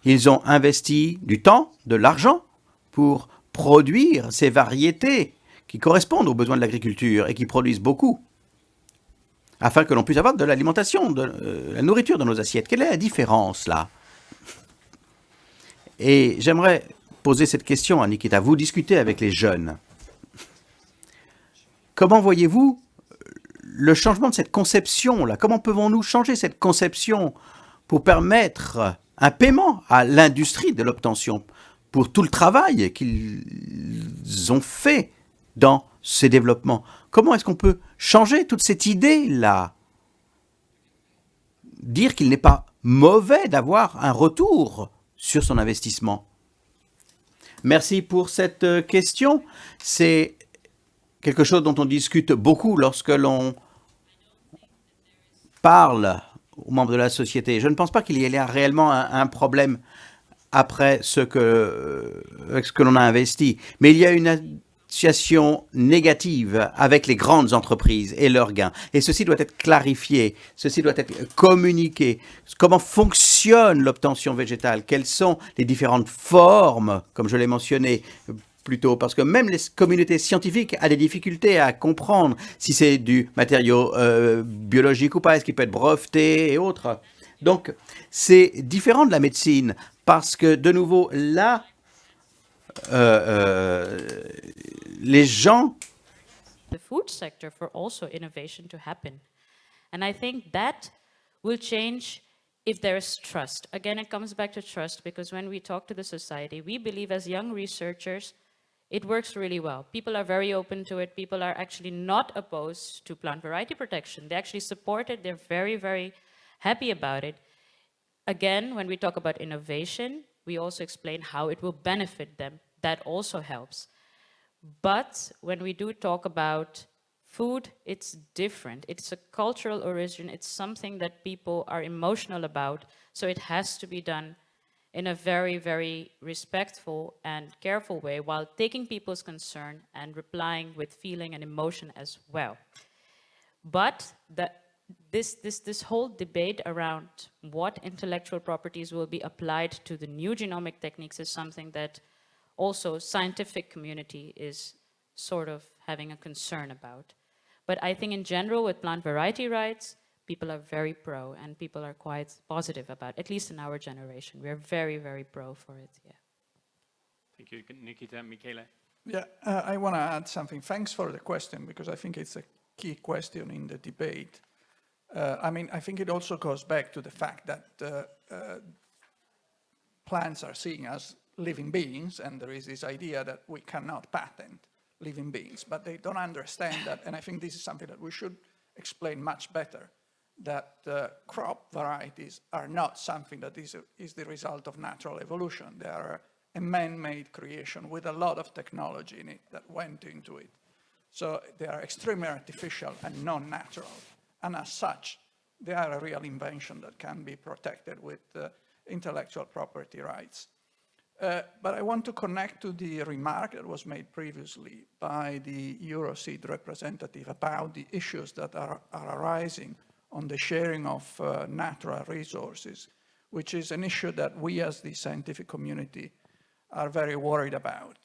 Ils ont investi du temps, de l'argent pour produire ces variétés qui correspondent aux besoins de l'agriculture et qui produisent beaucoup, afin que l'on puisse avoir de l'alimentation, de la nourriture dans nos assiettes. Quelle est la différence là? Et j'aimerais poser cette question à Nikita. Vous discutez avec les jeunes. Comment voyez-vous le changement de cette conception-là? Comment pouvons-nous changer cette conception pour permettre un paiement à l'industrie de l'obtention pour tout le travail qu'ils ont fait dans ces développements? Comment est-ce qu'on peut changer toute cette idée-là? Dire qu'il n'est pas mauvais d'avoir un retour sur son investissement. Merci pour cette question. C'est quelque chose dont on discute beaucoup lorsque l'on parle aux membres de la société. Je ne pense pas qu'il y ait réellement un problème après ce que l'on a investi. Mais il y a une association négative avec les grandes entreprises et leurs gains. Et ceci doit être clarifié, ceci doit être communiqué. Comment fonctionne l'obtention végétale? Quelles sont les différentes formes, comme je l'ai mentionné plus tôt? Parce que même les communautés scientifiques ont des difficultés à comprendre si c'est du matériau biologique ou pas, est-ce qu'il peut être breveté et autres. Donc, c'est différent de la médecine parce que, de nouveau, là, les gens the food sector for also innovation to happen. And I think that will change if there is trust. Again, it comes back to trust, because when we talk to the society, we believe as young researchers, it works really well. People are very open to it. People are actually not opposed to plant variety protection. They actually support it. They're very, very happy about it. Again, when we talk about innovation, we also explain how it will benefit them. That also helps. But when we do talk about food, it's different. It's a cultural origin. It's something that people are emotional about. So it has to be done in a very, very respectful and careful way, while taking people's concern and replying with feeling and emotion as well. But this whole debate around what intellectual properties will be applied to the new genomic techniques is something that also scientific community is sort of having a concern about. But I think in general with plant variety rights, people are very pro and people are quite positive about it, at least in our generation. We're very, very pro for it, yeah. Thank you, Nikita. Michele? Yeah, I want to add something. Thanks for the question, because I think it's a key question in the debate. I mean, I think it also goes back to the fact that plants are seen as living beings, and there is this idea that we cannot patent living beings, but they don't understand that, and I think this is something that we should explain much better, that crop varieties are not something that is the result of natural evolution. They are a man-made creation with a lot of technology in it that went into it. So they are extremely artificial and non-natural, and as such, they are a real invention that can be protected with intellectual property rights. But I want to connect to the remark that was made previously by the Euroseed representative about the issues that are arising on the sharing of natural resources, which is an issue that we as the scientific community are very worried about.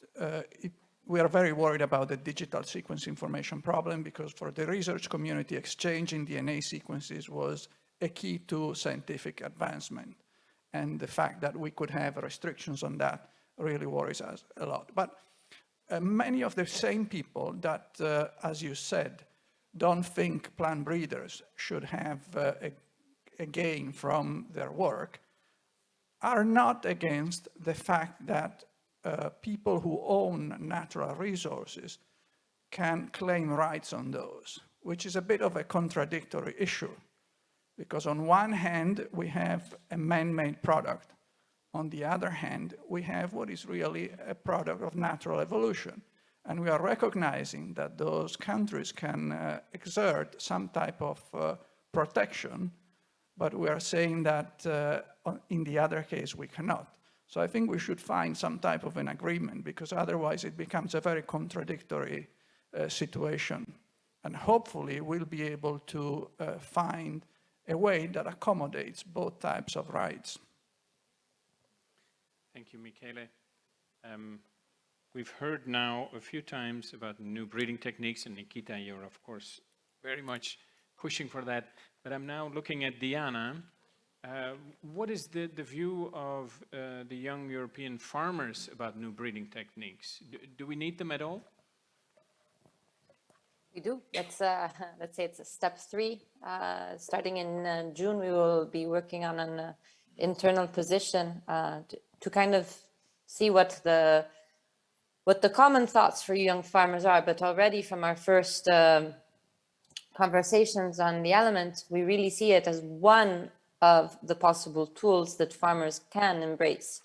We are very worried about the digital sequence information problem, because for the research community, exchanging DNA sequences was a key to scientific advancement. And the fact that we could have restrictions on that really worries us a lot. But many of the same people that, as you said, don't think plant breeders should have a gain from their work are not against the fact that people who own natural resources can claim rights on those, which is a bit of a contradictory issue. Because on one hand, we have a man-made product. On the other hand, we have what is really a product of natural evolution. And we are recognizing that those countries can exert some type of protection, but we are saying that in the other case, we cannot. So I think we should find some type of an agreement, because otherwise it becomes a very contradictory situation. And hopefully we'll be able to find a way that accommodates both types of rights. Thank you, Michele. We've heard now a few times about new breeding techniques, and Nikita, you're of course very much pushing for that. But I'm now looking at Diana. What is the view of the young European farmers about new breeding techniques? Do we need them at all? We do. Let's say it's step 3. Starting in June, we will be working on an internal position to kind of see what the common thoughts for young farmers are. But already from our first conversations on the element, we really see it as one of the possible tools that farmers can embrace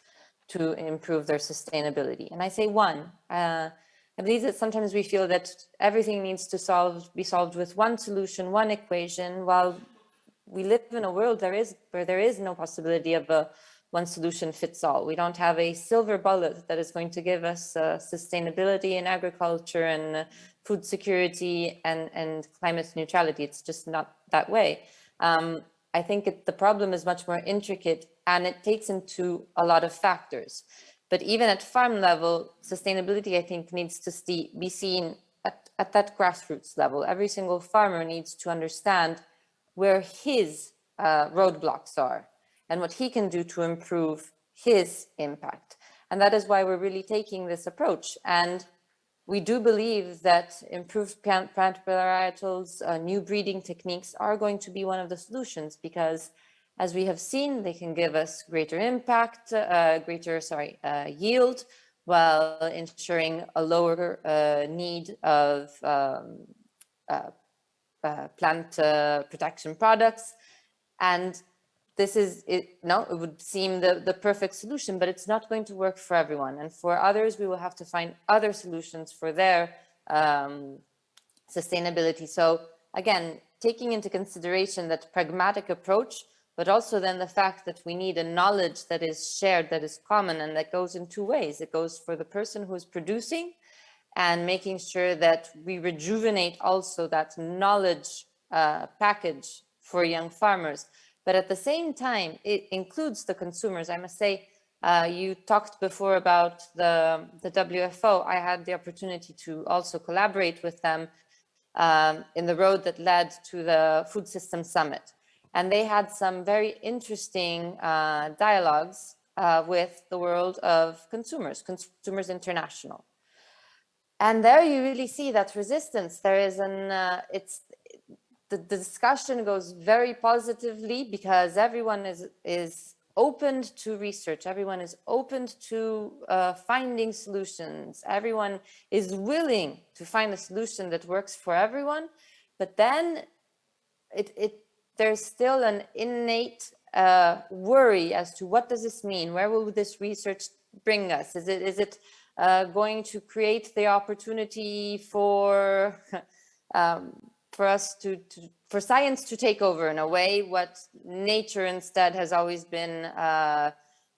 to improve their sustainability. And I say one. I believe that sometimes we feel that everything needs to be solved with one solution, one equation, while we live in a world where there is no possibility of a one solution fits all. We don't have a silver bullet that is going to give us sustainability in agriculture and food security and climate neutrality. It's just not that way. I think the problem is much more intricate, and it takes into a lot of factors. But even at farm level, sustainability, I think, needs to be seen at that grassroots level. Every single farmer needs to understand where his roadblocks are and what he can do to improve his impact. And that is why we're really taking this approach. And we do believe that improved plant varietals, new breeding techniques are going to be one of the solutions, because as we have seen, they can give us greater impact, yield, while ensuring a lower need of plant protection products. And this is, it would seem the perfect solution, but it's not going to work for everyone. And for others, we will have to find other solutions for their sustainability. So again, taking into consideration that pragmatic approach, but also then the fact that we need a knowledge that is shared, that is common, and that goes in 2 ways. It goes for the person who is producing, and making sure that we rejuvenate also that knowledge package for young farmers. But at the same time, it includes the consumers. I must say, you talked before about the WFO. I had the opportunity to also collaborate with them in the road that led to the Food System Summit. And they had some very interesting dialogues with the world of Consumers International. And there you really see that resistance. There is the discussion goes very positively, because everyone is open to research. Everyone is open to finding solutions. Everyone is willing to find a solution that works for everyone. But then there's still an innate worry as to what does this mean? Where will this research bring us? Is it going to create the opportunity for us for science to take over in a way what nature instead has always been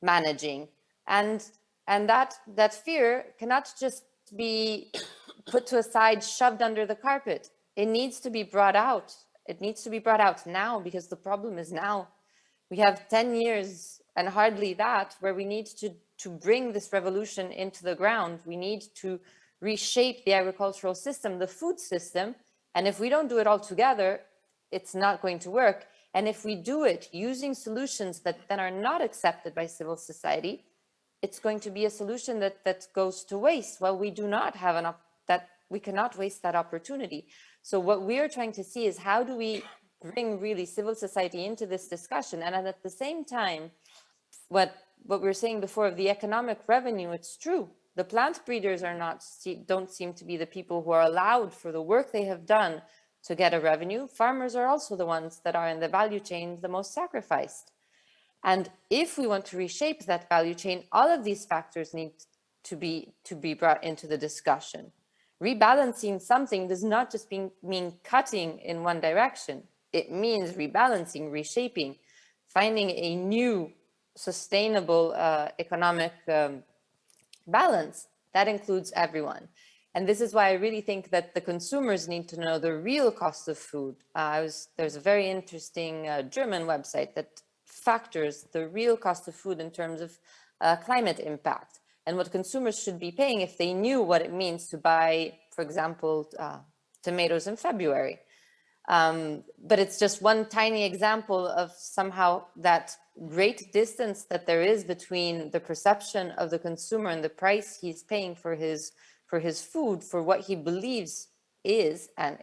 managing? And that fear cannot just be put to a side, shoved under the carpet. It needs to be brought out. It needs to be brought out now, because the problem is now. We have 10 years and hardly that, where we need to bring this revolution into the ground. We need to reshape the agricultural system, the food system. And if we don't do it all together, it's not going to work. And if we do it using solutions that then are not accepted by civil society, it's going to be a solution that goes to waste. Well, we do not have we cannot waste that opportunity. So what we are trying to see is how do we bring really civil society into this discussion, and at the same time, what we were saying before of the economic revenue, it's true. The plant breeders don't seem to be the people who are allowed for the work they have done to get a revenue. Farmers are also the ones that are in the value chain the most sacrificed. And if we want to reshape that value chain, all of these factors need to be brought into the discussion. Rebalancing something does not just mean cutting in one direction. It means rebalancing, reshaping, finding a new sustainable economic balance that includes everyone. And this is why I really think that the consumers need to know the real cost of food. There's a very interesting German website that factors the real cost of food in terms of climate impact and what consumers should be paying if they knew what it means to buy, for example, tomatoes in February. But it's just one tiny example of somehow that great distance that there is between the perception of the consumer and the price he's paying for his food, for what he believes is, and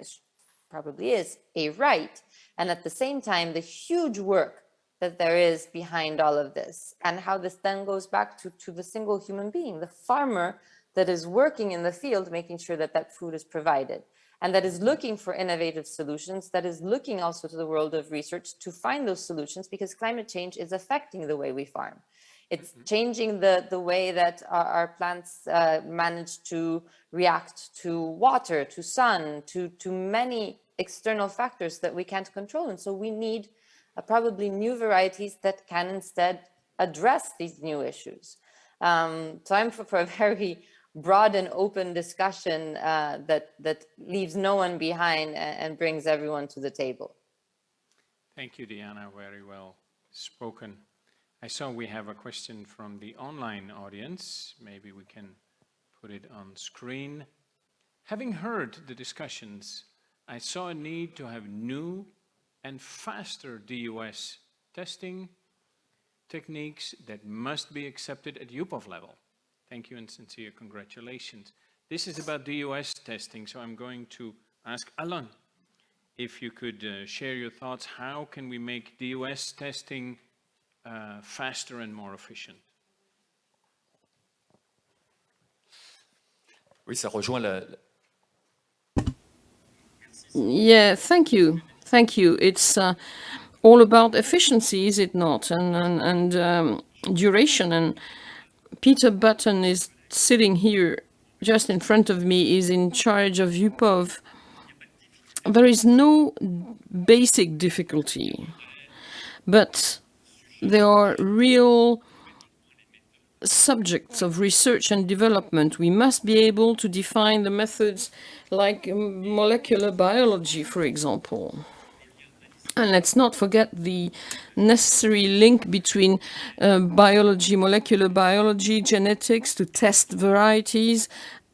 probably is, a right, and at the same time, the huge work that there is behind all of this, and how this then goes back to the single human being, the farmer that is working in the field, making sure that that food is provided, and that is looking for innovative solutions, that is looking also to the world of research to find those solutions, because climate change is affecting the way we farm. It's changing the way that our plants manage to react to water, to sun, to many external factors that we can't control. And so we need probably new varieties that can instead address these new issues. So I'm for a very broad and open discussion that leaves no one behind and brings everyone to the table. Thank you, Diana. Very well spoken. I saw we have a question from the online audience. Maybe we can put it on screen. Having heard the discussions, I saw a need to have new and faster DUS testing techniques that must be accepted at UPOV level. Thank you and sincere congratulations. This is about DUS testing, so I'm going to ask Alain if you could share your thoughts. How can we make DUS testing faster and more efficient? Oui, ça rejoint la... Yeah, thank you. Thank you. It's all about efficiency, is it not? And duration. And Peter Button is sitting here just in front of me, is in charge of UPOV. There is no basic difficulty, but there are real subjects of research and development. We must be able to define the methods like molecular biology, for example. And let's not forget the necessary link between biology, molecular biology, genetics to test varieties.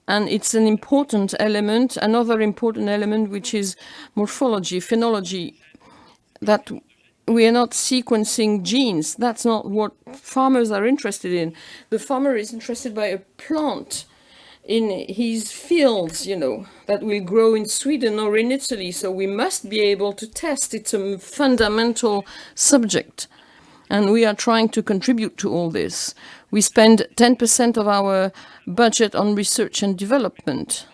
And it's an important element, another important element, which is morphology, phenology, that we are not sequencing genes. That's not what farmers are interested in. The farmer is interested by a plant in his fields, you know, that will grow in Sweden or in Italy. So we must be able to test. It's a fundamental subject. And we are trying to contribute to all this. We spend 10% of our budget on research and development,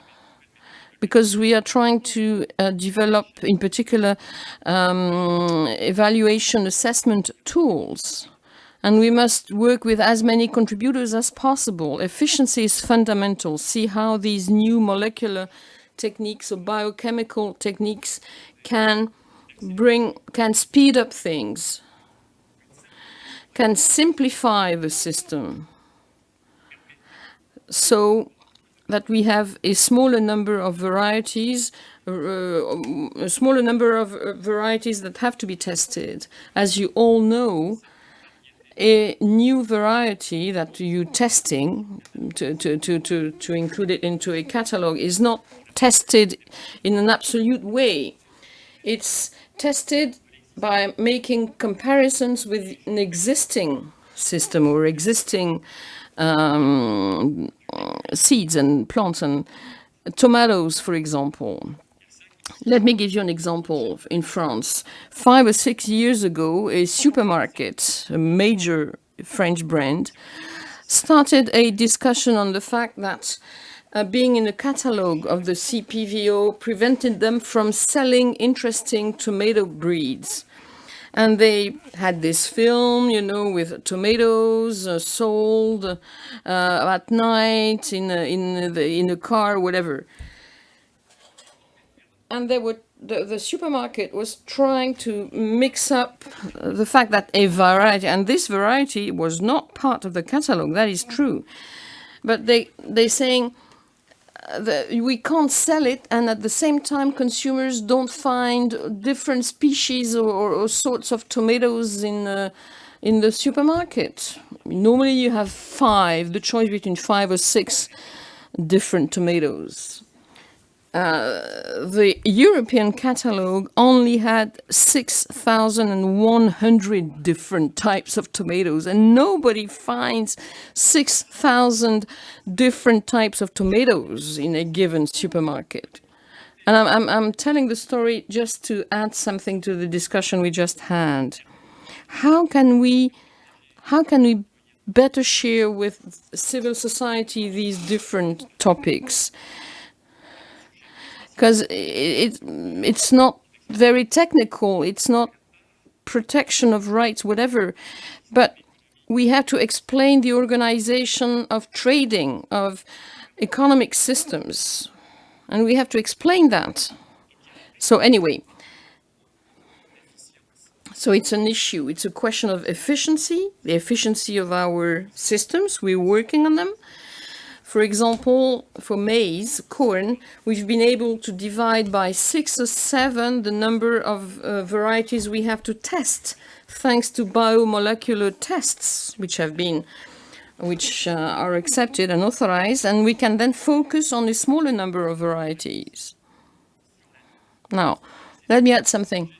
because we are trying to develop, in particular, evaluation assessment tools. And we must work with as many contributors as possible. Efficiency is fundamental. See how these new molecular techniques or biochemical techniques can speed up things, can simplify the system, so that we have a smaller number of varieties, that have to be tested. As you all know, a new variety that you're testing to include it into a catalog is not tested in an absolute way. It's tested by making comparisons with an existing system or existing seeds and plants and tomatoes, for example. Let me give you an example. In France, 5 or 6 years ago, a supermarket, a major French brand, started a discussion on the fact that being in the catalogue of the CPVO prevented them from selling interesting tomato breeds. And they had this film, you know, with tomatoes sold at night in a car, whatever. And the supermarket was trying to mix up the fact that a variety, and this variety was not part of the catalogue, that is true. But they're saying that we can't sell it, and at the same time consumers don't find different species or sorts of tomatoes in the supermarket. Normally you have the choice between 5 or 6 different tomatoes. The European catalogue only had 6,100 different types of tomatoes, and nobody finds 6,000 different types of tomatoes in a given supermarket. And I'm telling the story just to add something to the discussion we just had. How can we better share with civil society these different topics? Because it's not very technical, it's not protection of rights, whatever, but we have to explain the organization of trading, of economic systems, and we have to explain that. So anyway, so it's an issue, it's a question of efficiency, the efficiency of our systems, we're working on them. For example, for maize, corn, we've been able to divide by 6 or 7 the number of varieties we have to test, thanks to biomolecular tests, which are accepted and authorized, and we can then focus on a smaller number of varieties. Now, let me add something.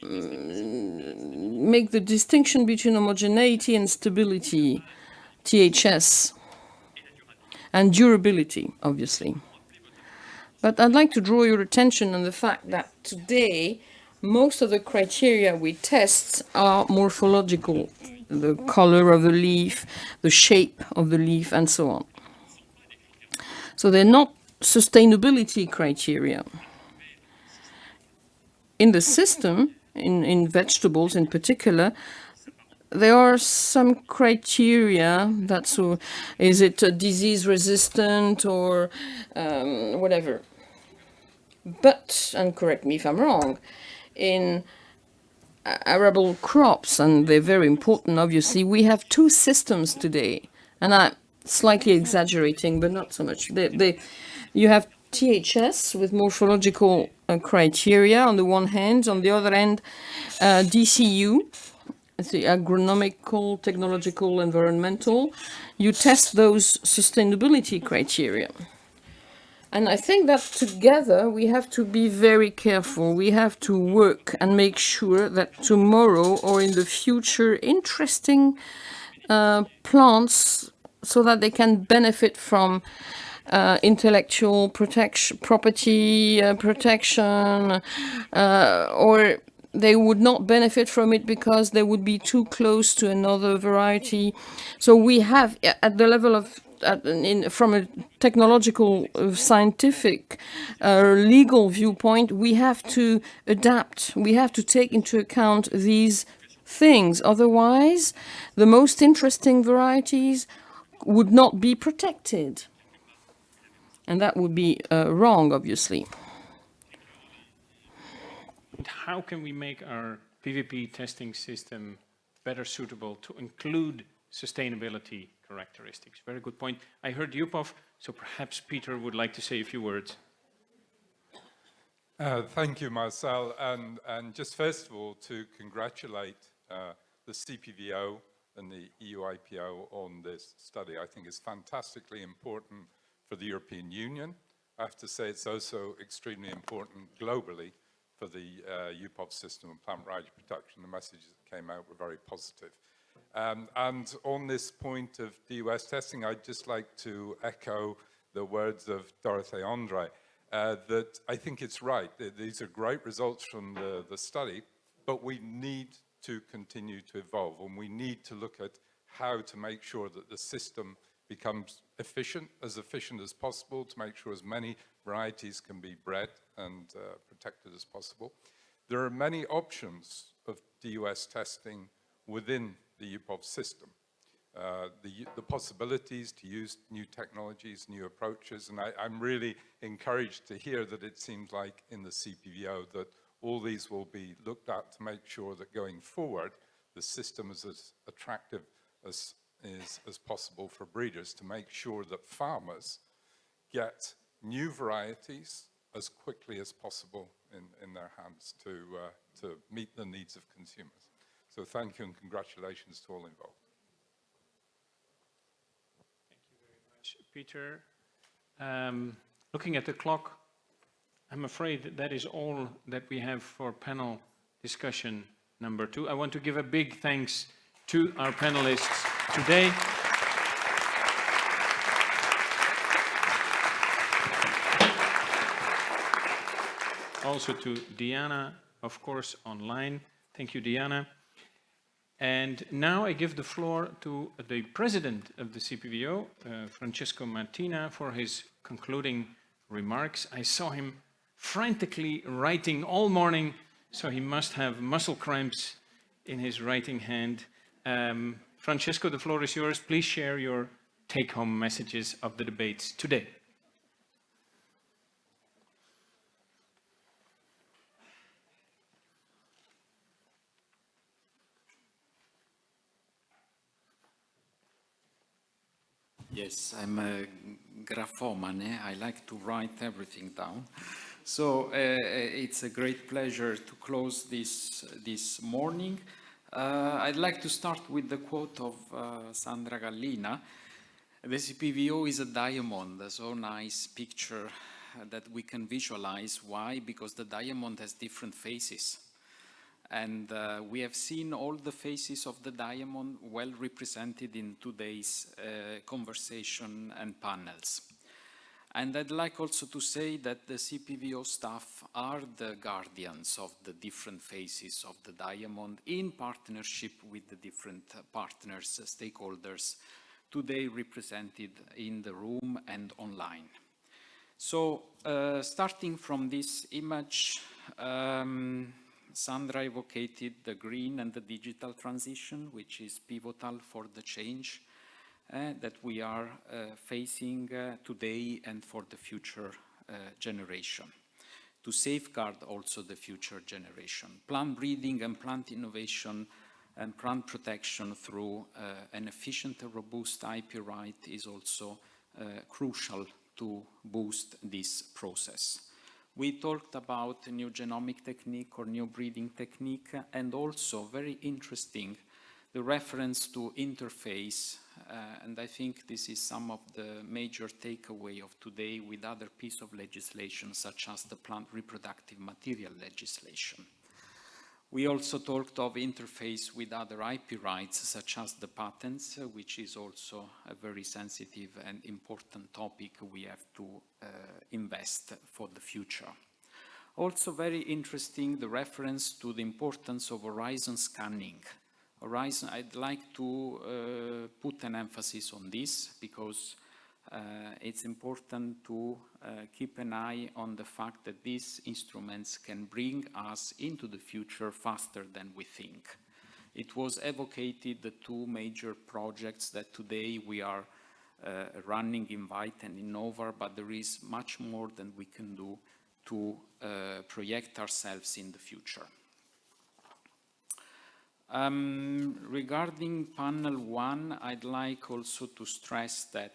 Make the distinction between homogeneity and stability. THS, and durability, obviously. But I'd like to draw your attention on the fact that today, most of the criteria we test are morphological, the color of the leaf, the shape of the leaf, and so on. So they're not sustainability criteria. In the system, in vegetables in particular, there are some criteria that, so is it disease resistant or whatever. But, and correct me if I'm wrong, in arable crops, and they're very important obviously, we have 2 systems today, and I'm slightly exaggerating, but not so much. You have THS with morphological criteria on the one hand, on the other hand DCU, the agronomical, technological, environmental. You test those sustainability criteria. And I think that together we have to be very careful. We have to work and make sure that tomorrow or in the future interesting plants, so that they can benefit from intellectual property protection, or they would not benefit from it because they would be too close to another variety. So we have, at the level of, from a technological, scientific, legal viewpoint, we have to adapt. We have to take into account these things. Otherwise, the most interesting varieties would not be protected. And that would be wrong, obviously. How can we make our PVP testing system better suitable to include sustainability characteristics? Very good point. I heard Yupov, so perhaps Peter would like to say a few words. Thank you, Marcel. And just first of all, to congratulate the CPVO and the EU IPO on this study. I think it's fantastically important for the European Union. I have to say it's also extremely important globally for the UPOV system and plant variety protection. The messages that came out were very positive. And on this point of DUS testing, I'd just like to echo the words of Dorothée André, that I think it's right. These are great results from the study, but we need to continue to evolve, and we need to look at how to make sure that the system becomes efficient as possible, to make sure as many varieties can be bred and protected as possible. There are many options of DUS testing within the UPOV system. The possibilities to use new technologies, new approaches, and I'm really encouraged to hear that it seems like in the CPVO that all these will be looked at to make sure that going forward, the system is as attractive as possible for breeders, to make sure that farmers get new varieties as quickly as possible in their hands to meet the needs of consumers. So thank you and congratulations to all involved. Thank you very much, Peter. Looking at the clock, I'm afraid that is all that we have for panel discussion number 2. I want to give a big thanks to our panelists today. Also to Diana, of course, online. Thank you, Diana. And now I give the floor to the president of the CPVO, Francesco Martina, for his concluding remarks. I saw him frantically writing all morning, so he must have muscle cramps in his writing hand. Francesco, the floor is yours. Please share your take-home messages of the debates today. Yes, I'm a graphomane. I like to write everything down. So it's a great pleasure to close this morning. I'd like to start with the quote of Sandra Gallina. The CPVO is a diamond, a so nice picture that we can visualize. Why? Because the diamond has different faces. And we have seen all the faces of the diamond well represented in today's conversation and panels. And I'd like also to say that the CPVO staff are the guardians of the different faces of the diamond in partnership with the different partners, stakeholders, today represented in the room and online. So starting from this image, Sandra evocated the green and the digital transition, which is pivotal for the change that we are facing today and for the future generation, to safeguard also the future generation. Plant breeding and plant innovation and plant protection through an efficient and robust IP right is also crucial to boost this process. We talked about a new genomic technique or new breeding technique, and also very interesting, the reference to interface, and I think this is some of the major takeaway of today with other piece of legislation, such as the plant reproductive material legislation. We also talked of interface with other IP rights, such as the patents, which is also a very sensitive and important topic we have to invest for the future. Also very interesting, the reference to the importance of horizon scanning. Horizon, I'd like to put an emphasis on this because it's important to keep an eye on the fact that these instruments can bring us into the future faster than we think. It was evocated the two major projects that today we are running in Vite and Innova, but there is much more than we can do to project ourselves in the future. Regarding panel 1, I'd like also to stress that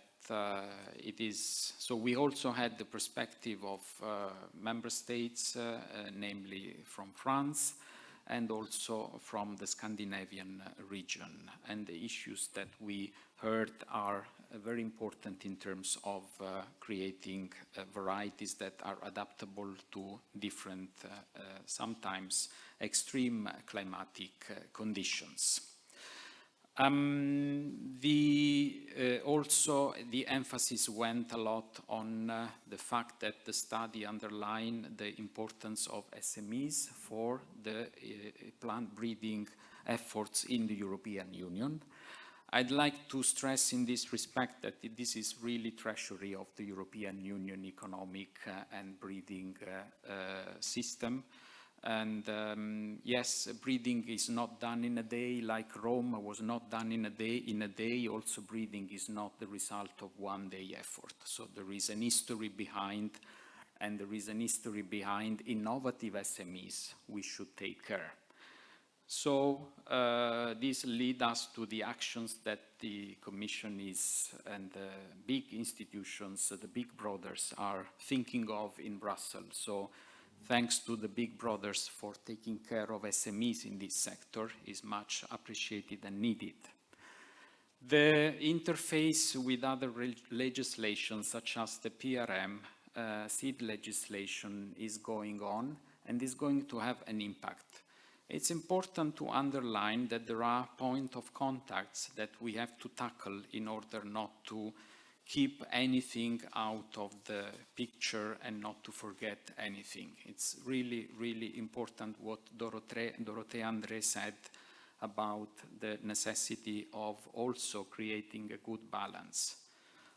it is, so we also had the perspective of member states, namely from France, and also from the Scandinavian region. And the issues that we heard are very important in terms of creating varieties that are adaptable to different, sometimes extreme climatic conditions. Also, the emphasis went a lot on the fact that the study underlined the importance of SMEs for the plant breeding efforts in the European Union. I'd like to stress in this respect that this is really treasury of the European Union economic and breeding system. And yes, breeding is not done in a day, like Rome was not done in a day. Also, breeding is not the result of one-day effort. So there is an history behind, and there is an history behind innovative SMEs we should take care. So this leads us to the actions that the Commission is and the big institutions, the big brothers, are thinking of in Brussels. So thanks to the big brothers for taking care of SMEs in this sector is much appreciated and needed. The interface with other legislation, such as the PRM, seed legislation, is going on and is going to have an impact. It's important to underline that there are points of contacts that we have to tackle in order not to keep anything out of the picture and not to forget anything. It's really, really important what Dorothée André said about the necessity of also creating a good balance.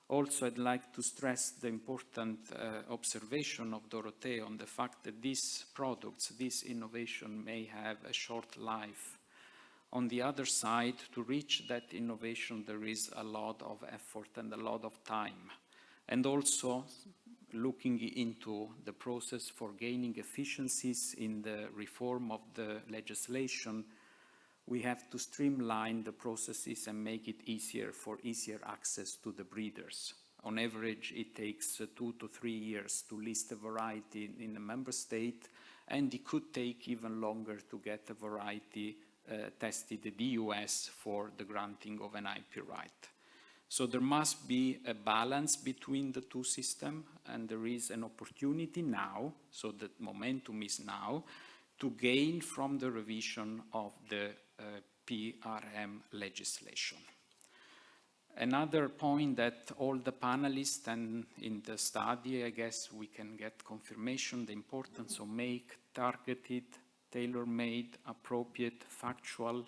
Also, I'd like to stress the important observation of Dorothée on the fact that these products, this innovation may have a short life. On the other side, to reach that innovation, there is a lot of effort and a lot of time. And also, looking into the process for gaining efficiencies in the reform of the legislation, we have to streamline the processes and make it easier access to the breeders. On average, it takes 2 to 3 years to list a variety in a member state, and it could take even longer to get a variety tested in the US for the granting of an IP right. So there must be a balance between the two systems, and there is an opportunity now, so the momentum is now, to gain from the revision of the PRM legislation. Another point that all the panelists and in the study, I guess we can get confirmation, the importance of make targeted, tailor-made, appropriate, factual,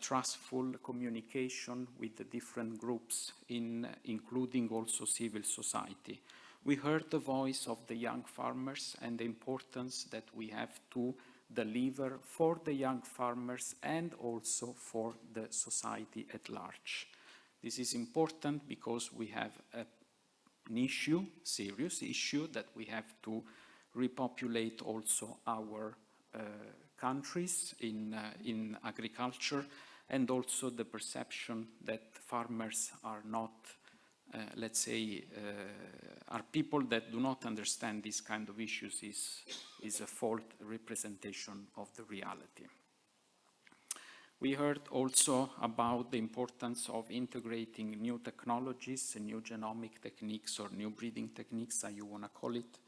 trustful communication with the different groups, including also civil society. We heard the voice of the young farmers and the importance that we have to deliver for the young farmers and also for the society at large. This is important because we have an issue, serious issue, that we have to repopulate also our countries in agriculture, and also the perception that farmers are not, let's say, are people that do not understand these kind of issues is a false representation of the reality. We heard also about the importance of integrating new technologies, new genomic techniques or new breeding techniques, how you want to call it.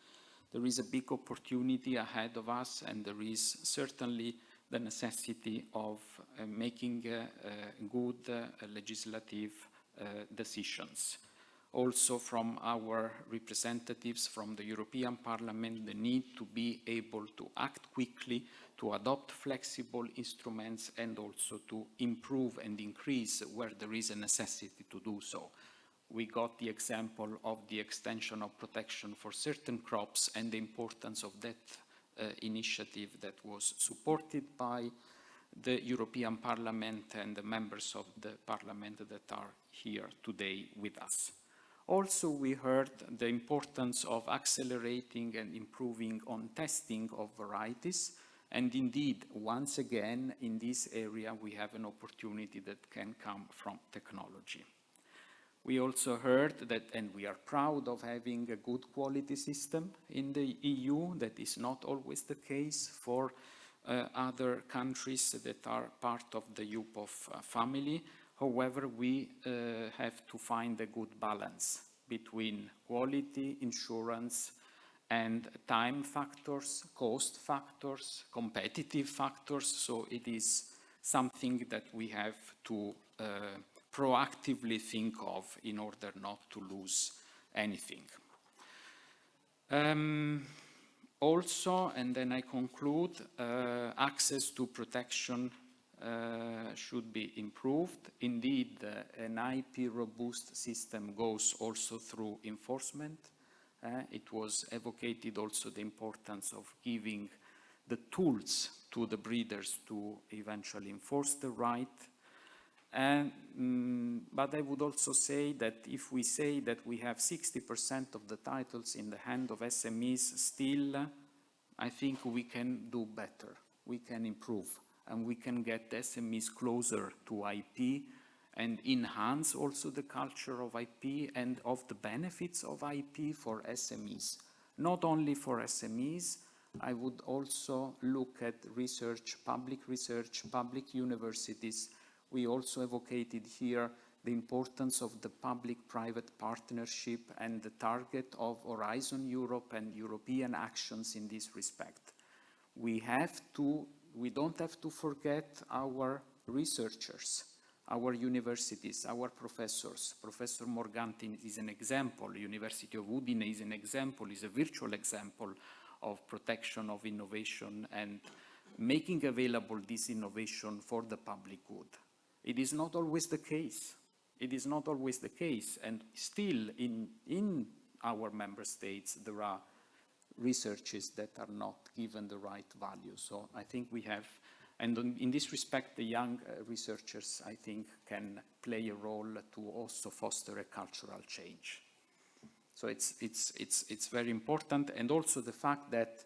There is a big opportunity ahead of us, and there is certainly the necessity of making good legislative decisions. Also from our representatives from the European Parliament, the need to be able to act quickly, to adopt flexible instruments, and also to improve and increase where there is a necessity to do so. We got the example of the extension of protection for certain crops and the importance of that initiative that was supported by the European Parliament and the members of the Parliament that are here today with us. Also, we heard the importance of accelerating and improving on testing of varieties. And indeed, once again, in this area, we have an opportunity that can come from technology. We also heard that, and we are proud of having a good quality system in the EU. That is not always the case for other countries that are part of the UPOF family. However, we have to find a good balance between quality, insurance, and time factors, cost factors, competitive factors. So it is something that we have to proactively think of in order not to lose anything. Also, and then I conclude, access to protection should be improved. Indeed, an IP robust system goes also through enforcement. It was advocated also the importance of giving the tools to the breeders to eventually enforce the right. But I would also say that if we say that we have 60% of the titles in the hand of SMEs, still, I think we can do better. We can improve, and we can get SMEs closer to IP and enhance also the culture of IP and of the benefits of IP for SMEs. Not only for SMEs, I would also look at research, public universities. We also advocated here the importance of the public-private partnership and the target of Horizon Europe and European actions in this respect. We don't have to forget our researchers, our universities, our professors. Professor Morganti is an example. University of Udine is an example, is a virtual example of protection of innovation and making available this innovation for the public good. It is not always the case. It is not always the case. And still in our member states, there are researches that are not given the right value. So I think we have, and in this respect, the young researchers, I think, can play a role to also foster a cultural change. So it's very important. And also the fact that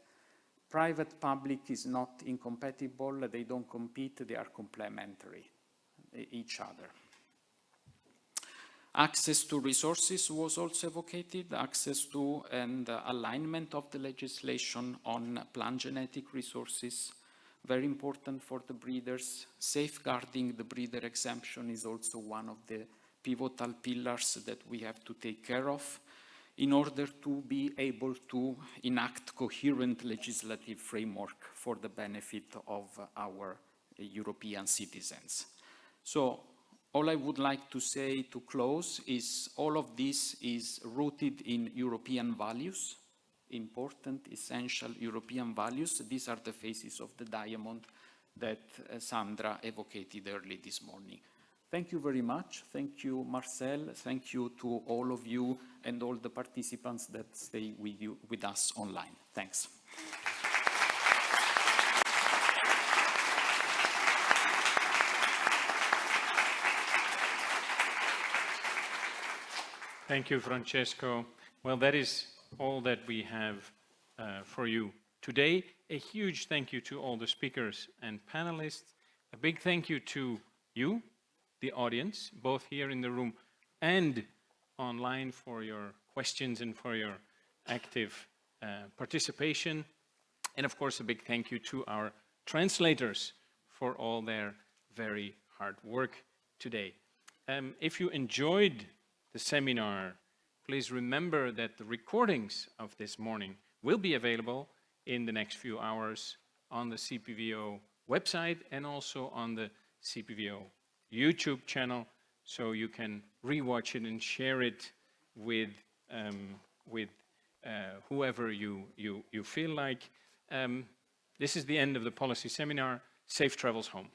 private-public is not incompatible, they don't compete, they are complementary each other. Access to resources was also advocated, access to and alignment of the legislation on plant genetic resources, very important for the breeders. Safeguarding the breeder exemption is also one of the pivotal pillars that we have to take care of in order to be able to enact coherent legislative framework for the benefit of our European citizens. So all I would like to say to close is all of this is rooted in European values, important, essential European values. These are the faces of the diamond that Sandra advocated early this morning. Thank you very much. Thank you, Marcel. Thank you to all of you and all the participants that stay with us online. Thanks. Thank you, Francesco. Well, that is all that we have for you today. A huge thank you to all the speakers and panelists. A big thank you to you, the audience, both here in the room and online, for your questions and for your active participation. And of course, a big thank you to our translators for all their very hard work today. If you enjoyed the seminar, please remember that the recordings of this morning will be available in the next few hours on the CPVO website and also on the CPVO YouTube channel, so you can rewatch it and share it with whoever you feel like. This is the end of the policy seminar. Safe travels home.